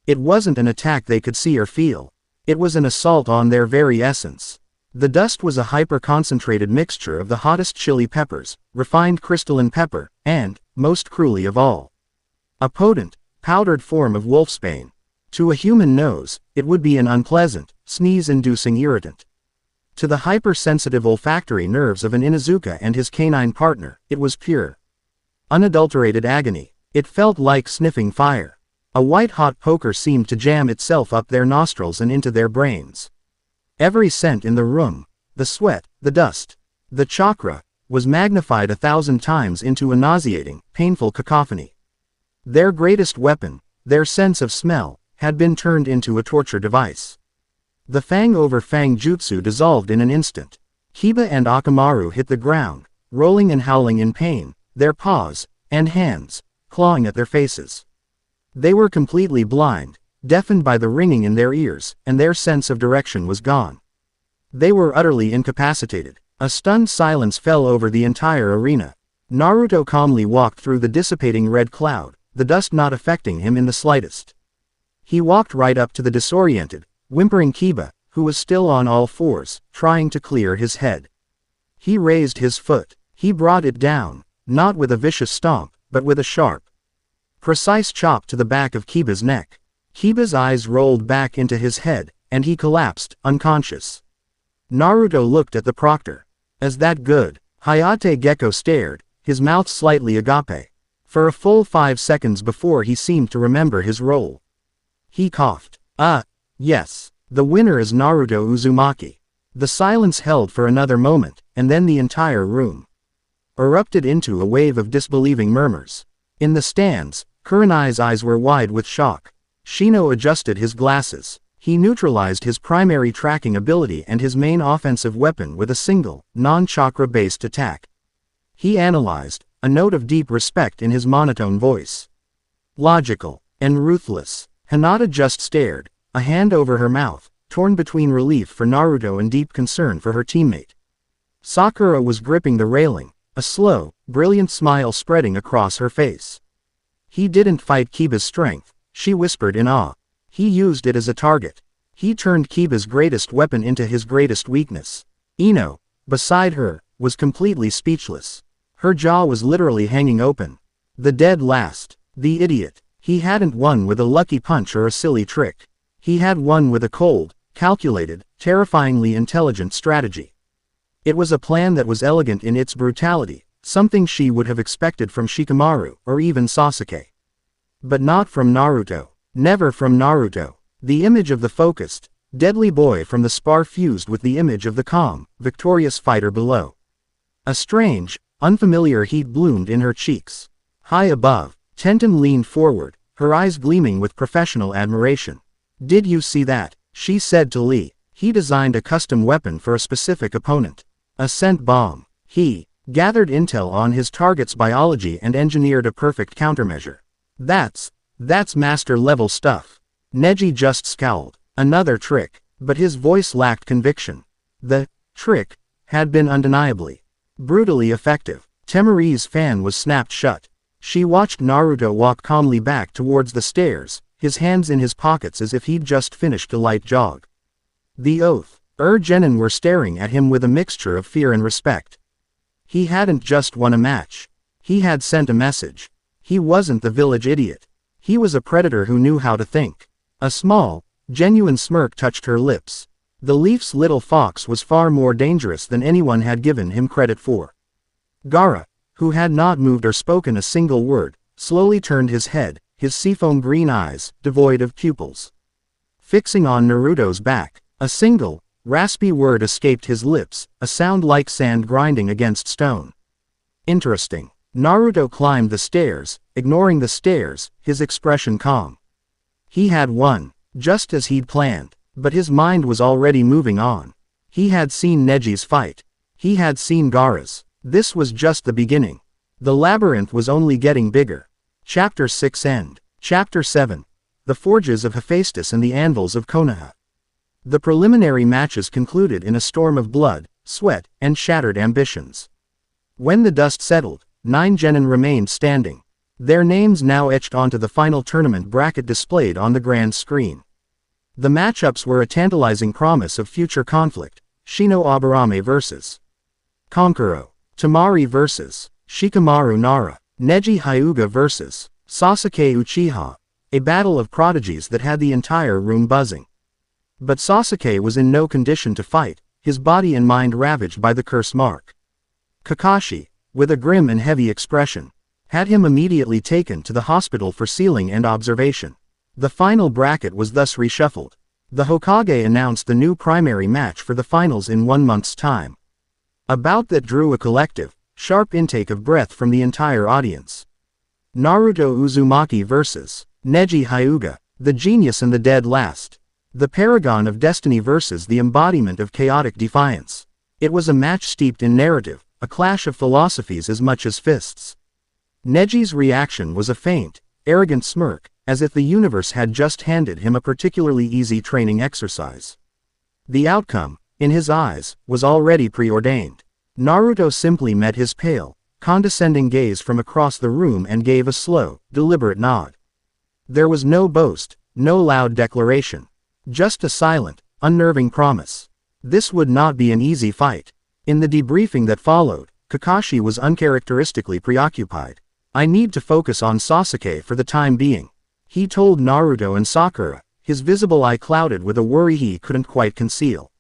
It wasn't an attack they could see or feel. It was an assault on their very essence. The dust was a hyper-concentrated mixture of the hottest chili peppers, refined crystalline pepper, and, most cruelly of all, a potent, powdered form of wolfsbane. To a human nose, it would be an unpleasant, sneeze-inducing irritant. To the hypersensitive olfactory nerves of an Inuzuka and his canine partner, it was pure, unadulterated agony. It felt like sniffing fire. A white-hot poker seemed to jam itself up their nostrils and into their brains. Every scent in the room, the sweat, the dust, the chakra, was magnified 1,000 times into a nauseating, painful cacophony. Their greatest weapon, their sense of smell, had been turned into a torture device. The fang over fang jutsu dissolved in an instant. Kiba and Akamaru hit the ground, rolling and howling in pain, their paws and hands clawing at their faces. They were completely blind, deafened by the ringing in their ears, and their sense of direction was gone. They were utterly incapacitated. A stunned silence fell over the entire arena. Naruto calmly walked through the dissipating red cloud, the dust not affecting him in the slightest. He walked right up to the disoriented, whimpering Kiba, who was still on all fours, trying to clear his head. He raised his foot. He brought it down, not with a vicious stomp, but with a sharp, precise chop to the back of Kiba's neck. Kiba's eyes rolled back into his head, and he collapsed, unconscious. Naruto looked at the proctor. Is that good? Hayate Gecko stared, his mouth slightly agape. for a full 5 seconds before he seemed to remember his role. He coughed. Yes. The winner is Naruto Uzumaki. The silence held for another moment, and then the entire room erupted into a wave of disbelieving murmurs. In the stands, Kurenai's eyes were wide with shock. Shino adjusted his glasses. He neutralized his primary tracking ability and his main offensive weapon with a single, non-chakra-based attack. He analyzed, a note of deep respect in his monotone voice. Logical and ruthless. Hinata just stared, a hand over her mouth, torn between relief for Naruto and deep concern for her teammate. Sakura was gripping the railing, a slow, brilliant smile spreading across her face. He didn't fight Kiba's strength, she whispered in awe. He used it as a target. He turned Kiba's greatest weapon into his greatest weakness. Ino, beside her, was completely speechless. Her jaw was literally hanging open. The dead last. The idiot. He hadn't won with a lucky punch or a silly trick. He had won with a cold, calculated, terrifyingly intelligent strategy. It was a plan that was elegant in its brutality, something she would have expected from Shikamaru, or even Sasuke. But not from Naruto. Never from Naruto. The image of the focused, deadly boy from the spar fused with the image of the calm, victorious fighter below. A strange, unfamiliar heat bloomed in her cheeks. High above, Tenten leaned forward, her eyes gleaming with professional admiration. "Did you see that?" she said to Lee. "He designed a custom weapon for a specific opponent. A scent bomb. He gathered intel on his target's biology and engineered a perfect countermeasure. That's master-level stuff." Neji just scowled. Another trick, but his voice lacked conviction. The trick had been undeniably, brutally effective. Temari's fan was snapped shut. She watched Naruto walk calmly back towards the stairs, his hands in his pockets as if he'd just finished a light jog. The oath. Genin were staring at him with a mixture of fear and respect. He hadn't just won a match. He had sent a message. He wasn't the village idiot. He was a predator who knew how to think. A small, genuine smirk touched her lips. The Leaf's little fox was far more dangerous than anyone had given him credit for. Gaara, who had not moved or spoken a single word, slowly turned his head, his seafoam green eyes, devoid of pupils, fixing on Naruto's back. A single, raspy word escaped his lips, a sound like sand grinding against stone. Interesting. Naruto climbed the stairs, ignoring the stairs, his expression calm. He had won, just as he'd planned, but his mind was already moving on. He had seen Neji's fight. He had seen Gaara's. This was just the beginning. The labyrinth was only getting bigger. Chapter 6 End. Chapter 7. The Forges of Hephaestus and the Anvils of Konoha. The preliminary matches concluded in a storm of blood, sweat, and shattered ambitions. When the dust settled, 9 genin remained standing. Their names now etched onto the final tournament bracket displayed on the grand screen. The matchups were a tantalizing promise of future conflict. Shino Aburame vs. Kankuro. Temari vs. Shikamaru Nara. Neji Hyuga vs. Sasuke Uchiha. A battle of prodigies that had the entire room buzzing. But Sasuke was in no condition to fight, his body and mind ravaged by the curse mark. Kakashi, with a grim and heavy expression, had him immediately taken to the hospital for sealing and observation. The final bracket was thus reshuffled. The Hokage announced the new primary match for the finals in 1 month's time. A bout that drew a collective, sharp intake of breath from the entire audience. Naruto Uzumaki vs. Neji Hyuga, the genius and the dead last. The paragon of destiny versus the embodiment of chaotic defiance. It was a match steeped in narrative, a clash of philosophies as much as fists. Neji's reaction was a faint, arrogant smirk, as if the universe had just handed him a particularly easy training exercise. The outcome, in his eyes, was already preordained. Naruto simply met his pale, condescending gaze from across the room and gave a slow, deliberate nod. There was no boast, no loud declaration. Just a silent, unnerving promise. This would not be an easy fight. In the debriefing that followed, Kakashi was uncharacteristically preoccupied. "I need to focus on Sasuke for the time being," he told Naruto and Sakura, his visible eye clouded with a worry he couldn't quite conceal.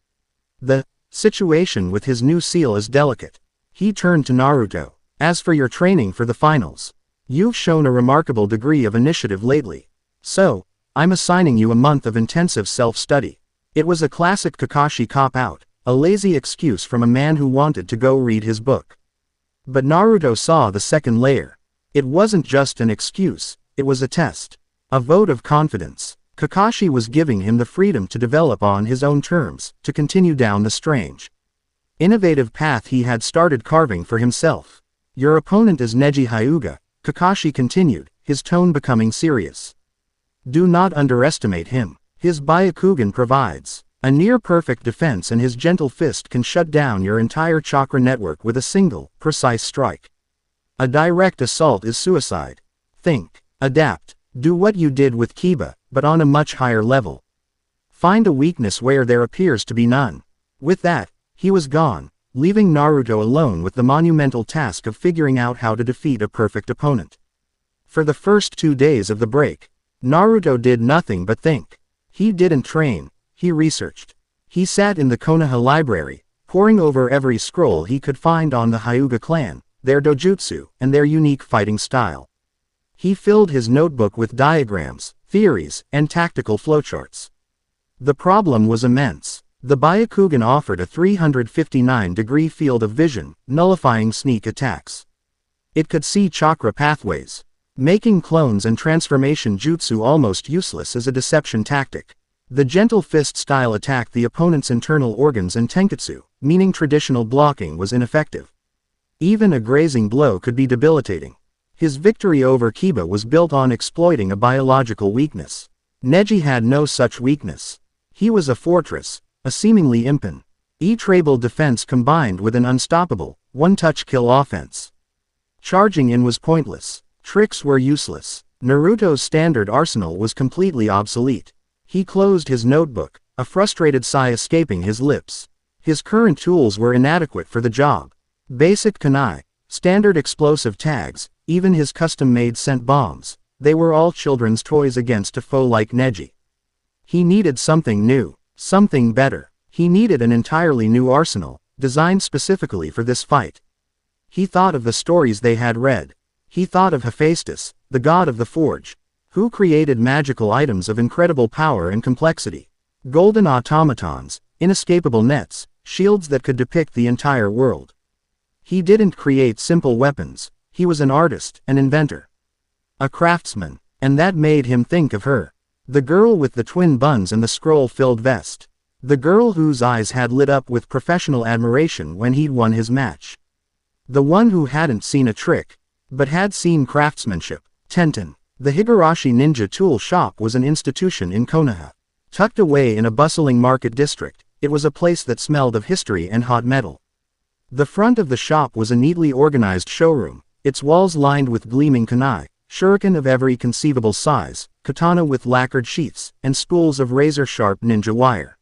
"The situation with his new seal is delicate." He turned to Naruto. "As for your training for the finals, You've shown a remarkable degree of initiative lately. So, I'm assigning you a month of intensive self-study. It was a classic Kakashi cop-out, a lazy excuse from a man who wanted to go read his book. But Naruto saw the second layer. It wasn't just an excuse, it was a test. A vote of confidence. Kakashi was giving him the freedom to develop on his own terms, to continue down the strange, innovative path he had started carving for himself. Your opponent is Neji Hyuga, Kakashi continued, his tone becoming serious. Do not underestimate him. His Byakugan provides a near-perfect defense, and his gentle fist can shut down your entire chakra network with a single, precise strike. A direct assault is suicide. Think, adapt, do what you did with Kiba, but on a much higher level. Find a weakness where there appears to be none. With that, he was gone, leaving Naruto alone with the monumental task of figuring out how to defeat a perfect opponent. For the first 2 days of the break, Naruto did nothing but think. He didn't train, he researched. He sat in the Konoha library, poring over every scroll he could find on the Hyuga clan, their dojutsu, and their unique fighting style. He filled his notebook with diagrams, theories, and tactical flowcharts. The problem was immense. The Byakugan offered a 359-degree field of vision, nullifying sneak attacks. It could see chakra pathways, making clones and transformation jutsu almost useless as a deception tactic. The gentle fist style attacked the opponent's internal organs and tenketsu, meaning traditional blocking was ineffective. Even a grazing blow could be debilitating. His victory over Kiba was built on exploiting a biological weakness. Neji had no such weakness. He was a fortress, a seemingly impenetrable defense combined with an unstoppable, one-touch kill offense. Charging in was pointless. Tricks were useless. Naruto's standard arsenal was completely obsolete. He closed his notebook, a frustrated sigh escaping his lips. His current tools were inadequate for the job. Basic kunai, standard explosive tags, even his custom-made scent bombs, they were all children's toys against a foe like Neji. He needed something new, something better. He needed an entirely new arsenal, designed specifically for this fight. He thought of the stories they had read. He thought of Hephaestus, the god of the forge, who created magical items of incredible power and complexity. Golden automatons, inescapable nets, shields that could depict the entire world. He didn't create simple weapons. He was an artist, an inventor, a craftsman, and that made him think of her. The girl with the twin buns and the scroll-filled vest. The girl whose eyes had lit up with professional admiration when he'd won his match. The one who hadn't seen a trick, but had seen craftsmanship. Tenten. The Higurashi Ninja Tool Shop was an institution in Konoha. Tucked away in a bustling market district, it was a place that smelled of history and hot metal. The front of the shop was a neatly organized showroom, its walls lined with gleaming kunai, shuriken of every conceivable size, katana with lacquered sheaths, and spools of razor-sharp ninja wire.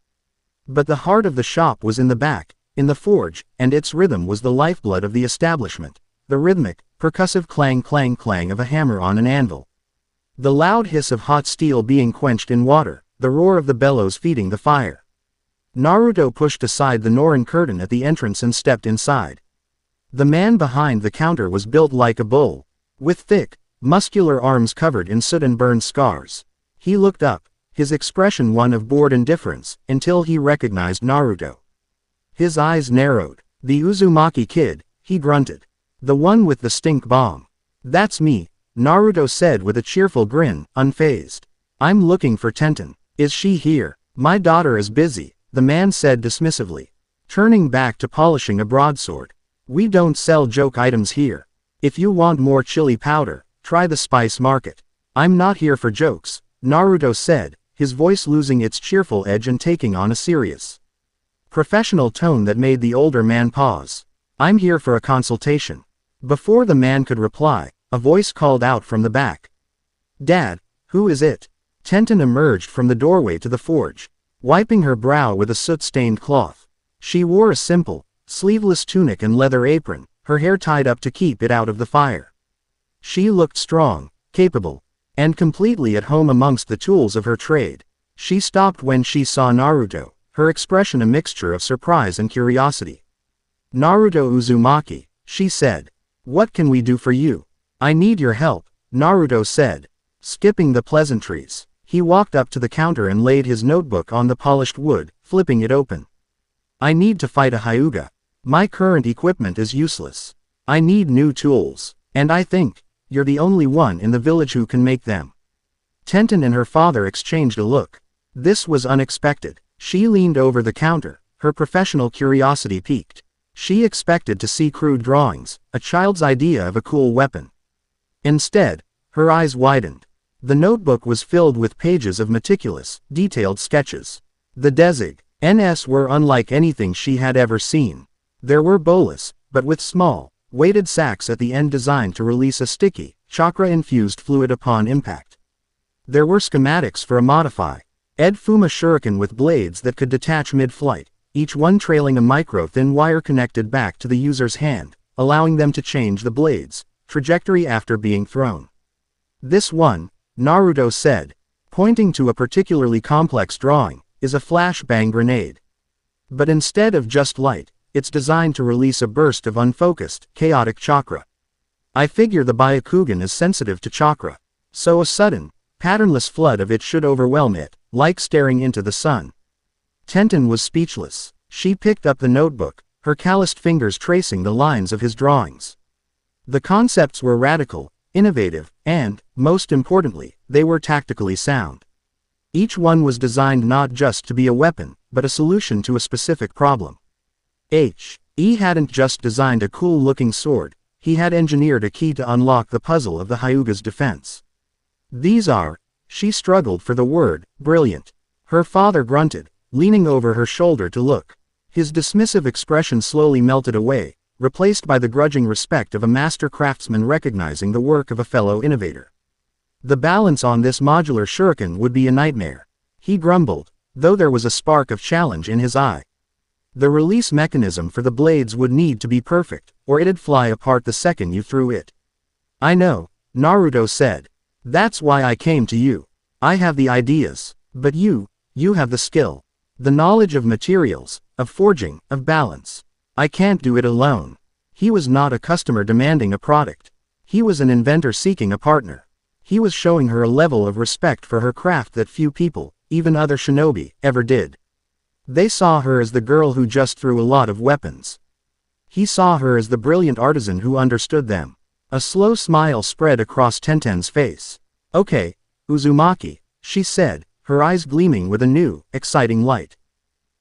But the heart of the shop was in the back, in the forge, and its rhythm was the lifeblood of the establishment, the rhythmic, percussive clang-clang-clang of a hammer on an anvil. The loud hiss of hot steel being quenched in water, the roar of the bellows feeding the fire. Naruto pushed aside the Norin curtain at the entrance and stepped inside. The man behind the counter was built like a bull, with thick, muscular arms covered in soot and burn scars. He looked up, his expression one of bored indifference, until he recognized Naruto. His eyes narrowed. The Uzumaki kid, he grunted. The one with the stink bomb. That's me, Naruto said with a cheerful grin, unfazed. I'm looking for Tenten. Is she here? My daughter is busy, the man said dismissively, turning back to polishing a broadsword. We don't sell joke items here. If you want more chili powder, try the spice market. I'm not here for jokes, Naruto said, his voice losing its cheerful edge and taking on a serious, professional tone that made the older man pause. I'm here for a consultation. Before the man could reply, a voice called out from the back. Dad, who is it? Tenten emerged from the doorway to the forge, wiping her brow with a soot-stained cloth. She wore a simple, sleeveless tunic and leather apron, her hair tied up to keep it out of the fire. She looked strong, capable, and completely at home amongst the tools of her trade. She stopped when she saw Naruto, her expression a mixture of surprise and curiosity. Naruto Uzumaki, she said. What can we do for you? I need your help, Naruto said. Skipping the pleasantries, he walked up to the counter and laid his notebook on the polished wood, flipping it open. I need to fight a Hyuga. My current equipment is useless. I need new tools, and I think you're the only one in the village who can make them. Tenten and her father exchanged a look. This was unexpected. She leaned over the counter, her professional curiosity piqued. She expected to see crude drawings, a child's idea of a cool weapon. Instead, her eyes widened. The notebook was filled with pages of meticulous, detailed sketches. The designs were unlike anything she had ever seen. There were bolas, but with small, weighted sacks at the end designed to release a sticky, chakra-infused fluid upon impact. There were schematics for a Fuma shuriken with blades that could detach mid-flight, each one trailing a micro-thin wire connected back to the user's hand, allowing them to change the blade's trajectory after being thrown. This one, Naruto said, pointing to a particularly complex drawing, is a flashbang grenade. But instead of just light, it's designed to release a burst of unfocused, chaotic chakra. I figure the Byakugan is sensitive to chakra, so a sudden, patternless flood of it should overwhelm it, like staring into the sun. Tenten was speechless. She picked up the notebook, her calloused fingers tracing the lines of his drawings. The concepts were radical, innovative, and, most importantly, they were tactically sound. Each one was designed not just to be a weapon, but a solution to a specific problem. He hadn't just designed a cool-looking sword, he had engineered a key to unlock the puzzle of the Hyuga's defense. These are, she struggled for the word, brilliant. Her father grunted, leaning over her shoulder to look. His dismissive expression slowly melted away, replaced by the grudging respect of a master craftsman recognizing the work of a fellow innovator. The balance on this modular shuriken would be a nightmare, he grumbled, though there was a spark of challenge in his eye. The release mechanism for the blades would need to be perfect, or it'd fly apart the second you threw it. I know, Naruto said. That's why I came to you. I have the ideas, but you have the skill. The knowledge of materials, of forging, of balance. I can't do it alone. He was not a customer demanding a product. He was an inventor seeking a partner. He was showing her a level of respect for her craft that few people, even other shinobi, ever did. They saw her as the girl who just threw a lot of weapons. He saw her as the brilliant artisan who understood them. A slow smile spread across Tenten's face. Okay, Uzumaki, she said, her eyes gleaming with a new, exciting light.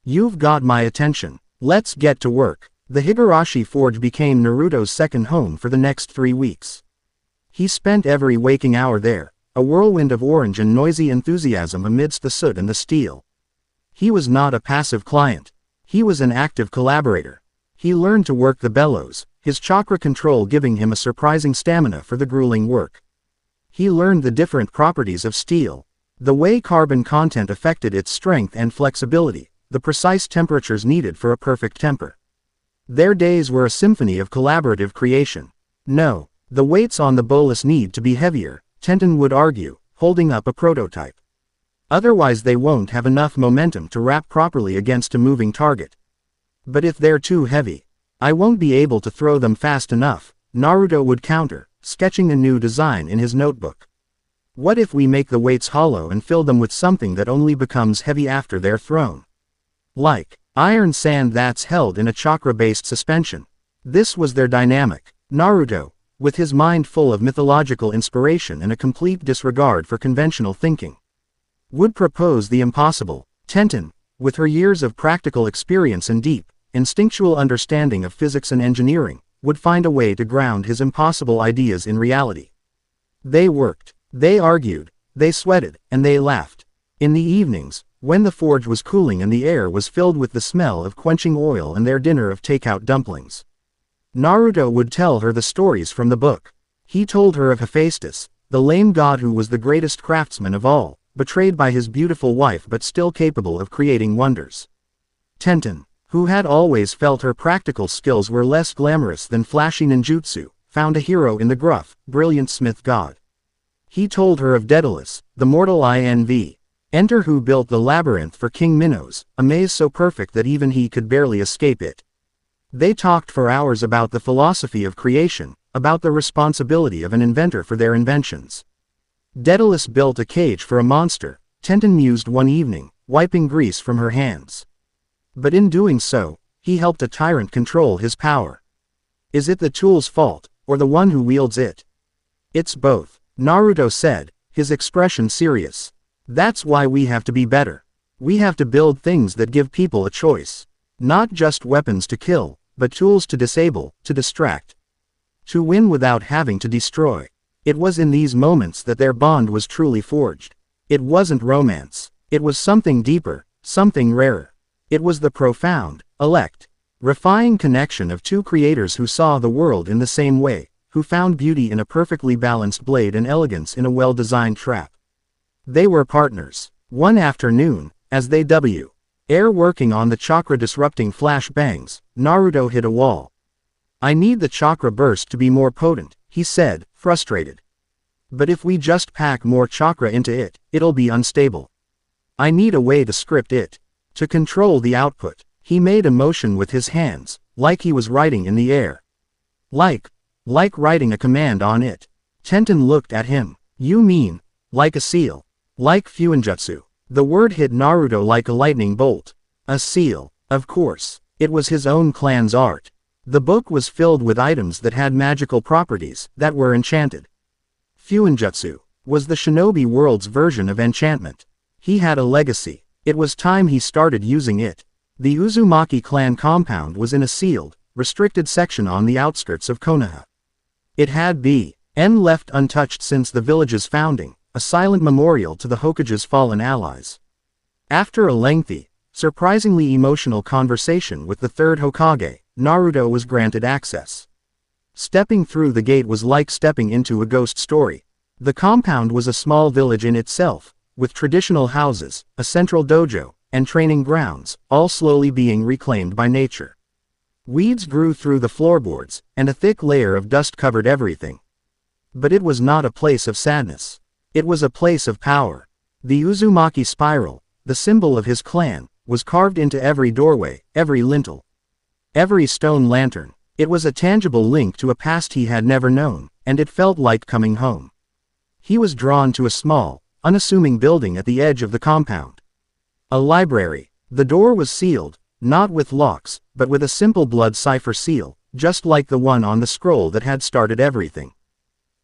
You've got my attention. Let's get to work. The Higurashi Forge became Naruto's second home for the next 3 weeks. He spent every waking hour there, a whirlwind of orange and noisy enthusiasm amidst the soot and the steel. He was not a passive client. He was an active collaborator. He learned to work the bellows, his chakra control giving him a surprising stamina for the grueling work. He learned the different properties of steel, the way carbon content affected its strength and flexibility, the precise temperatures needed for a perfect temper. Their days were a symphony of collaborative creation. No, the weights on the bolus need to be heavier, Tenten would argue, holding up a prototype. Otherwise they won't have enough momentum to wrap properly against a moving target. But if they're too heavy, I won't be able to throw them fast enough, Naruto would counter, sketching a new design in his notebook. What if we make the weights hollow and fill them with something that only becomes heavy after they're thrown? Like iron sand that's held in a chakra-based suspension. This was their dynamic. Naruto, with his mind full of mythological inspiration and a complete disregard for conventional thinking, would propose the impossible. Tenten, with her years of practical experience and deep, instinctual understanding of physics and engineering, would find a way to ground his impossible ideas in reality. They worked, they argued, they sweated, and they laughed. In the evenings, when the forge was cooling and the air was filled with the smell of quenching oil and their dinner of takeout dumplings, Naruto would tell her the stories from the book. He told her of Hephaestus, the lame god who was the greatest craftsman of all, betrayed by his beautiful wife but still capable of creating wonders. Tenten, who had always felt her practical skills were less glamorous than flashy ninjutsu, found a hero in the gruff, brilliant smith god. He told her of Daedalus, the mortal Enter who built the labyrinth for King Minos, a maze so perfect that even he could barely escape it. They talked for hours about the philosophy of creation, about the responsibility of an inventor for their inventions. Daedalus built a cage for a monster, Tenten mused one evening, wiping grease from her hands. But in doing so, he helped a tyrant control his power. Is it the tool's fault, or the one who wields it? It's both, Naruto said, his expression serious. That's why we have to be better. We have to build things that give people a choice. Not just weapons to kill, but tools to disable, to distract. To win without having to destroy. It was in these moments that their bond was truly forged. It wasn't romance. It was something deeper, something rarer. It was the profound, refined connection of two creators who saw the world in the same way, who found beauty in a perfectly balanced blade and elegance in a well-designed trap. They were partners. One afternoon, as they were working on the chakra-disrupting flashbangs, Naruto hit a wall. I need the chakra burst to be more potent, he said, frustrated. But if we just pack more chakra into it, it'll be unstable. I need a way to script it. To control the output. He made a motion with his hands, like he was writing in the air. Like writing a command on it. Tenten looked at him. You mean, like a seal? Like fuinjutsu. The word hit Naruto like a lightning bolt. A seal, of course. It was his own clan's art. The book was filled with items that had magical properties, that were enchanted. Fuinjutsu was the shinobi world's version of enchantment. He had a legacy. It was time he started using it. The Uzumaki clan compound was in a sealed, restricted section on the outskirts of Konoha. It had been left untouched since the village's founding, a silent memorial to the Hokage's fallen allies. After a lengthy, surprisingly emotional conversation with the third Hokage, Naruto was granted access. Stepping through the gate was like stepping into a ghost story. The compound was a small village in itself, with traditional houses, a central dojo, and training grounds, all slowly being reclaimed by nature. Weeds grew through the floorboards, and a thick layer of dust covered everything. But it was not a place of sadness. It was a place of power. The Uzumaki spiral, the symbol of his clan, was carved into every doorway, every lintel, every stone lantern. It was a tangible link to a past he had never known, and it felt like coming home. He was drawn to a small, unassuming building at the edge of the compound. A library. The door was sealed, not with locks, but with a simple blood cipher seal, just like the one on the scroll that had started everything.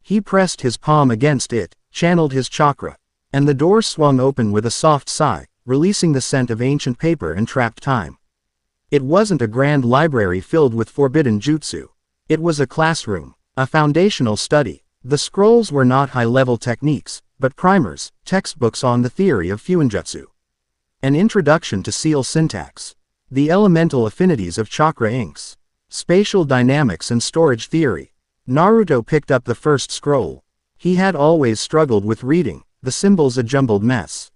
He pressed his palm against it, channeled his chakra, and the door swung open with a soft sigh, releasing the scent of ancient paper and trapped time. It wasn't a grand library filled with forbidden jutsu. It was a classroom, a foundational study. The scrolls were not high-level techniques, but primers, textbooks on the theory of fuinjutsu. An introduction to seal syntax. The elemental affinities of chakra inks. Spatial dynamics and storage theory. Naruto picked up the first scroll. He had always struggled with reading, the symbols a jumbled mess.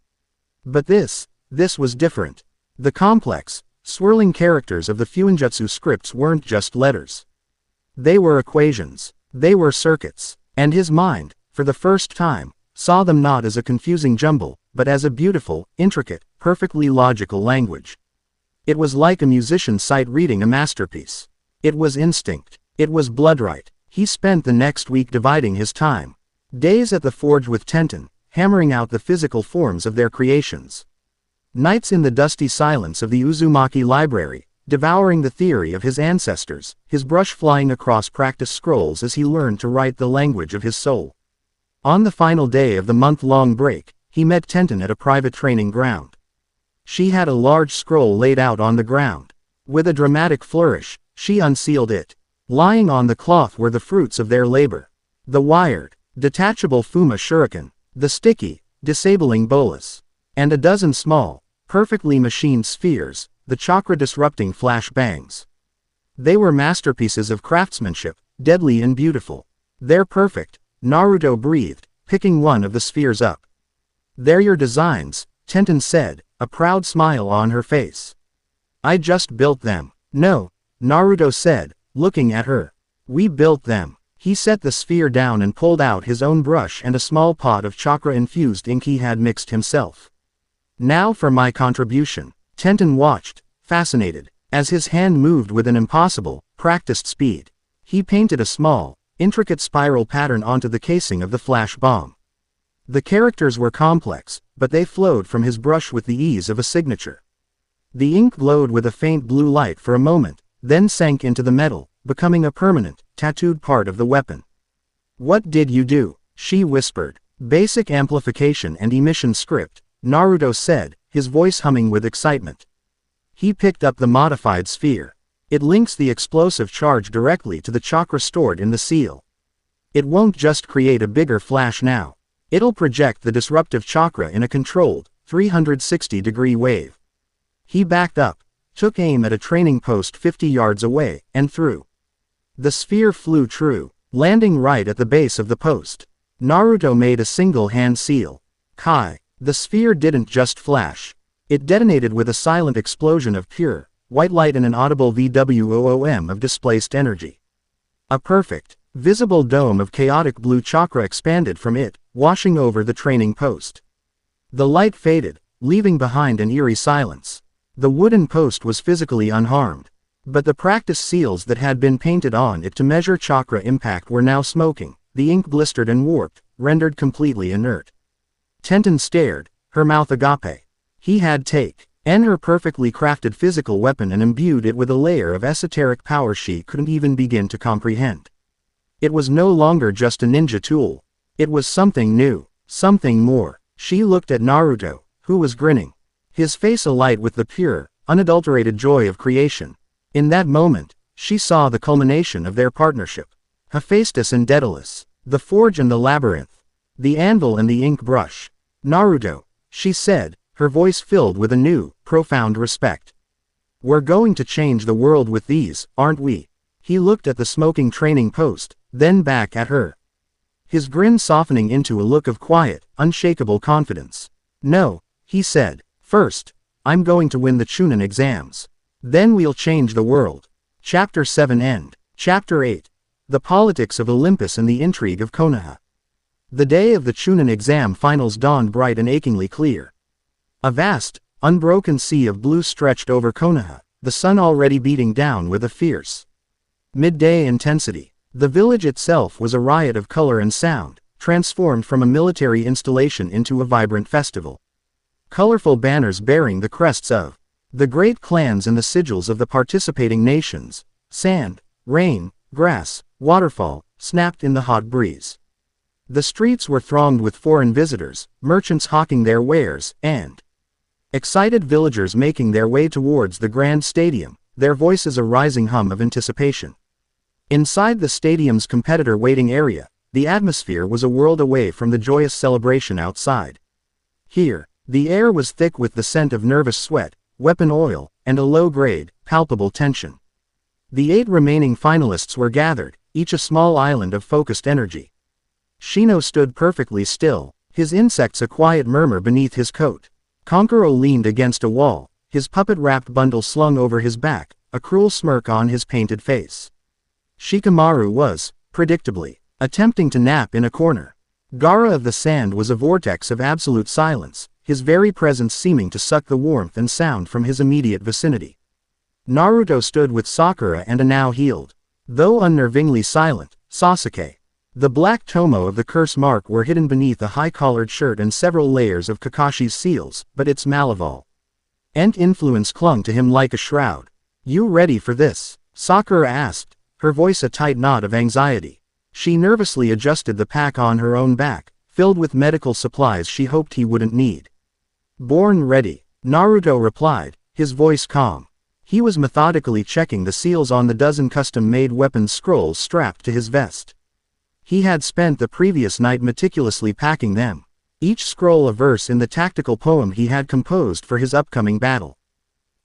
But this was different. The complex, swirling characters of the fuinjutsu scripts weren't just letters. They were equations. They were circuits. And his mind, for the first time, saw them not as a confusing jumble, but as a beautiful, intricate, perfectly logical language. It was like a musician's sight reading a masterpiece. It was instinct. It was bloodright. He spent the next week dividing his time. Days at the forge with Tenten, hammering out the physical forms of their creations. Nights in the dusty silence of the Uzumaki library, devouring the theory of his ancestors, his brush flying across practice scrolls as he learned to write the language of his soul. On the final day of the month-long break, he met Tenten at a private training ground. She had a large scroll laid out on the ground. With a dramatic flourish, she unsealed it. Lying on the cloth were the fruits of their labor. The wired, detachable Fuma shuriken, the sticky, disabling bolus, and a dozen small, perfectly machined spheres, the chakra-disrupting flash bangs. They were masterpieces of craftsmanship, deadly and beautiful. They're perfect, Naruto breathed, picking one of the spheres up. They're your designs, Tenten said, a proud smile on her face. I just built them. No, Naruto said, looking at her. We built them. He set the sphere down and pulled out his own brush and a small pot of chakra-infused ink he had mixed himself. Now for my contribution. Tenten watched, fascinated, as his hand moved with an impossible, practiced speed. He painted a small, intricate spiral pattern onto the casing of the flash bomb. The characters were complex, but they flowed from his brush with the ease of a signature. The ink glowed with a faint blue light for a moment, then sank into the metal, becoming a permanent, tattooed part of the weapon. "What did you do?" she whispered. "Basic amplification and emission script," Naruto said, his voice humming with excitement. He picked up the modified sphere. It links the explosive charge directly to the chakra stored in the seal. It won't just create a bigger flash now. It'll project the disruptive chakra in a controlled, 360-degree wave. He backed up, took aim at a training post 50 yards away, and threw. The sphere flew true, landing right at the base of the post. Naruto made a single hand seal. Kai. The sphere didn't just flash. It detonated with a silent explosion of pure, white light and an audible VWOOM of displaced energy. A perfect, visible dome of chaotic blue chakra expanded from it, washing over the training post. The light faded, leaving behind an eerie silence. The wooden post was physically unharmed. But the practice seals that had been painted on it to measure chakra impact were now smoking, the ink blistered and warped, rendered completely inert. Tenten stared, her mouth agape. He had taken her perfectly crafted physical weapon and imbued it with a layer of esoteric power she couldn't even begin to comprehend. It was no longer just a ninja tool. It was something new, something more. She looked at Naruto, who was grinning, his face alight with the pure, unadulterated joy of creation. In that moment, she saw the culmination of their partnership. Hephaestus and Daedalus, the forge and the labyrinth, the anvil and the ink brush. "Naruto," she said, her voice filled with a new, profound respect. "We're going to change the world with these, aren't we?" He looked at the smoking training post, then back at her. His grin softening into a look of quiet, unshakable confidence. "No," he said. "First, I'm going to win the Chunin exams. Then we'll change the world." Chapter 7 End. Chapter 8. The Politics of Olympus and the Intrigue of Konoha. The day of the Chunin exam finals dawned bright and achingly clear. A vast, unbroken sea of blue stretched over Konoha, the sun already beating down with a fierce midday intensity. The village itself was a riot of color and sound, transformed from a military installation into a vibrant festival. Colorful banners bearing the crests of the great clans and the sigils of the participating nations, sand, rain, grass, waterfall, snapped in the hot breeze. The streets were thronged with foreign visitors, merchants hawking their wares, and excited villagers making their way towards the grand stadium, their voices a rising hum of anticipation. Inside the stadium's competitor waiting area, the atmosphere was a world away from the joyous celebration outside. Here, the air was thick with the scent of nervous sweat, weapon oil, and a low-grade, palpable tension. The 8 remaining finalists were gathered, each a small island of focused energy. Shino stood perfectly still, his insects a quiet murmur beneath his coat. Konkuro leaned against a wall, his puppet-wrapped bundle slung over his back, a cruel smirk on his painted face. Shikamaru was, predictably, attempting to nap in a corner. Gaara of the Sand was a vortex of absolute silence, his very presence seeming to suck the warmth and sound from his immediate vicinity. Naruto stood with Sakura and a now healed, though unnervingly silent, Sasuke. The black tomo of the curse mark were hidden beneath a high-collared shirt and several layers of Kakashi's seals, but its Malaval Ent influence clung to him like a shroud. "You ready for this?" Sakura asked, her voice a tight knot of anxiety. She nervously adjusted the pack on her own back, filled with medical supplies she hoped he wouldn't need. "Born ready," Naruto replied, his voice calm. He was methodically checking the seals on the dozen custom-made weapons scrolls strapped to his vest. He had spent the previous night meticulously packing them, each scroll a verse in the tactical poem he had composed for his upcoming battle.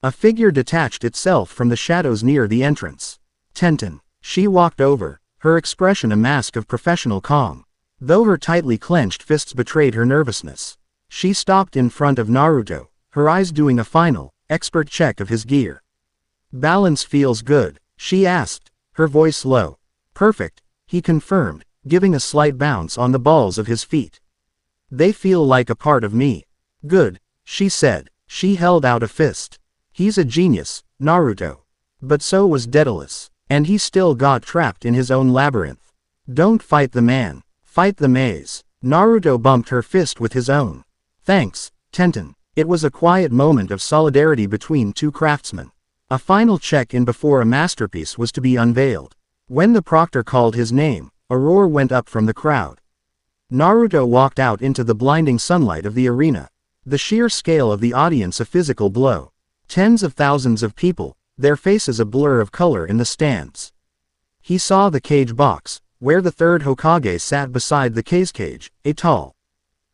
A figure detached itself from the shadows near the entrance. Tenten. She walked over, her expression a mask of professional calm, though her tightly clenched fists betrayed her nervousness. She stopped in front of Naruto, her eyes doing a final, expert check of his gear. "Balance feels good," she asked, her voice low. "Perfect," he confirmed, giving a slight bounce on the balls of his feet. "They feel like a part of me." "Good," she said. She held out a fist. "He's a genius, Naruto. But so was Daedalus. And he still got trapped in his own labyrinth." Don't fight the man. Fight the maze. Naruto bumped her fist with his own. Thanks, Tenten. It was a quiet moment of solidarity between two craftsmen. A final check-in before a masterpiece was to be unveiled. When the proctor called his name, a roar went up from the crowd. Naruto walked out into the blinding sunlight of the arena. The sheer scale of the audience a physical blow. Tens of thousands of people, their faces a blur of color in the stands. He saw the cage box, where the third Hokage sat beside the cage, a tall,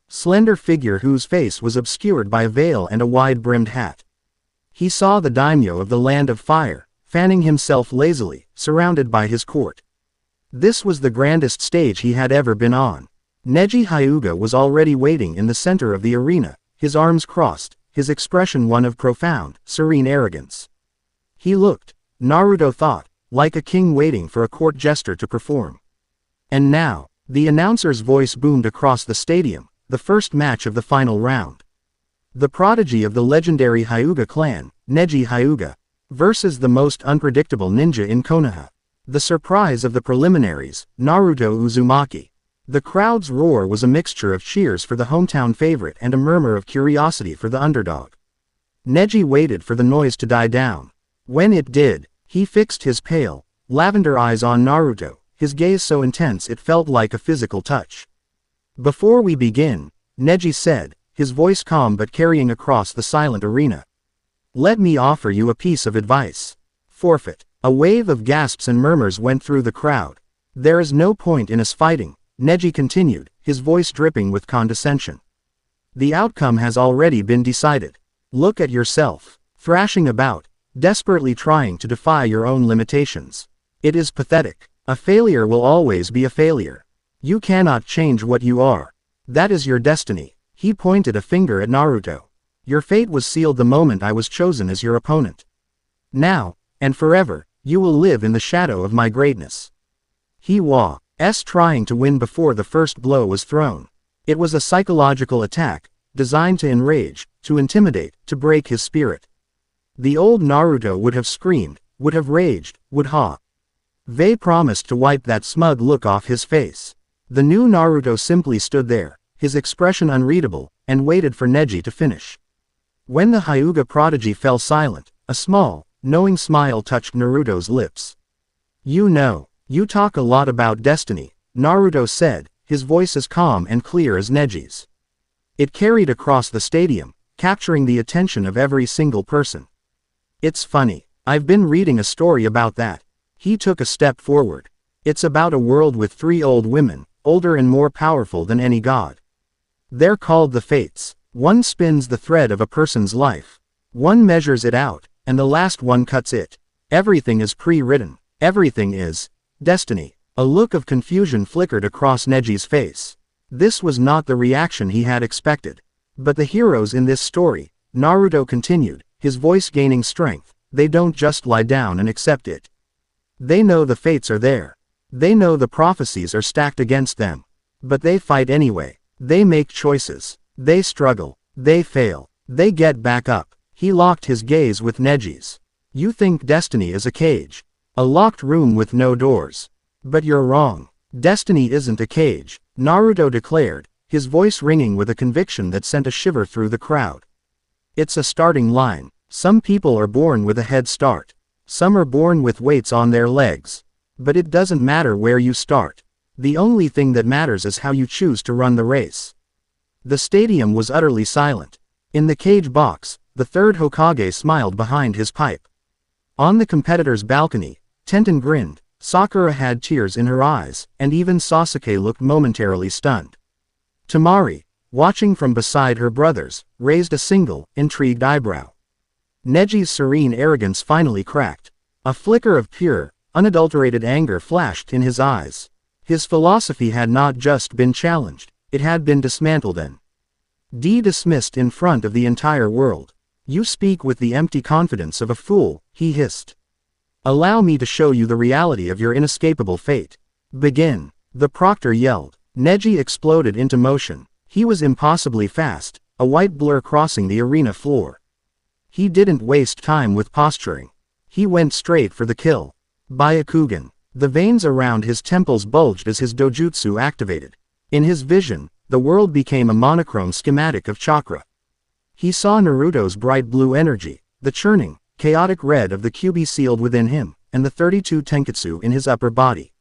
slender figure whose face was obscured by a veil and a wide-brimmed hat. He saw the daimyo of the Land of Fire, fanning himself lazily, surrounded by his court. This was the grandest stage he had ever been on. Neji Hyuga was already waiting in the center of the arena, his arms crossed, his expression one of profound, serene arrogance. He looked, Naruto thought, like a king waiting for a court jester to perform. And now, the announcer's voice boomed across the stadium, the first match of the final round. The prodigy of the legendary Hyuga clan, Neji Hyuga, versus the most unpredictable ninja in Konoha. The surprise of the preliminaries, Naruto Uzumaki. The crowd's roar was a mixture of cheers for the hometown favorite and a murmur of curiosity for the underdog. Neji waited for the noise to die down. When it did, he fixed his pale, lavender eyes on Naruto, his gaze so intense it felt like a physical touch. Before we begin, Neji said, his voice calm but carrying across the silent arena. Let me offer you a piece of advice. Forfeit. A wave of gasps and murmurs went through the crowd. There is no point in us fighting, Neji continued, his voice dripping with condescension. The outcome has already been decided. Look at yourself, thrashing about, desperately trying to defy your own limitations. It is pathetic. A failure will always be a failure. You cannot change what you are. That is your destiny. He pointed a finger at Naruto. Your fate was sealed the moment I was chosen as your opponent. Now, and forever, you will live in the shadow of my greatness. He was trying to win before the first blow was thrown. It was a psychological attack, designed to enrage, to intimidate, to break his spirit. The old Naruto would have screamed, would have raged, would have promised to wipe that smug look off his face. The new Naruto simply stood there, his expression unreadable, and waited for Neji to finish. When the Hyuga prodigy fell silent, a small, knowing smile touched Naruto's lips. You know, you talk a lot about destiny, Naruto said, his voice as calm and clear as Neji's. It carried across the stadium, capturing the attention of every single person. It's funny, I've been reading a story about that. He took a step forward. It's about a world with 3 old women, older and more powerful than any god. They're called the Fates. One spins the thread of a person's life. One measures it out, and the last one cuts it. Everything is pre-written. Everything is destiny. A look of confusion flickered across Neji's face. This was not the reaction he had expected. But the heroes in this story, Naruto continued, his voice gaining strength, they don't just lie down and accept it. They know the fates are there. They know the prophecies are stacked against them. But they fight anyway. They make choices. They struggle. They fail. They get back up. He locked his gaze with Neji's. You think destiny is a cage. A locked room with no doors. But you're wrong. Destiny isn't a cage, Naruto declared, his voice ringing with a conviction that sent a shiver through the crowd. It's a starting line. Some people are born with a head start. Some are born with weights on their legs. But it doesn't matter where you start. The only thing that matters is how you choose to run the race. The stadium was utterly silent. In the cage box, the third Hokage smiled behind his pipe. On the competitor's balcony, Tenten grinned, Sakura had tears in her eyes, and even Sasuke looked momentarily stunned. Temari, watching from beside her brothers, raised a single, intrigued eyebrow. Neji's serene arrogance finally cracked. A flicker of pure, unadulterated anger flashed in his eyes. His philosophy had not just been challenged, it had been dismantled and dismissed in front of the entire world. You speak with the empty confidence of a fool, he hissed. Allow me to show you the reality of your inescapable fate. Begin. The proctor yelled. Neji exploded into motion. He was impossibly fast, a white blur crossing the arena floor. He didn't waste time with posturing. He went straight for the kill. Byakugan. The veins around his temples bulged as his dojutsu activated. In his vision, the world became a monochrome schematic of chakra. He saw Naruto's bright blue energy, the churning, chaotic red of the QB sealed within him, and the 32 tenketsu in his upper body.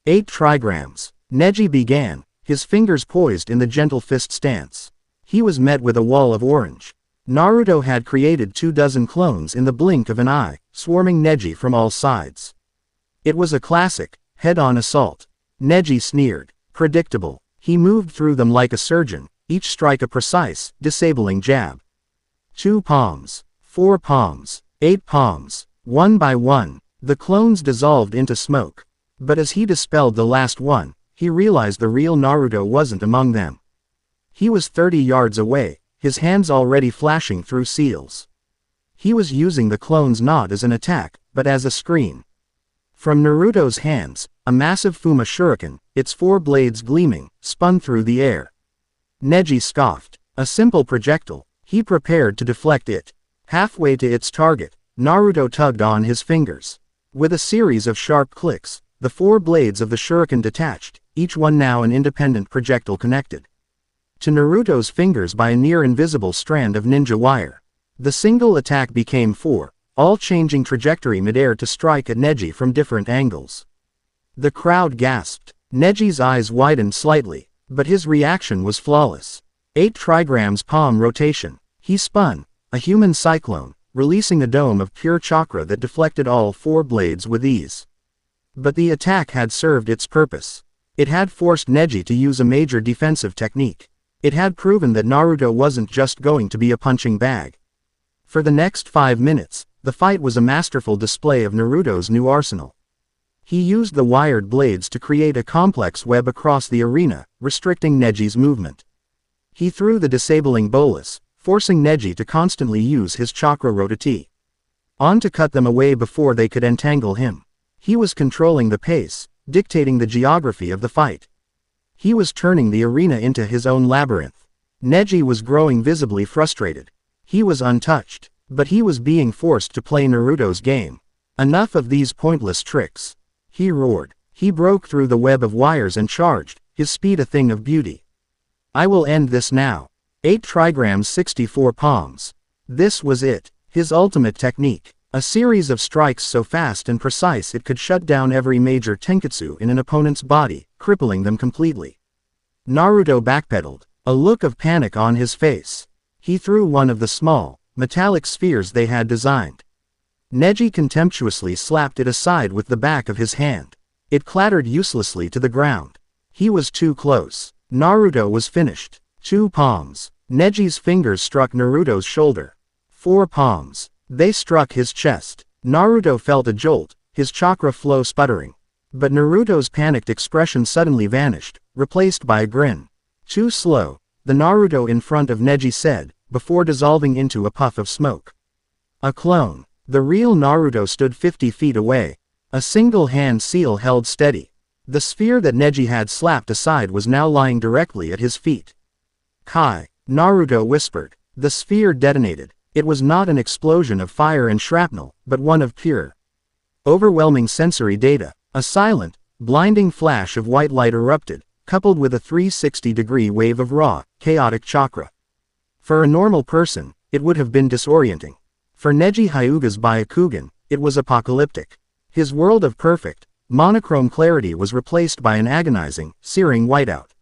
8 trigrams. Neji began, his fingers poised in the gentle fist stance. He was met with a wall of orange. Naruto had created 24 clones in the blink of an eye, swarming Neji from all sides. It was a classic, head-on assault. Neji sneered. Predictable. He moved through them like a surgeon, each strike a precise, disabling jab. 2 palms. 4 palms. 8 palms. One by one, the clones dissolved into smoke. But as he dispelled the last one, he realized the real Naruto wasn't among them. He was 30 yards away, his hands already flashing through seals. He was using the clones not as an attack, but as a screen. From Naruto's hands, a massive Fuma shuriken, its 4 blades gleaming, spun through the air. Neji scoffed. A simple projectile. He prepared to deflect it. Halfway to its target, Naruto tugged on his fingers. With a series of sharp clicks, the 4 blades of the shuriken detached, each one now an independent projectile connected to Naruto's fingers by a near-invisible strand of ninja wire. The single attack became 4, all changing trajectory midair to strike at Neji from different angles. The crowd gasped. Neji's eyes widened slightly, but his reaction was flawless. 8 trigrams palm rotation. He spun, a human cyclone, releasing a dome of pure chakra that deflected all 4 blades with ease. But the attack had served its purpose. It had forced Neji to use a major defensive technique. It had proven that Naruto wasn't just going to be a punching bag. For the next 5 minutes, the fight was a masterful display of Naruto's new arsenal. He used the wired blades to create a complex web across the arena, restricting Neji's movement. He threw the disabling bolus, forcing Neji to constantly use his chakra rotati on to cut them away before they could entangle him. He was controlling the pace, dictating the geography of the fight. He was turning the arena into his own labyrinth. Neji was growing visibly frustrated. He was untouched, but he was being forced to play Naruto's game. Enough of these pointless tricks. He roared. He broke through the web of wires and charged, his speed a thing of beauty. I will end this now. 8 trigrams 64 palms. This was it, his ultimate technique. A series of strikes so fast and precise it could shut down every major tenketsu in an opponent's body, crippling them completely. Naruto backpedaled, a look of panic on his face. He threw one of the small, metallic spheres they had designed. Neji contemptuously slapped it aside with the back of his hand. It clattered uselessly to the ground. He was too close. Naruto was finished. 2 palms. Neji's fingers struck Naruto's shoulder. 4 palms. They struck his chest. Naruto felt a jolt, his chakra flow sputtering. But Naruto's panicked expression suddenly vanished, replaced by a grin. Too slow, the Naruto in front of Neji said, before dissolving into a puff of smoke. A clone. The real Naruto stood 50 feet away. A single hand seal held steady. The sphere that Neji had slapped aside was now lying directly at his feet. Kai, Naruto whispered. The sphere detonated. It was not an explosion of fire and shrapnel, but one of pure, overwhelming sensory data. A silent, blinding flash of white light erupted, coupled with a 360-degree wave of raw, chaotic chakra. For a normal person, it would have been disorienting. For Neji Hyuga's Byakugan, it was apocalyptic. His world of perfect, monochrome clarity was replaced by an agonizing, searing whiteout.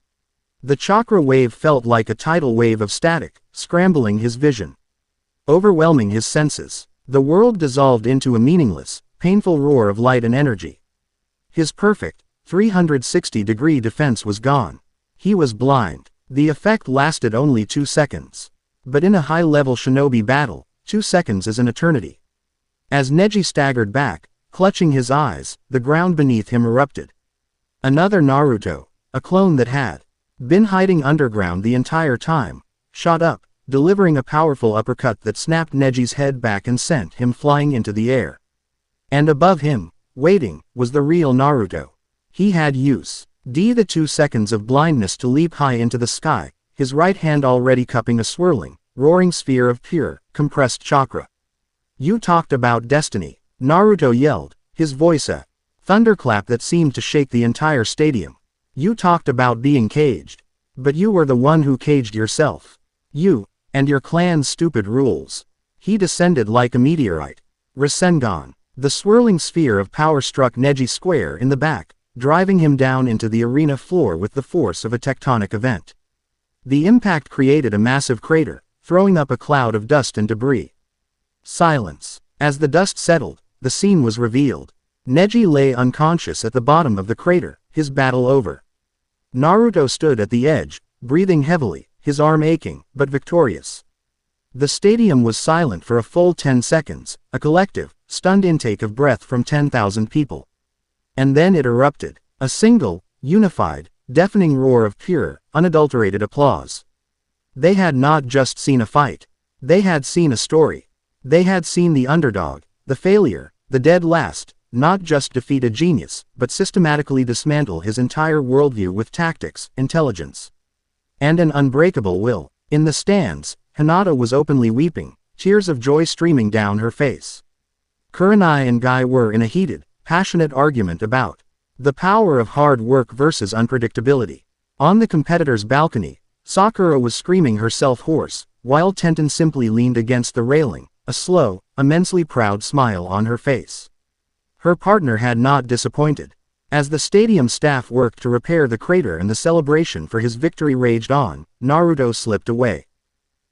The chakra wave felt like a tidal wave of static, scrambling his vision, overwhelming his senses. The world dissolved into a meaningless, painful roar of light and energy. His perfect, 360-degree defense was gone. He was blind. The effect lasted only 2 seconds. But in a high-level shinobi battle, 2 seconds is an eternity. As Neji staggered back, clutching his eyes, the ground beneath him erupted. Another Naruto, a clone that had been hiding underground the entire time, shot up, delivering a powerful uppercut that snapped Neji's head back and sent him flying into the air. And above him, waiting, was the real Naruto. He had used the 2 seconds of blindness to leap high into the sky, his right hand already cupping a swirling, roaring sphere of pure, compressed chakra. You talked about destiny. Naruto yelled, his voice a Thunderclap that seemed to shake the entire stadium. You talked about being caged. But you were the one who caged yourself. You, and your clan's stupid rules. He descended like a meteorite. Rasengan. The swirling sphere of power struck Neji square in the back, driving him down into the arena floor with the force of a tectonic event. The impact created a massive crater, throwing up a cloud of dust and debris. Silence. As the dust settled, the scene was revealed. Neji lay unconscious at the bottom of the crater, his battle over. Naruto stood at the edge, breathing heavily, his arm aching, but victorious. The stadium was silent for a full 10 seconds, a collective, stunned intake of breath from 10,000 people. And then it erupted, a single, unified, deafening roar of pure, unadulterated applause. They had not just seen a fight. They had seen a story. They had seen the underdog, the failure, the dead last, not just defeat a genius, but systematically dismantle his entire worldview with tactics, intelligence, and an unbreakable will. In the stands, Hinata was openly weeping, tears of joy streaming down her face. Kurenai and Guy were in a heated, passionate argument about the power of hard work versus unpredictability. On the competitor's balcony, Sakura was screaming herself hoarse, while Tenten simply leaned against the railing, a slow, immensely proud smile on her face. Her partner had not disappointed. As the stadium staff worked to repair the crater and the celebration for his victory raged on, Naruto slipped away.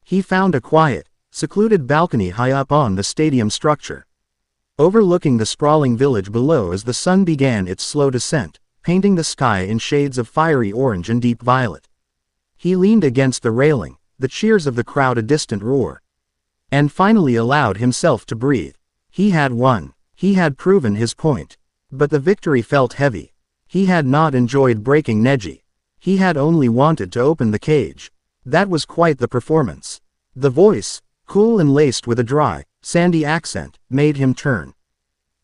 He found a quiet, secluded balcony high up on the stadium structure, overlooking the sprawling village below as the sun began its slow descent, painting the sky in shades of fiery orange and deep violet. He leaned against the railing, the cheers of the crowd a distant roar, and finally allowed himself to breathe. He had won. He had proven his point. But the victory felt heavy. He had not enjoyed breaking Neji. He had only wanted to open the cage. That was quite the performance. The voice, cool and laced with a dry, sandy accent, made him turn.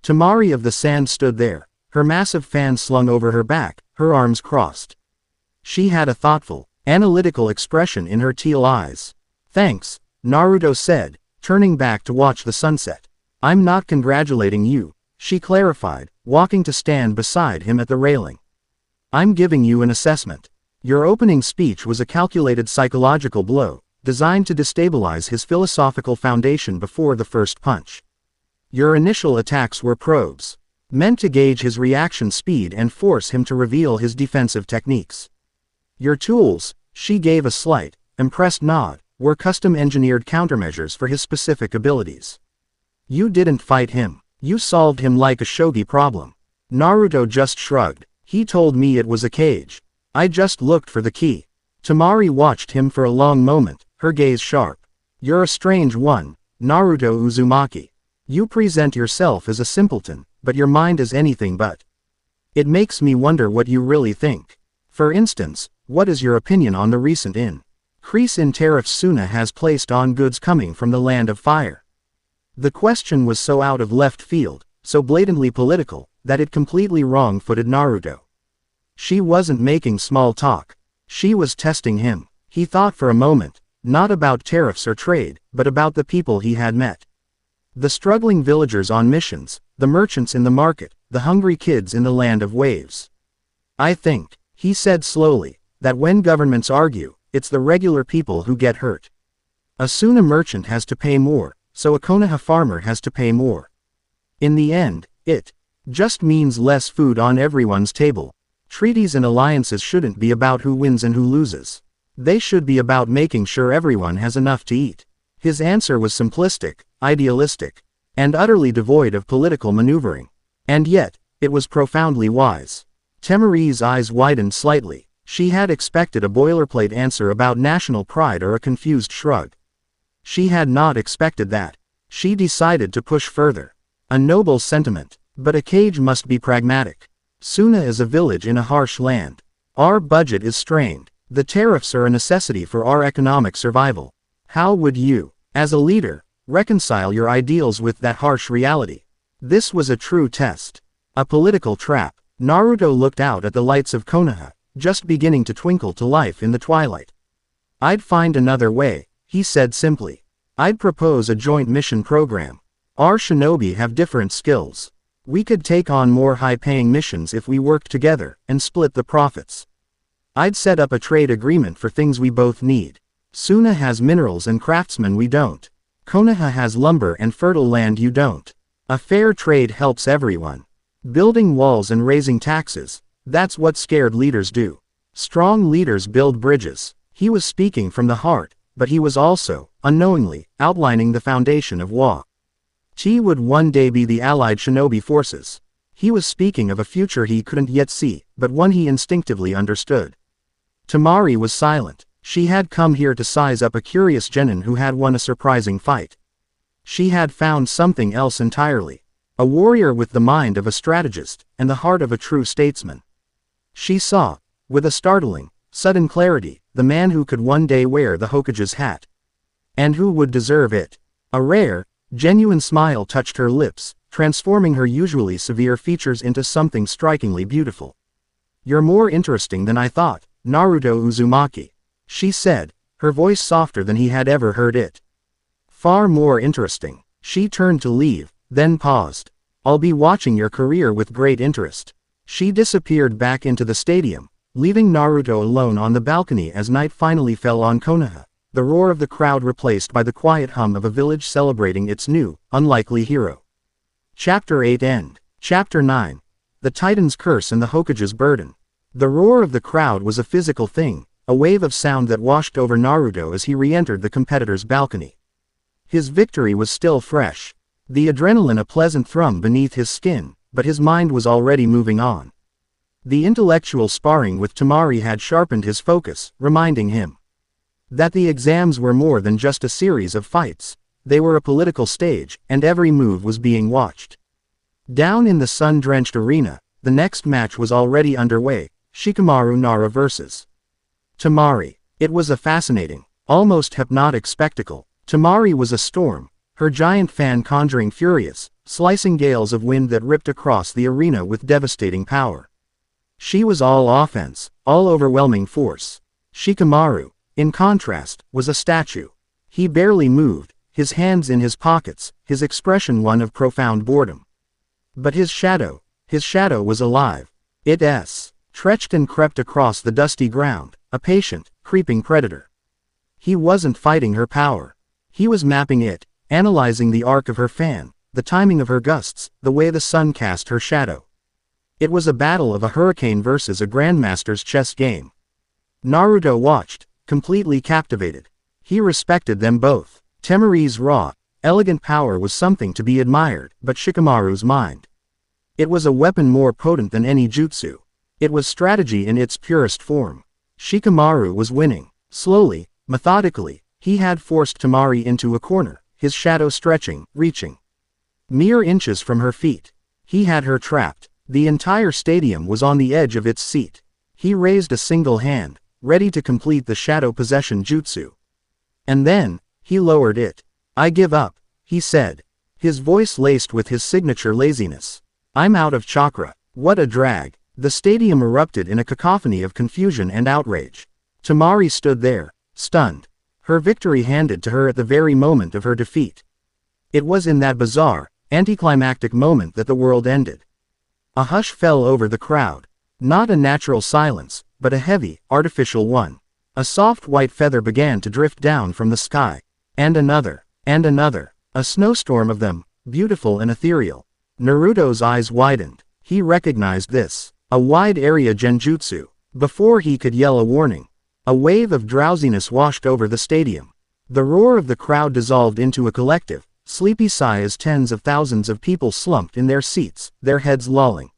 Temari of the Sand stood there, her massive fan slung over her back, her arms crossed. She had a thoughtful, analytical expression in her teal eyes. "Thanks," Naruto said, turning back to watch the sunset. "I'm not congratulating you," she clarified, walking to stand beside him at the railing. "I'm giving you an assessment. Your opening speech was a calculated psychological blow, designed to destabilize his philosophical foundation before the first punch. Your initial attacks were probes, meant to gauge his reaction speed and force him to reveal his defensive techniques. Your tools," she gave a slight, impressed nod, "were custom-engineered countermeasures for his specific abilities. You didn't fight him. You solved him like a shogi problem." Naruto just shrugged. "He told me it was a cage. I just looked for the key." Temari watched him for a long moment, her gaze sharp. "You're a strange one, Naruto Uzumaki. You present yourself as a simpleton, but your mind is anything but. It makes me wonder what you really think. For instance, what is your opinion on the recent increase in tariffs Suna has placed on goods coming from the Land of Fire?" The question was so out of left field, so blatantly political, that it completely wrong-footed Naruto. She wasn't making small talk. She was testing him. He thought for a moment, not about tariffs or trade, but about the people he had met. The struggling villagers on missions, the merchants in the market, the hungry kids in the land of waves. "I think," he said slowly, "that when governments argue, it's the regular people who get hurt. A Suna merchant has to pay more, so a Konoha farmer has to pay more. In the end, it just means less food on everyone's table. Treaties and alliances shouldn't be about who wins and who loses. They should be about making sure everyone has enough to eat." His answer was simplistic, idealistic, and utterly devoid of political maneuvering. And yet, it was profoundly wise. Temari's eyes widened slightly. She had expected a boilerplate answer about national pride or a confused shrug. She had not expected that. She decided to push further. "A noble sentiment, but a cage must be pragmatic. Suna is a village in a harsh land. Our budget is strained. The tariffs are a necessity for our economic survival. How would you, as a leader, reconcile your ideals with that harsh reality?" This was a true test. A political trap. Naruto looked out at the lights of Konoha, just beginning to twinkle to life in the twilight. "I'd find another way," he said simply. "I'd propose a joint mission program. Our shinobi have different skills. We could take on more high-paying missions if we worked together, and split the profits. I'd set up a trade agreement for things we both need. Suna has minerals and craftsmen we don't. Konoha has lumber and fertile land you don't. A fair trade helps everyone. Building walls and raising taxes, that's what scared leaders do. Strong leaders build bridges. He was speaking from the heart, but he was also, unknowingly, outlining the foundation of Wa. Chi would one day be the allied shinobi forces. He was speaking of a future he couldn't yet see, but one he instinctively understood. Tamari was silent. She had come here to size up a curious genin who had won a surprising fight. She had found something else entirely. A warrior with the mind of a strategist, and the heart of a true statesman. She saw, with a startling, sudden clarity, the man who could one day wear the Hokage's hat. And who would deserve it. A rare, genuine smile touched her lips, transforming her usually severe features into something strikingly beautiful. "You're more interesting than I thought, Naruto Uzumaki," she said, her voice softer than he had ever heard it. "Far more interesting." She turned to leave, then paused. "I'll be watching your career with great interest." She disappeared back into the stadium, leaving Naruto alone on the balcony as night finally fell on Konoha, the roar of the crowd replaced by the quiet hum of a village celebrating its new, unlikely hero. Chapter 8 End. Chapter 9. The Titan's Curse and the Hokage's Burden. The roar of the crowd was a physical thing, a wave of sound that washed over Naruto as he re-entered the competitor's balcony. His victory was still fresh. The adrenaline a pleasant thrum beneath his skin, but his mind was already moving on. The intellectual sparring with Tamari had sharpened his focus, reminding him that the exams were more than just a series of fights. They were a political stage, and every move was being watched. Down in the sun-drenched arena, the next match was already underway, Shikamaru Nara vs. Tamari. It was a fascinating, almost hypnotic spectacle. Tamari was a storm, her giant fan conjuring furious, slicing gales of wind that ripped across the arena with devastating power. She was all offense, all overwhelming force. Shikamaru, in contrast, was a statue. He barely moved, his hands in his pockets, his expression one of profound boredom. But his shadow was alive. It stretched and crept across the dusty ground, a patient, creeping predator. He wasn't fighting her power. He was mapping it, analyzing the arc of her fan, the timing of her gusts, the way the sun cast her shadow. It was a battle of a hurricane versus a grandmaster's chess game. Naruto watched, completely captivated. He respected them both. Temari's raw, elegant power was something to be admired, but Shikamaru's mind. It was a weapon more potent than any jutsu. It was strategy in its purest form. Shikamaru was winning. Slowly, methodically, he had forced Tamari into a corner, his shadow stretching, reaching mere inches from her feet. He had her trapped. The entire stadium was on the edge of its seat. He raised a single hand, ready to complete the shadow possession jutsu. And then, he lowered it. "I give up," he said. His voice laced with his signature laziness. "I'm out of chakra." What a drag. The stadium erupted in a cacophony of confusion and outrage. Tamari stood there, stunned. Her victory handed to her at the very moment of her defeat. It was in that bizarre, anticlimactic moment that the world ended. A hush fell over the crowd. Not a natural silence, but a heavy, artificial one. A soft white feather began to drift down from the sky. And another, a snowstorm of them, beautiful and ethereal. Naruto's eyes widened. He recognized this. A wide area genjutsu. Before he could yell a warning, a wave of drowsiness washed over the stadium. The roar of the crowd dissolved into a collective, sleepy sigh as tens of thousands of people slumped in their seats, their heads lolling.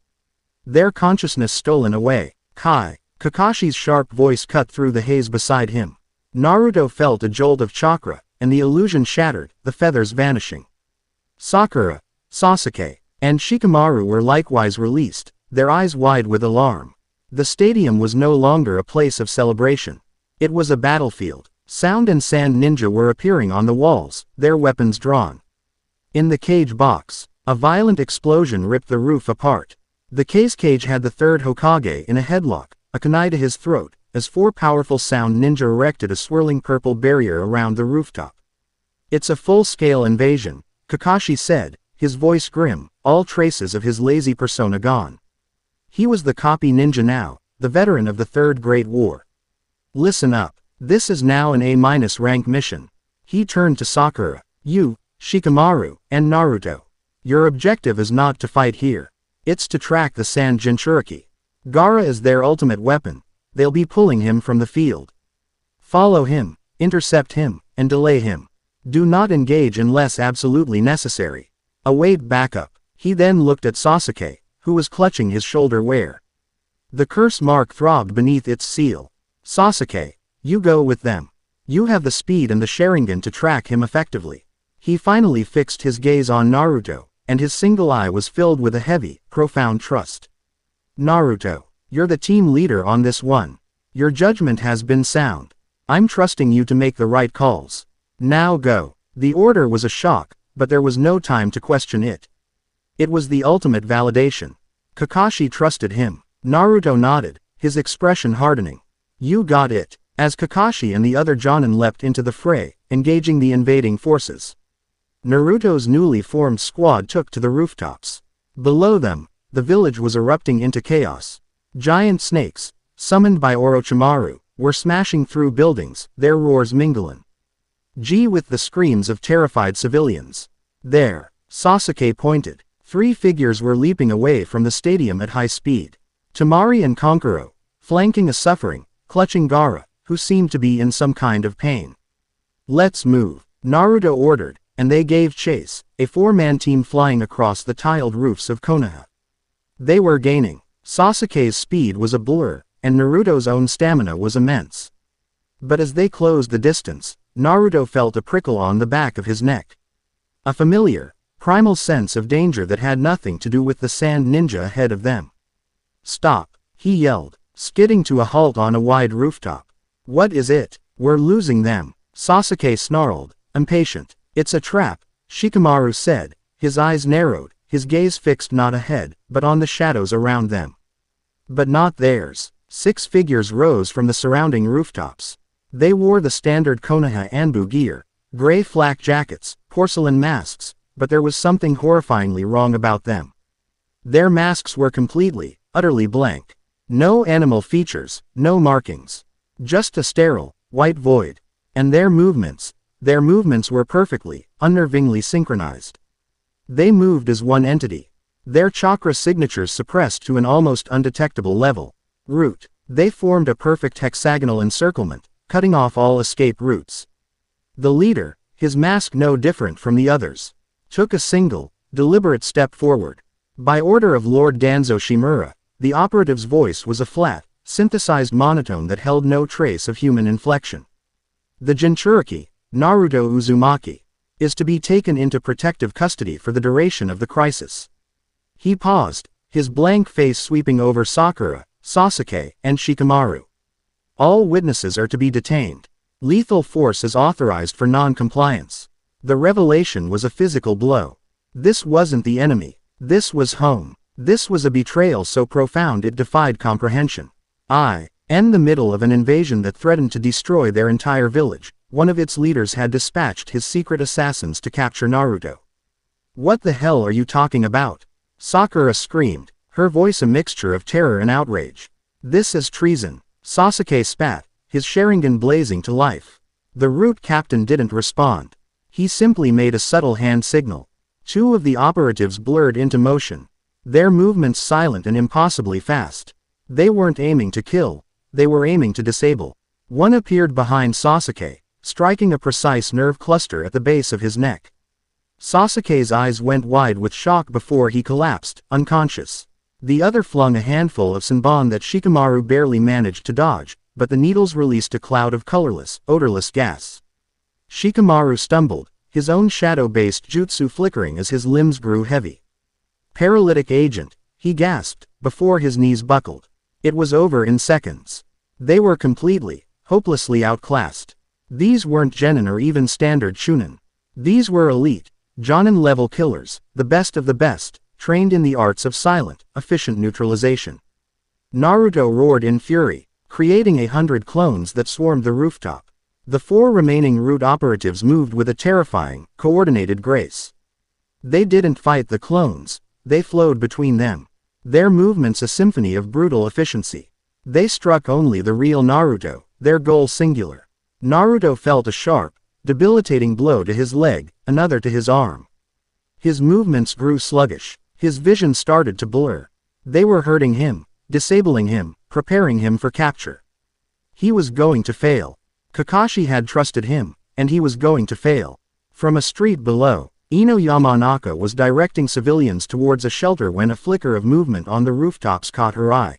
Their consciousness stolen away. Kakashi's sharp voice cut through the haze beside him. Naruto felt a jolt of chakra, and the illusion shattered, the feathers vanishing. Sakura, Sasuke, and Shikamaru were likewise released, their eyes wide with alarm. The stadium was no longer a place of celebration. It was a battlefield. Sound and sand ninja were appearing on the walls, their weapons drawn. In the cage box, a violent explosion ripped the roof apart. The cage had the third Hokage in a headlock, a kunai to his throat, as four powerful sound ninja erected a swirling purple barrier around the rooftop. "It's a full-scale invasion," Kakashi said, his voice grim, all traces of his lazy persona gone. He was the copy ninja now, the veteran of the Third Great War. Listen up. This is now an A- rank mission. He turned to Sakura, you, Shikamaru, and Naruto. Your objective is not to fight here. It's to track the Sand Jinchuriki. Gaara is their ultimate weapon. They'll be pulling him from the field. Follow him, intercept him, and delay him. Do not engage unless absolutely necessary. Await backup. He then looked at Sasuke, who was clutching his shoulder wear. The curse mark throbbed beneath its seal. Sasuke, you go with them. You have the speed and the Sharingan to track him effectively. He finally fixed his gaze on Naruto, and his single eye was filled with a heavy, profound trust. Naruto, you're the team leader on this one. Your judgment has been sound. I'm trusting you to make the right calls. Now go. The order was a shock, but there was no time to question it. It was the ultimate validation. Kakashi trusted him. Naruto nodded, his expression hardening. You got it. As Kakashi and the other Jonin leapt into the fray, engaging the invading forces. Naruto's newly formed squad took to the rooftops. Below them, the village was erupting into chaos. Giant snakes, summoned by Orochimaru, were smashing through buildings, their roars mingling with the screams of terrified civilians. There, Sasuke pointed. 3 figures were leaping away from the stadium at high speed. Temari and Kankuro, flanking a suffering, clutching Gaara, who seemed to be in some kind of pain. Let's move, Naruto ordered, and they gave chase, a 4-man team flying across the tiled roofs of Konoha. They were gaining. Sasuke's speed was a blur, and Naruto's own stamina was immense. But as they closed the distance, Naruto felt a prickle on the back of his neck. A familiar, primal sense of danger that had nothing to do with the sand ninja ahead of them. Stop, he yelled, skidding to a halt on a wide rooftop. What is it? We're losing them, Sasuke snarled, impatient. It's a trap, Shikamaru said, his eyes narrowed, his gaze fixed not ahead, but on the shadows around them. But not theirs. 6 figures rose from the surrounding rooftops. They wore the standard Konoha Anbu gear, gray flak jackets, porcelain masks, but there was something horrifyingly wrong about them. Their masks were completely, utterly blank. No animal features, no markings. Just a sterile, white void. And their movements were perfectly, unnervingly synchronized. They moved as one entity. Their chakra signatures suppressed to an almost undetectable level. Root. They formed a perfect hexagonal encirclement, cutting off all escape routes. The leader, his mask no different from the others, took a single, deliberate step forward. By order of Lord Danzo Shimura, the operative's voice was a flat, synthesized monotone that held no trace of human inflection. The Jinchuriki, Naruto Uzumaki, is to be taken into protective custody for the duration of the crisis. He paused, his blank face sweeping over Sakura, Sasuke, and Shikamaru. All witnesses are to be detained. Lethal force is authorized for non-compliance. The revelation was a physical blow. This wasn't the enemy. This was home. This was a betrayal so profound it defied comprehension. In the middle of an invasion that threatened to destroy their entire village, one of its leaders had dispatched his secret assassins to capture Naruto. What the hell are you talking about? Sakura screamed, her voice a mixture of terror and outrage. This is treason. Sasuke spat, his Sharingan blazing to life. The root captain didn't respond. He simply made a subtle hand signal. 2 of the operatives blurred into motion. Their movements silent and impossibly fast. They weren't aiming to kill, they were aiming to disable. One appeared behind Sasuke, striking a precise nerve cluster at the base of his neck. Sasuke's eyes went wide with shock before he collapsed, unconscious. The other flung a handful of Senbon that Shikamaru barely managed to dodge, but the needles released a cloud of colorless, odorless gas. Shikamaru stumbled, his own shadow-based jutsu flickering as his limbs grew heavy. Paralytic agent, he gasped, before his knees buckled. It was over in seconds. They were completely, hopelessly outclassed. These weren't genin or even standard shunin. These were elite, jonin-level killers, the best of the best, trained in the arts of silent, efficient neutralization. Naruto roared in fury, creating 100 clones that swarmed the rooftop. The 4 remaining root operatives moved with a terrifying, coordinated grace. They didn't fight the clones, they flowed between them. Their movements a symphony of brutal efficiency. They struck only the real Naruto, their goal singular. Naruto felt a sharp, debilitating blow to his leg, another to his arm. His movements grew sluggish, his vision started to blur. They were hurting him, disabling him, preparing him for capture. He was going to fail. Kakashi had trusted him, and he was going to fail. From a street below, Ino Yamanaka was directing civilians towards a shelter when a flicker of movement on the rooftops caught her eye.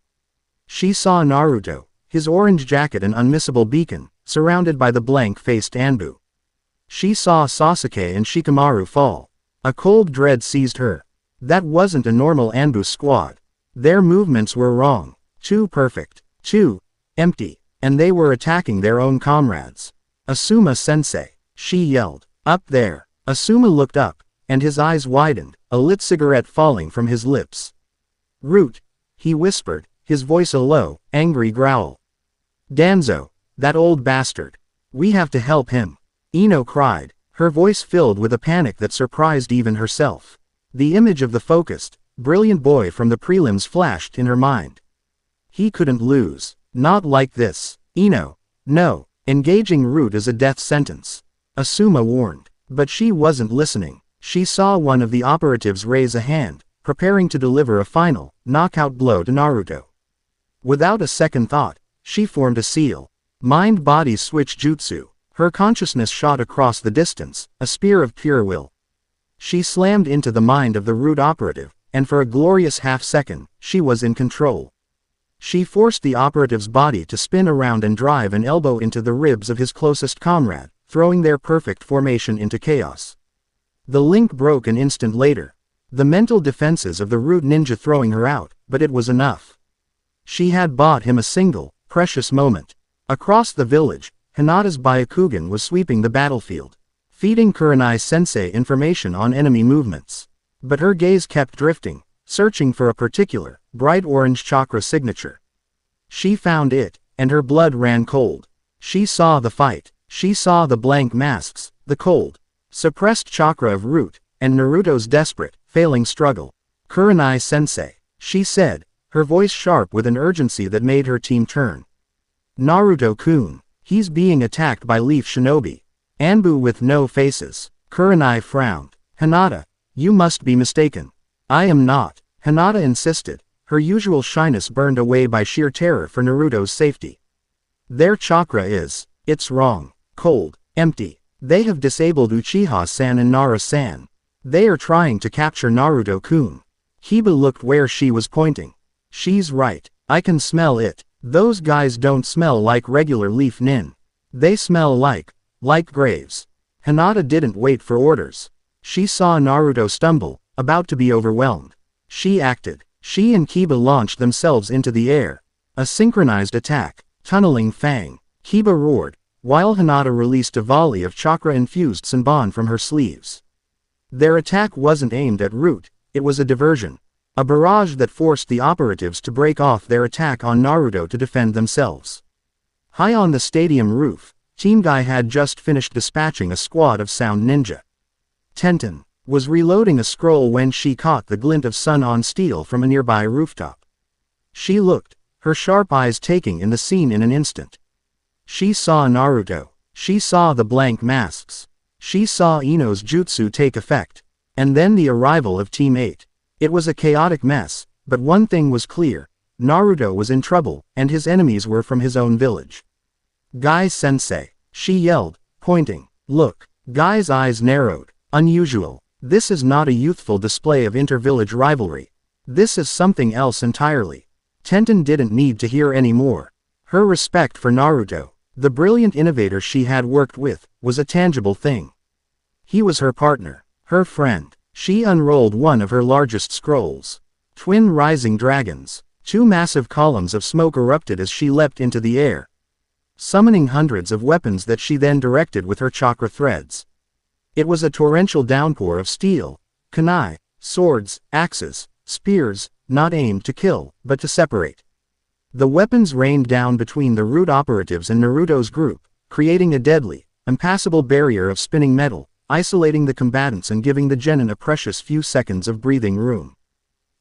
She saw Naruto, his orange jacket an unmissable beacon, surrounded by the blank-faced Anbu. She saw Sasuke and Shikamaru fall. A cold dread seized her. That wasn't a normal Anbu squad. Their movements were wrong, too perfect, too empty, and they were attacking their own comrades. Asuma-sensei, she yelled. Up there. Asuma looked up, and his eyes widened, a lit cigarette falling from his lips. Root, he whispered, his voice a low, angry growl. Danzo, that old bastard. We have to help him. Ino cried, her voice filled with a panic that surprised even herself. The image of the focused, brilliant boy from the prelims flashed in her mind. He couldn't lose. Not like this. Ino. No. Engaging Root is a death sentence. Asuma warned. But she wasn't listening. She saw one of the operatives raise a hand, preparing to deliver a final, knockout blow to Naruto. Without a second thought, she formed a seal. Mind-body switch jutsu. Her consciousness shot across the distance, a spear of pure will. She slammed into the mind of the Root operative, and for a glorious half-second, she was in control. She forced the operative's body to spin around and drive an elbow into the ribs of his closest comrade, throwing their perfect formation into chaos. The link broke an instant later. The mental defenses of the Root ninja throwing her out, but it was enough. She had bought him a single, precious moment. Across the village, Hinata's Byakugan was sweeping the battlefield, feeding Kurenai-sensei information on enemy movements. But her gaze kept drifting, searching for a particular, bright orange chakra signature. She found it, and her blood ran cold. She saw the fight. She saw the blank masks, the cold, suppressed chakra of Root, and Naruto's desperate, failing struggle. Kurenai-sensei, she said, her voice sharp with an urgency that made her team turn. Naruto-kun, he's being attacked by Leaf Shinobi. Anbu with no faces. Kurenai frowned. Hinata, you must be mistaken. I am not, Hinata insisted, her usual shyness burned away by sheer terror for Naruto's safety. Their chakra is, it's wrong. Cold, empty. They have disabled Uchiha-san and Nara-san. They are trying to capture Naruto-kun. Kiba looked where she was pointing. She's right. I can smell it. Those guys don't smell like regular leaf nin. They smell like graves. Hinata didn't wait for orders. She saw Naruto stumble, about to be overwhelmed. She acted. She and Kiba launched themselves into the air. A synchronized attack. Tunneling fang. Kiba roared, while Hinata released a volley of chakra-infused Senbon from her sleeves. Their attack wasn't aimed at Root, it was a diversion. A barrage that forced the operatives to break off their attack on Naruto to defend themselves. High on the stadium roof, Team Guy had just finished dispatching a squad of sound ninja. Tenten was reloading a scroll when she caught the glint of sun on steel from a nearby rooftop. She looked, her sharp eyes taking in the scene in an instant. She saw Naruto. She saw the blank masks. She saw Ino's jutsu take effect. And then the arrival of Team 8. It was a chaotic mess, but one thing was clear. Naruto was in trouble, and his enemies were from his own village. Guy-sensei, she yelled, pointing. Look. Guy's eyes narrowed. Unusual. This is not a youthful display of inter-village rivalry. This is something else entirely. Tenten didn't need to hear any more. Her respect for Naruto, the brilliant innovator she had worked with, was a tangible thing. He was her partner, her friend. She unrolled one of her largest scrolls. Twin rising dragons. 2 massive columns of smoke erupted as she leapt into the air, summoning hundreds of weapons that she then directed with her chakra threads. It was a torrential downpour of steel, kunai, swords, axes, spears, not aimed to kill, but to separate. The weapons rained down between the Root operatives and Naruto's group, creating a deadly, impassable barrier of spinning metal, isolating the combatants and giving the genin a precious few seconds of breathing room.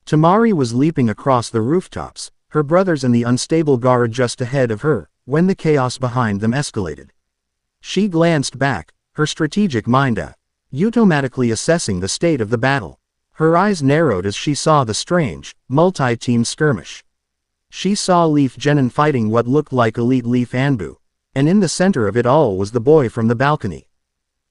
Tamari was leaping across the rooftops, her brothers and the unstable Gaara just ahead of her, when the chaos behind them escalated. She glanced back, her strategic mind automatically assessing the state of the battle. Her eyes narrowed as she saw the strange, multi-team skirmish. She saw Leaf Genin fighting what looked like elite Leaf Anbu, and in the center of it all was the boy from the balcony.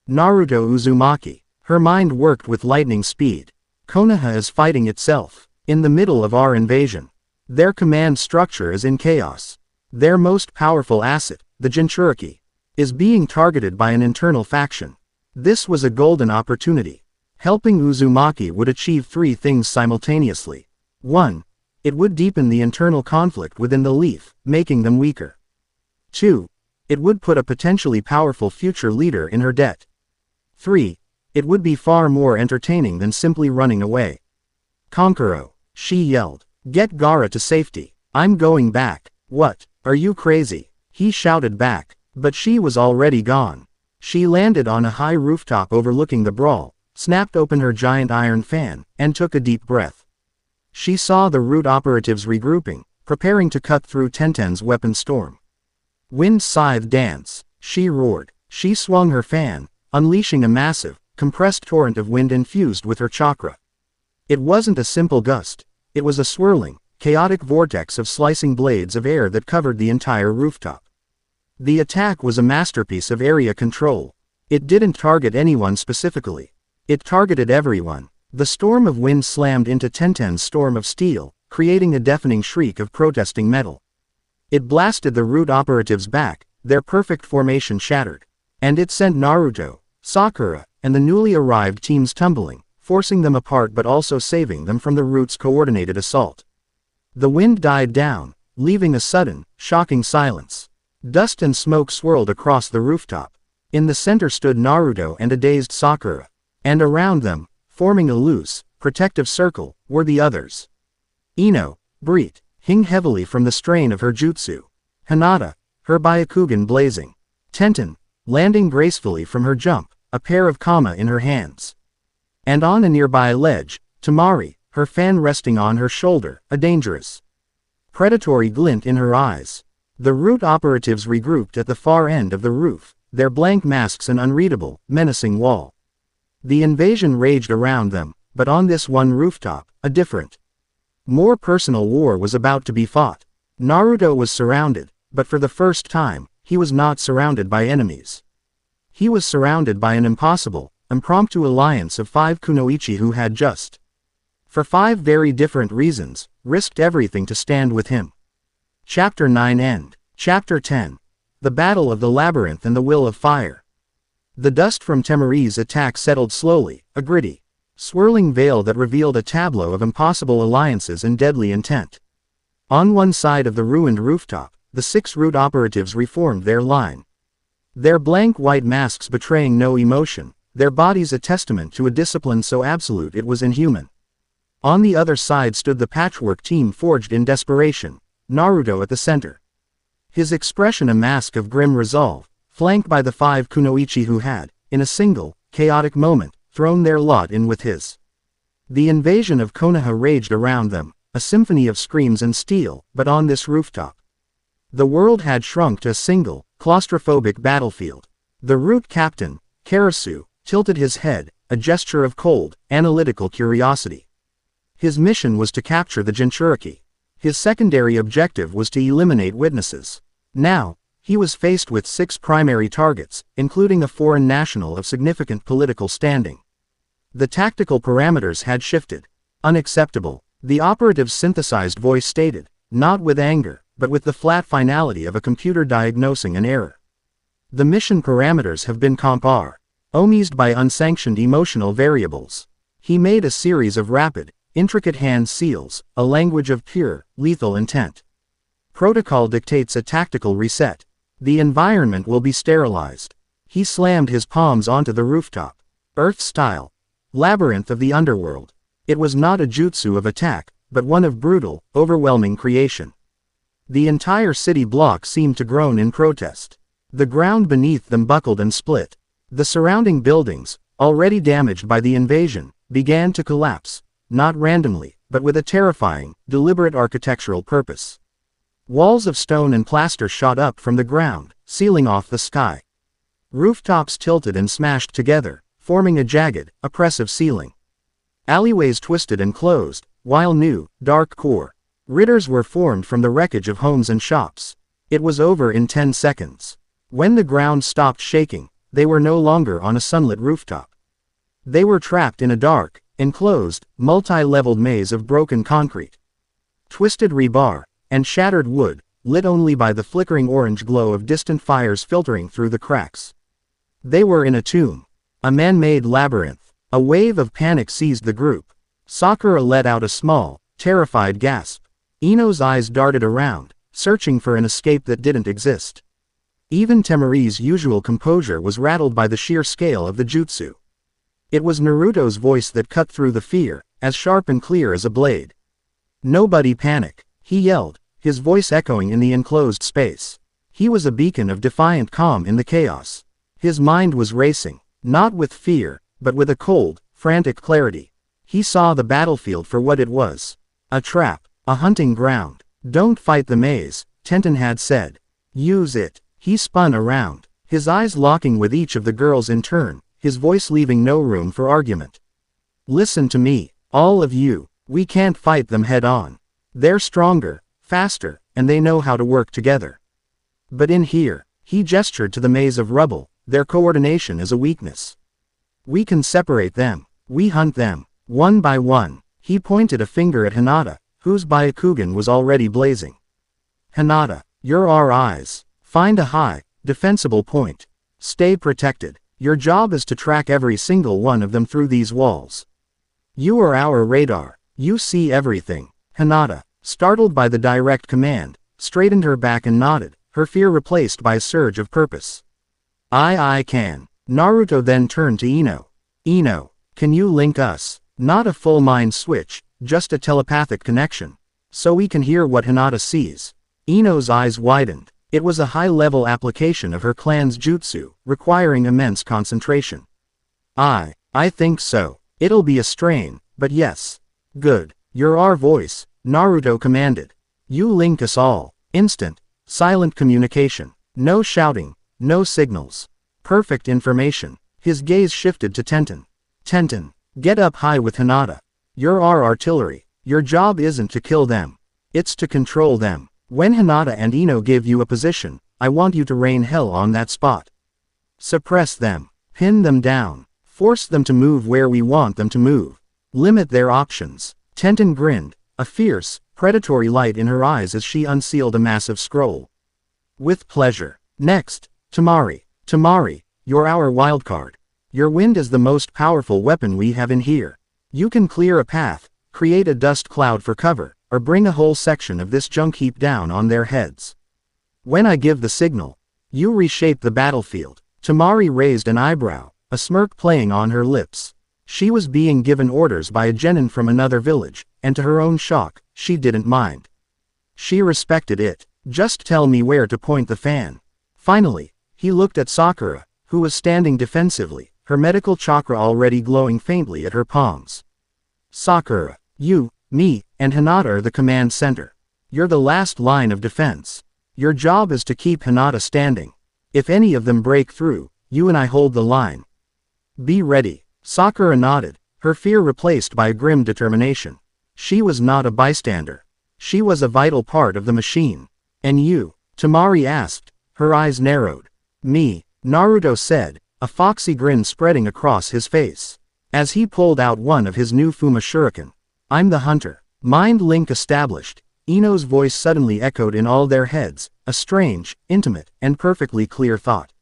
Naruto Uzumaki. Her mind worked with lightning speed. Konoha is fighting itself, in the middle of our invasion. Their command structure is in chaos. Their most powerful asset, the Jinchuriki, is being targeted by an internal faction. This was a golden opportunity. Helping Uzumaki would achieve three things simultaneously. 1. It would deepen the internal conflict within the Leaf, making them weaker. 2. It would put a potentially powerful future leader in her debt. 3. It would be far more entertaining than simply running away. Konkuro, she yelled. Get Gaara to safety. I'm going back. What? Are you crazy? He shouted back. But she was already gone. She landed on a high rooftop overlooking the brawl, snapped open her giant iron fan, and took a deep breath. She saw the root operatives regrouping, preparing to cut through Tenten's weapon storm. Wind scythe dance, she roared. She swung her fan, unleashing a massive, compressed torrent of wind infused with her chakra. It wasn't a simple gust, it was a swirling, chaotic vortex of slicing blades of air that covered the entire rooftop. The attack was a masterpiece of area control. It didn't target anyone specifically. It targeted everyone. The storm of wind slammed into Tenten's storm of steel, creating a deafening shriek of protesting metal. It blasted the root operatives back, their perfect formation shattered. And it sent Naruto, Sakura, and the newly arrived teams tumbling, forcing them apart but also saving them from the root's coordinated assault. The wind died down, leaving a sudden, shocking silence. Dust and smoke swirled across the rooftop. In the center stood Naruto and a dazed Sakura. And around them, forming a loose, protective circle, were the others. Ino, Breet, hing heavily from the strain of her jutsu. Hinata, her Byakugan blazing. Tenten, landing gracefully from her jump, a pair of kama in her hands. And on a nearby ledge, Tamari, her fan resting on her shoulder, a dangerous, predatory glint in her eyes. The root operatives regrouped at the far end of the roof, their blank masks an unreadable, menacing wall. The invasion raged around them, but on this one rooftop, a different, more personal war was about to be fought. Naruto was surrounded, but for the first time, he was not surrounded by enemies. He was surrounded by an impossible, impromptu alliance of 5 kunoichi who had just, for 5 very different reasons, risked everything to stand with him. Chapter 9 End. Chapter 10. The Battle of the Labyrinth and the Will of Fire. The dust from Temari's attack settled slowly, a gritty, swirling veil that revealed a tableau of impossible alliances and deadly intent. On one side of the ruined rooftop, the 6 root operatives reformed their line. Their blank white masks betraying no emotion, their bodies a testament to a discipline so absolute it was inhuman. On the other side stood the patchwork team forged in desperation, Naruto at the center. His expression a mask of grim resolve, flanked by the 5 kunoichi who had, in a single, chaotic moment, thrown their lot in with his. The invasion of Konoha raged around them, a symphony of screams and steel, but on this rooftop, the world had shrunk to a single, claustrophobic battlefield. The root captain, Karasu, tilted his head, a gesture of cold, analytical curiosity. His mission was to capture the Jinchuriki. His secondary objective was to eliminate witnesses. Now, he was faced with 6 primary targets, including a foreign national of significant political standing. The tactical parameters had shifted. Unacceptable, the operative's synthesized voice stated, not with anger, but with the flat finality of a computer diagnosing an error. The mission parameters have been compromised by unsanctioned emotional variables. He made a series of rapid, intricate hand seals, a language of pure, lethal intent. Protocol dictates a tactical reset. The environment will be sterilized. He slammed his palms onto the rooftop. Earth-style. Labyrinth of the underworld. It was not a jutsu of attack, but one of brutal, overwhelming creation. The entire city block seemed to groan in protest. The ground beneath them buckled and split. The surrounding buildings, already damaged by the invasion, began to collapse, not randomly, but with a terrifying, deliberate architectural purpose. Walls of stone and plaster shot up from the ground, sealing off the sky. Rooftops tilted and smashed together, forming a jagged, oppressive ceiling. Alleyways twisted and closed, while new, dark core ridders were formed from the wreckage of homes and shops. It was over in 10 seconds. When the ground stopped shaking, they were no longer on a sunlit rooftop. They were trapped in a dark, enclosed, multi-leveled maze of broken concrete, twisted rebar, and shattered wood, lit only by the flickering orange glow of distant fires filtering through the cracks. They were in a tomb, a man-made labyrinth. A wave of panic seized the group. Sakura let out a small, terrified gasp. Ino's eyes darted around, searching for an escape that didn't exist. Even Temari's usual composure was rattled by the sheer scale of the jutsu. It was Naruto's voice that cut through the fear, as sharp and clear as a blade. "Nobody panic," he yelled, his voice echoing in the enclosed space. He was a beacon of defiant calm in the chaos. His mind was racing, not with fear, but with a cold, frantic clarity. He saw the battlefield for what it was. A trap, a hunting ground. "Don't fight the maze," Tenten had said. "Use it." He spun around, his eyes locking with each of the girls in turn, his voice leaving no room for argument. "Listen to me, all of you. We can't fight them head on. They're stronger, faster, and they know how to work together. But in here," he gestured to the maze of rubble, "their coordination is a weakness. We can separate them. We hunt them, one by one." He pointed a finger at Hinata, whose Byakugan was already blazing. "Hinata, you're our eyes. Find a high, defensible point. Stay protected. Your job is to track every single one of them through these walls. You are our radar. You see everything." Hinata, startled by the direct command, straightened her back and nodded, her fear replaced by a surge of purpose. I can." Naruto then turned to Ino. "Ino, can you link us? Not a full mind switch, just a telepathic connection. So we can hear what Hinata sees." Ino's eyes widened. It was a high-level application of her clan's jutsu, requiring immense concentration. I think so. It'll be a strain, but yes." "Good. You're our voice," Naruto commanded. "You link us all. Instant, silent communication. No shouting, no signals. Perfect information." His gaze shifted to Tenten. "Tenten, get up high with Hinata. You're our artillery. Your job isn't to kill them. It's to control them. When Hinata and Ino give you a position, I want you to rain hell on that spot. Suppress them. Pin them down. Force them to move where we want them to move. Limit their options." Tenten grinned, a fierce, predatory light in her eyes as she unsealed a massive scroll. "With pleasure. Next, Temari. Temari, you're our wildcard. Your wind is the most powerful weapon we have in here. You can clear a path, create a dust cloud for cover, or bring a whole section of this junk heap down on their heads. When I give the signal, you reshape the battlefield." Temari raised an eyebrow, a smirk playing on her lips. She was being given orders by a genin from another village, and to her own shock, she didn't mind. She respected it. "Just tell me where to point the fan." Finally, he looked at Sakura, who was standing defensively, her medical chakra already glowing faintly at her palms. "Sakura, you, me, and Hinata are the command center. You're the last line of defense. Your job is to keep Hinata standing. If any of them break through, you and I hold the line. Be ready." Sakura nodded, her fear replaced by a grim determination. She was not a bystander. She was a vital part of the machine. "And you?" Temari asked, her eyes narrowed. "Me," Naruto said, a foxy grin spreading across his face. As he pulled out one of his new Fuma shuriken. "I'm the hunter." Mind link established, Ino's voice suddenly echoed in all their heads, a strange, intimate, and perfectly clear thought.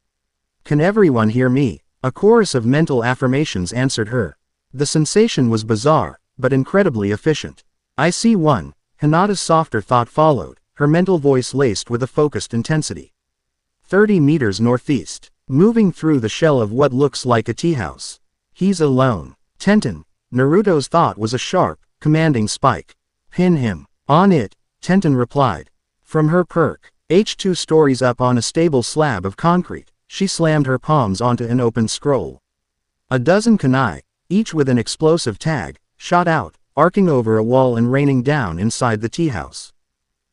"Can everyone hear me?" A chorus of mental affirmations answered her. The sensation was bizarre, but incredibly efficient. "I see one," Hinata's softer thought followed, her mental voice laced with a focused intensity. 30 meters northeast, moving through the shell of what looks like a tea house. "He's alone." Tenten, Naruto's thought was a sharp, commanding spike. "Pin him." "On it," Tenten replied. From her perk, H2 stories up on a stable slab of concrete, she slammed her palms onto an open scroll. A dozen kunai, each with an explosive tag, shot out, arcing over a wall and raining down inside the tea house.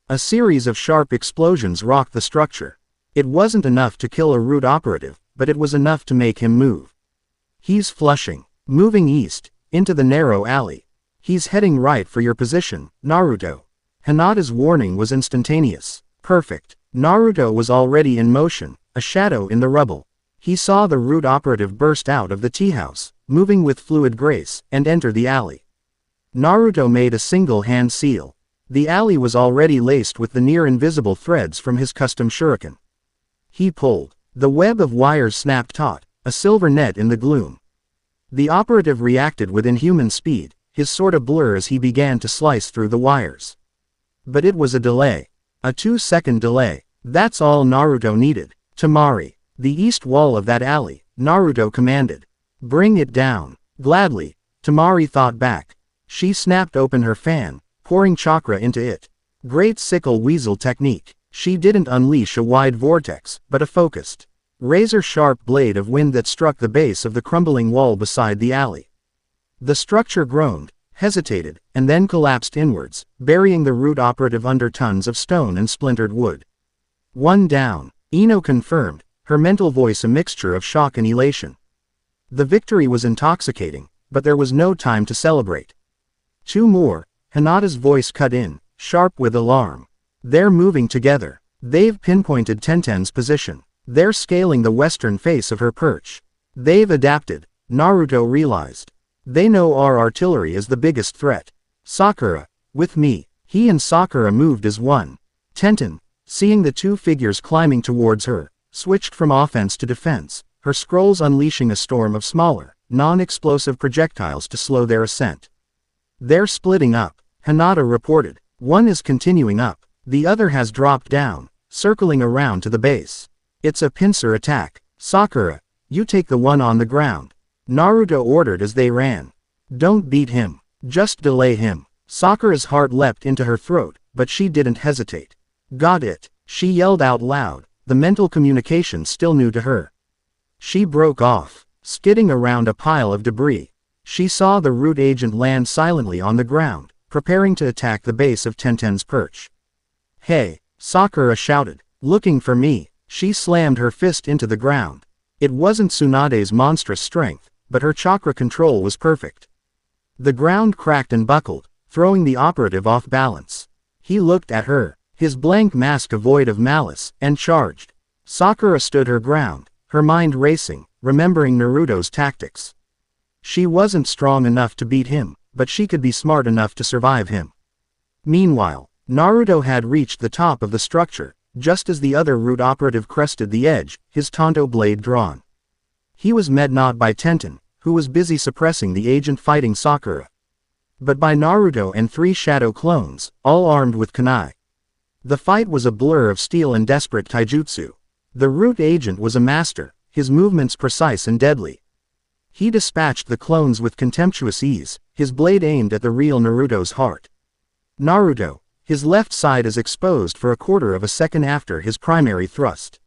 A series of sharp explosions rocked the structure. It wasn't enough to kill a root operative, but it was enough to make him move. He's flushing. Moving east, into the narrow alley. He's heading right for your position, Naruto. Hinata's warning was instantaneous. Perfect. Naruto was already in motion, a shadow in the rubble. He saw the root operative burst out of the tea house, moving with fluid grace, and enter the alley. Naruto made a single hand seal. The alley was already laced with the near-invisible threads from his custom shuriken. He pulled. The web of wires snapped taut, a silver net in the gloom. The operative reacted with inhuman speed, his sword a blur as he began to slice through the wires. But it was a delay. A 2-second delay. That's all Naruto needed. Temari. The east wall of that alley, Naruto commanded. Bring it down. Gladly, Temari thought back. She snapped open her fan, pouring chakra into it. Great sickle weasel technique. She didn't unleash a wide vortex, but a focused, razor-sharp blade of wind that struck the base of the crumbling wall beside the alley. The structure groaned, hesitated, and then collapsed inwards, burying the root operative under tons of stone and splintered wood. One down, Ino confirmed, her mental voice a mixture of shock and elation. The victory was intoxicating, but there was no time to celebrate. Two more, Hinata's voice cut in, sharp with alarm. They're moving together. They've pinpointed Tenten's position. They're scaling the western face of her perch. They've adapted, Naruto realized. They know our artillery is the biggest threat. Sakura, with me. He and Sakura moved as one. Tenten, seeing the two figures climbing towards her, switched from offense to defense, her scrolls unleashing a storm of smaller, non-explosive projectiles to slow their ascent. They're splitting up, Hinata reported. One is continuing up, the other has dropped down, circling around to the base. It's a pincer attack. Sakura, you take the one on the ground. Naruto ordered as they ran. Don't beat him. Just delay him. Sakura's heart leapt into her throat, but she didn't hesitate. Got it, she yelled out loud, the mental communication still new to her. She broke off, skidding around a pile of debris. She saw the root agent land silently on the ground, preparing to attack the base of Tenten's perch. Hey, Sakura shouted, looking for me. She slammed her fist into the ground. It wasn't Tsunade's monstrous strength, but her chakra control was perfect. The ground cracked and buckled, throwing the operative off balance. He looked at her, his blank mask void of malice, and charged. Sakura stood her ground, her mind racing, remembering Naruto's tactics. She wasn't strong enough to beat him, but she could be smart enough to survive him. Meanwhile, Naruto had reached the top of the structure, just as the other root operative crested the edge, his Tonto blade drawn. He was met not by Tenten, who was busy suppressing the agent fighting Sakura, but by Naruto and 3 shadow clones, all armed with kunai. The fight was a blur of steel and desperate taijutsu. The root agent was a master, his movements precise and deadly. He dispatched the clones with contemptuous ease, his blade aimed at the real Naruto's heart. Naruto, his left side is exposed for a quarter of a second after his primary thrust.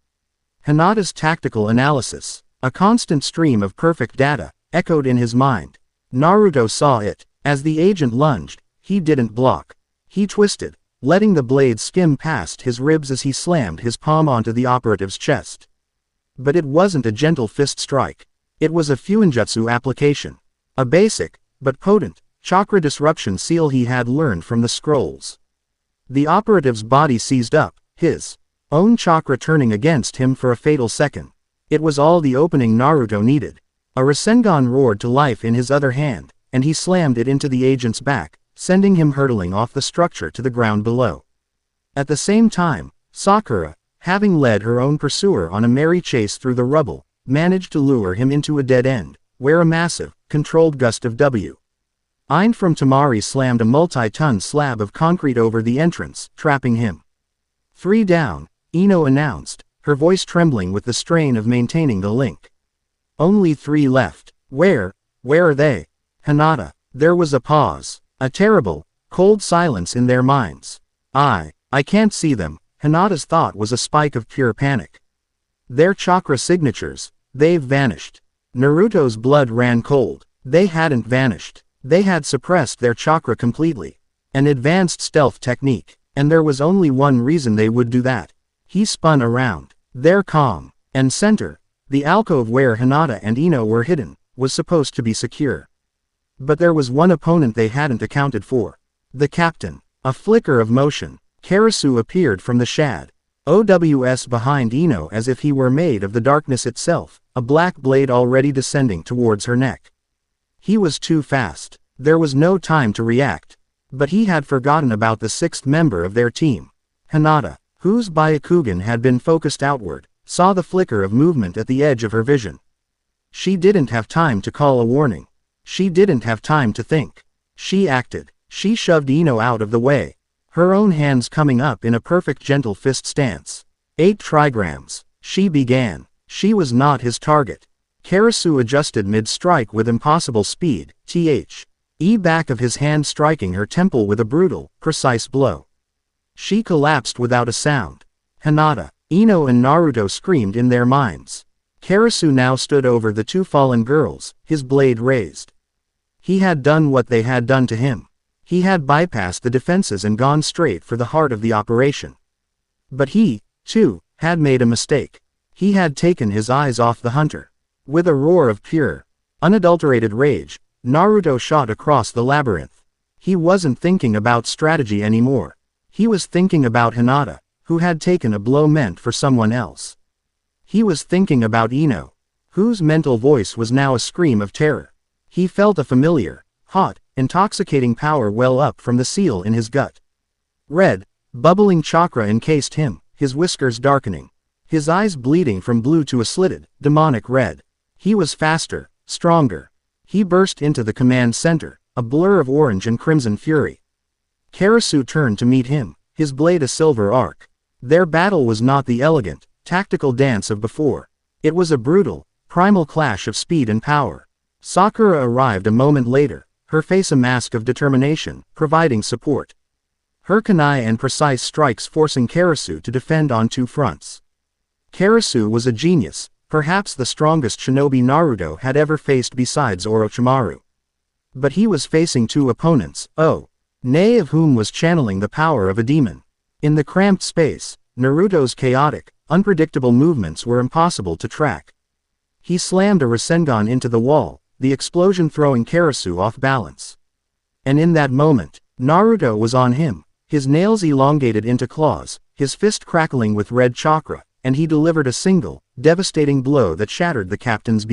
Hinata's tactical analysis, a constant stream of perfect data, echoed in his mind. Naruto saw it. As the agent lunged, he didn't block. He twisted, letting the blade skim past his ribs as he slammed his palm onto the operative's chest. But it wasn't a gentle fist strike. It was a fuinjutsu application. A basic, but potent, chakra disruption seal he had learned from the scrolls. The operative's body seized up, his own chakra turning against him for a fatal second. It was all the opening Naruto needed. A Rasengan roared to life in his other hand, and he slammed it into the agent's back, sending him hurtling off the structure to the ground below. At the same time, Sakura, having led her own pursuer on a merry chase through the rubble, managed to lure him into a dead end, where a massive, controlled gust of W. Ein from Temari slammed a multi-ton slab of concrete over the entrance, trapping him. 3 down, Ino announced, her voice trembling with the strain of maintaining the link. Only 3 left. Where are they? Hinata. There was a pause. A terrible, cold silence in their minds. I can't see them. Hinata's thought was a spike of pure panic. Their chakra signatures, they've vanished. Naruto's blood ran cold. They hadn't vanished. They had suppressed their chakra completely. An advanced stealth technique. And there was only one reason they would do that. He spun around. Their calm and center, the alcove where Hinata and Ino were hidden, was supposed to be secure. But there was one opponent they hadn't accounted for. The captain. A flicker of motion. Karasu appeared from the shad. OWS behind Ino as if he were made of the darkness itself, a black blade already descending towards her neck. He was too fast. There was no time to react. But he had forgotten about the sixth member of their team. Hinata, whose Byakugan had been focused outward, saw the flicker of movement at the edge of her vision. She didn't have time to call a warning. She didn't have time to think. She acted. She shoved Ino out of the way. Her own hands coming up in a perfect gentle fist stance. 8 trigrams. She began. She was not his target. Karasu adjusted mid-strike with impossible speed, back of his hand striking her temple with a brutal, precise blow. She collapsed without a sound. Hinata, Ino and Naruto screamed in their minds. Karasu now stood over the 2 fallen girls, his blade raised. He had done what they had done to him. He had bypassed the defenses and gone straight for the heart of the operation. But he, too, had made a mistake. He had taken his eyes off the hunter. With a roar of pure, unadulterated rage, Naruto shot across the labyrinth. He wasn't thinking about strategy anymore. He was thinking about Hinata, who had taken a blow meant for someone else. He was thinking about Ino, whose mental voice was now a scream of terror. He felt a familiar, hot, intoxicating power well up from the seal in his gut. Red, bubbling chakra encased him, his whiskers darkening. His eyes bleeding from blue to a slitted, demonic red. He was faster, stronger. He burst into the command center, a blur of orange and crimson fury. Karasu turned to meet him, his blade a silver arc. Their battle was not the elegant, tactical dance of before. It was a brutal, primal clash of speed and power. Sakura arrived a moment later, her face a mask of determination, providing support. Her kunai and precise strikes forcing Karasu to defend on 2 fronts. Karasu was a genius, perhaps the strongest shinobi Naruto had ever faced besides Orochimaru. But he was facing 2 opponents, nay of whom was channeling the power of a demon. In the cramped space, Naruto's chaotic, unpredictable movements were impossible to track. He slammed a Rasengan into the wall, the explosion throwing Karasu off balance. And in that moment, Naruto was on him, his nails elongated into claws, his fist crackling with red chakra, and he delivered a single, devastating blow that shattered the captain's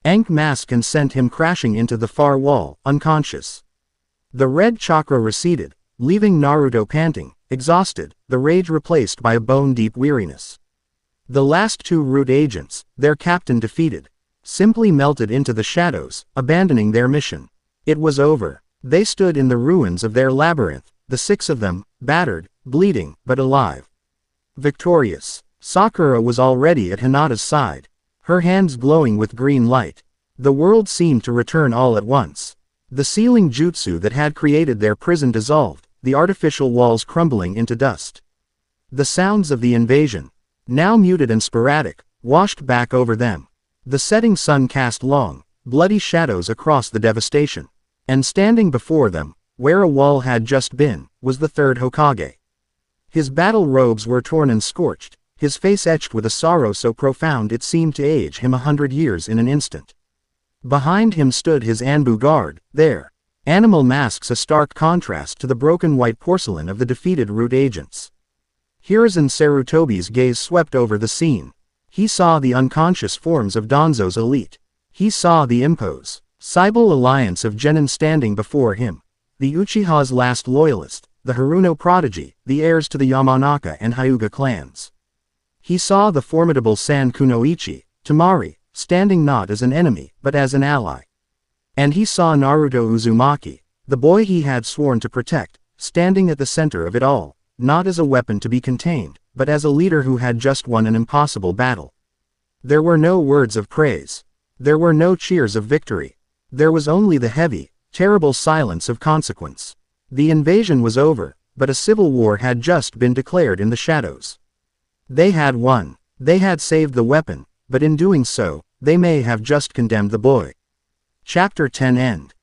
Ankh mask and sent him crashing into the far wall, unconscious. The red chakra receded, leaving Naruto panting, exhausted, the rage replaced by a bone-deep weariness. The last 2 root agents, their captain defeated, simply melted into the shadows, abandoning their mission. It was over. They stood in the ruins of their labyrinth, the 6 of them, battered, bleeding, but alive. Victorious. Sakura was already at Hinata's side, her hands glowing with green light. The world seemed to return all at once. The sealing jutsu that had created their prison dissolved, the artificial walls crumbling into dust. The sounds of the invasion, now muted and sporadic, washed back over them. The setting sun cast long, bloody shadows across the devastation. And standing before them, where a wall had just been, was the 3rd Hokage. His battle robes were torn and scorched, his face etched with a sorrow so profound it seemed to age him 100 years in an instant. Behind him stood his Anbu guard, their animal masks a stark contrast to the broken white porcelain of the defeated root agents. Hiruzen Sarutobi's gaze swept over the scene. He saw the unconscious forms of Danzo's elite. He saw the impossible alliance of Genin standing before him. The Uchiha's last loyalist, the Haruno prodigy, the heirs to the Yamanaka and Hyuga clans. He saw the formidable San Kunoichi, Temari, standing not as an enemy, but as an ally. And he saw Naruto Uzumaki, the boy he had sworn to protect, standing at the center of it all, not as a weapon to be contained, but as a leader who had just won an impossible battle. There were no words of praise. There were no cheers of victory. There was only the heavy, terrible silence of consequence. The invasion was over, but a civil war had just been declared in the shadows. They had won. They had saved the weapon, but in doing so, They may have just condemned the boy. Chapter 10 End.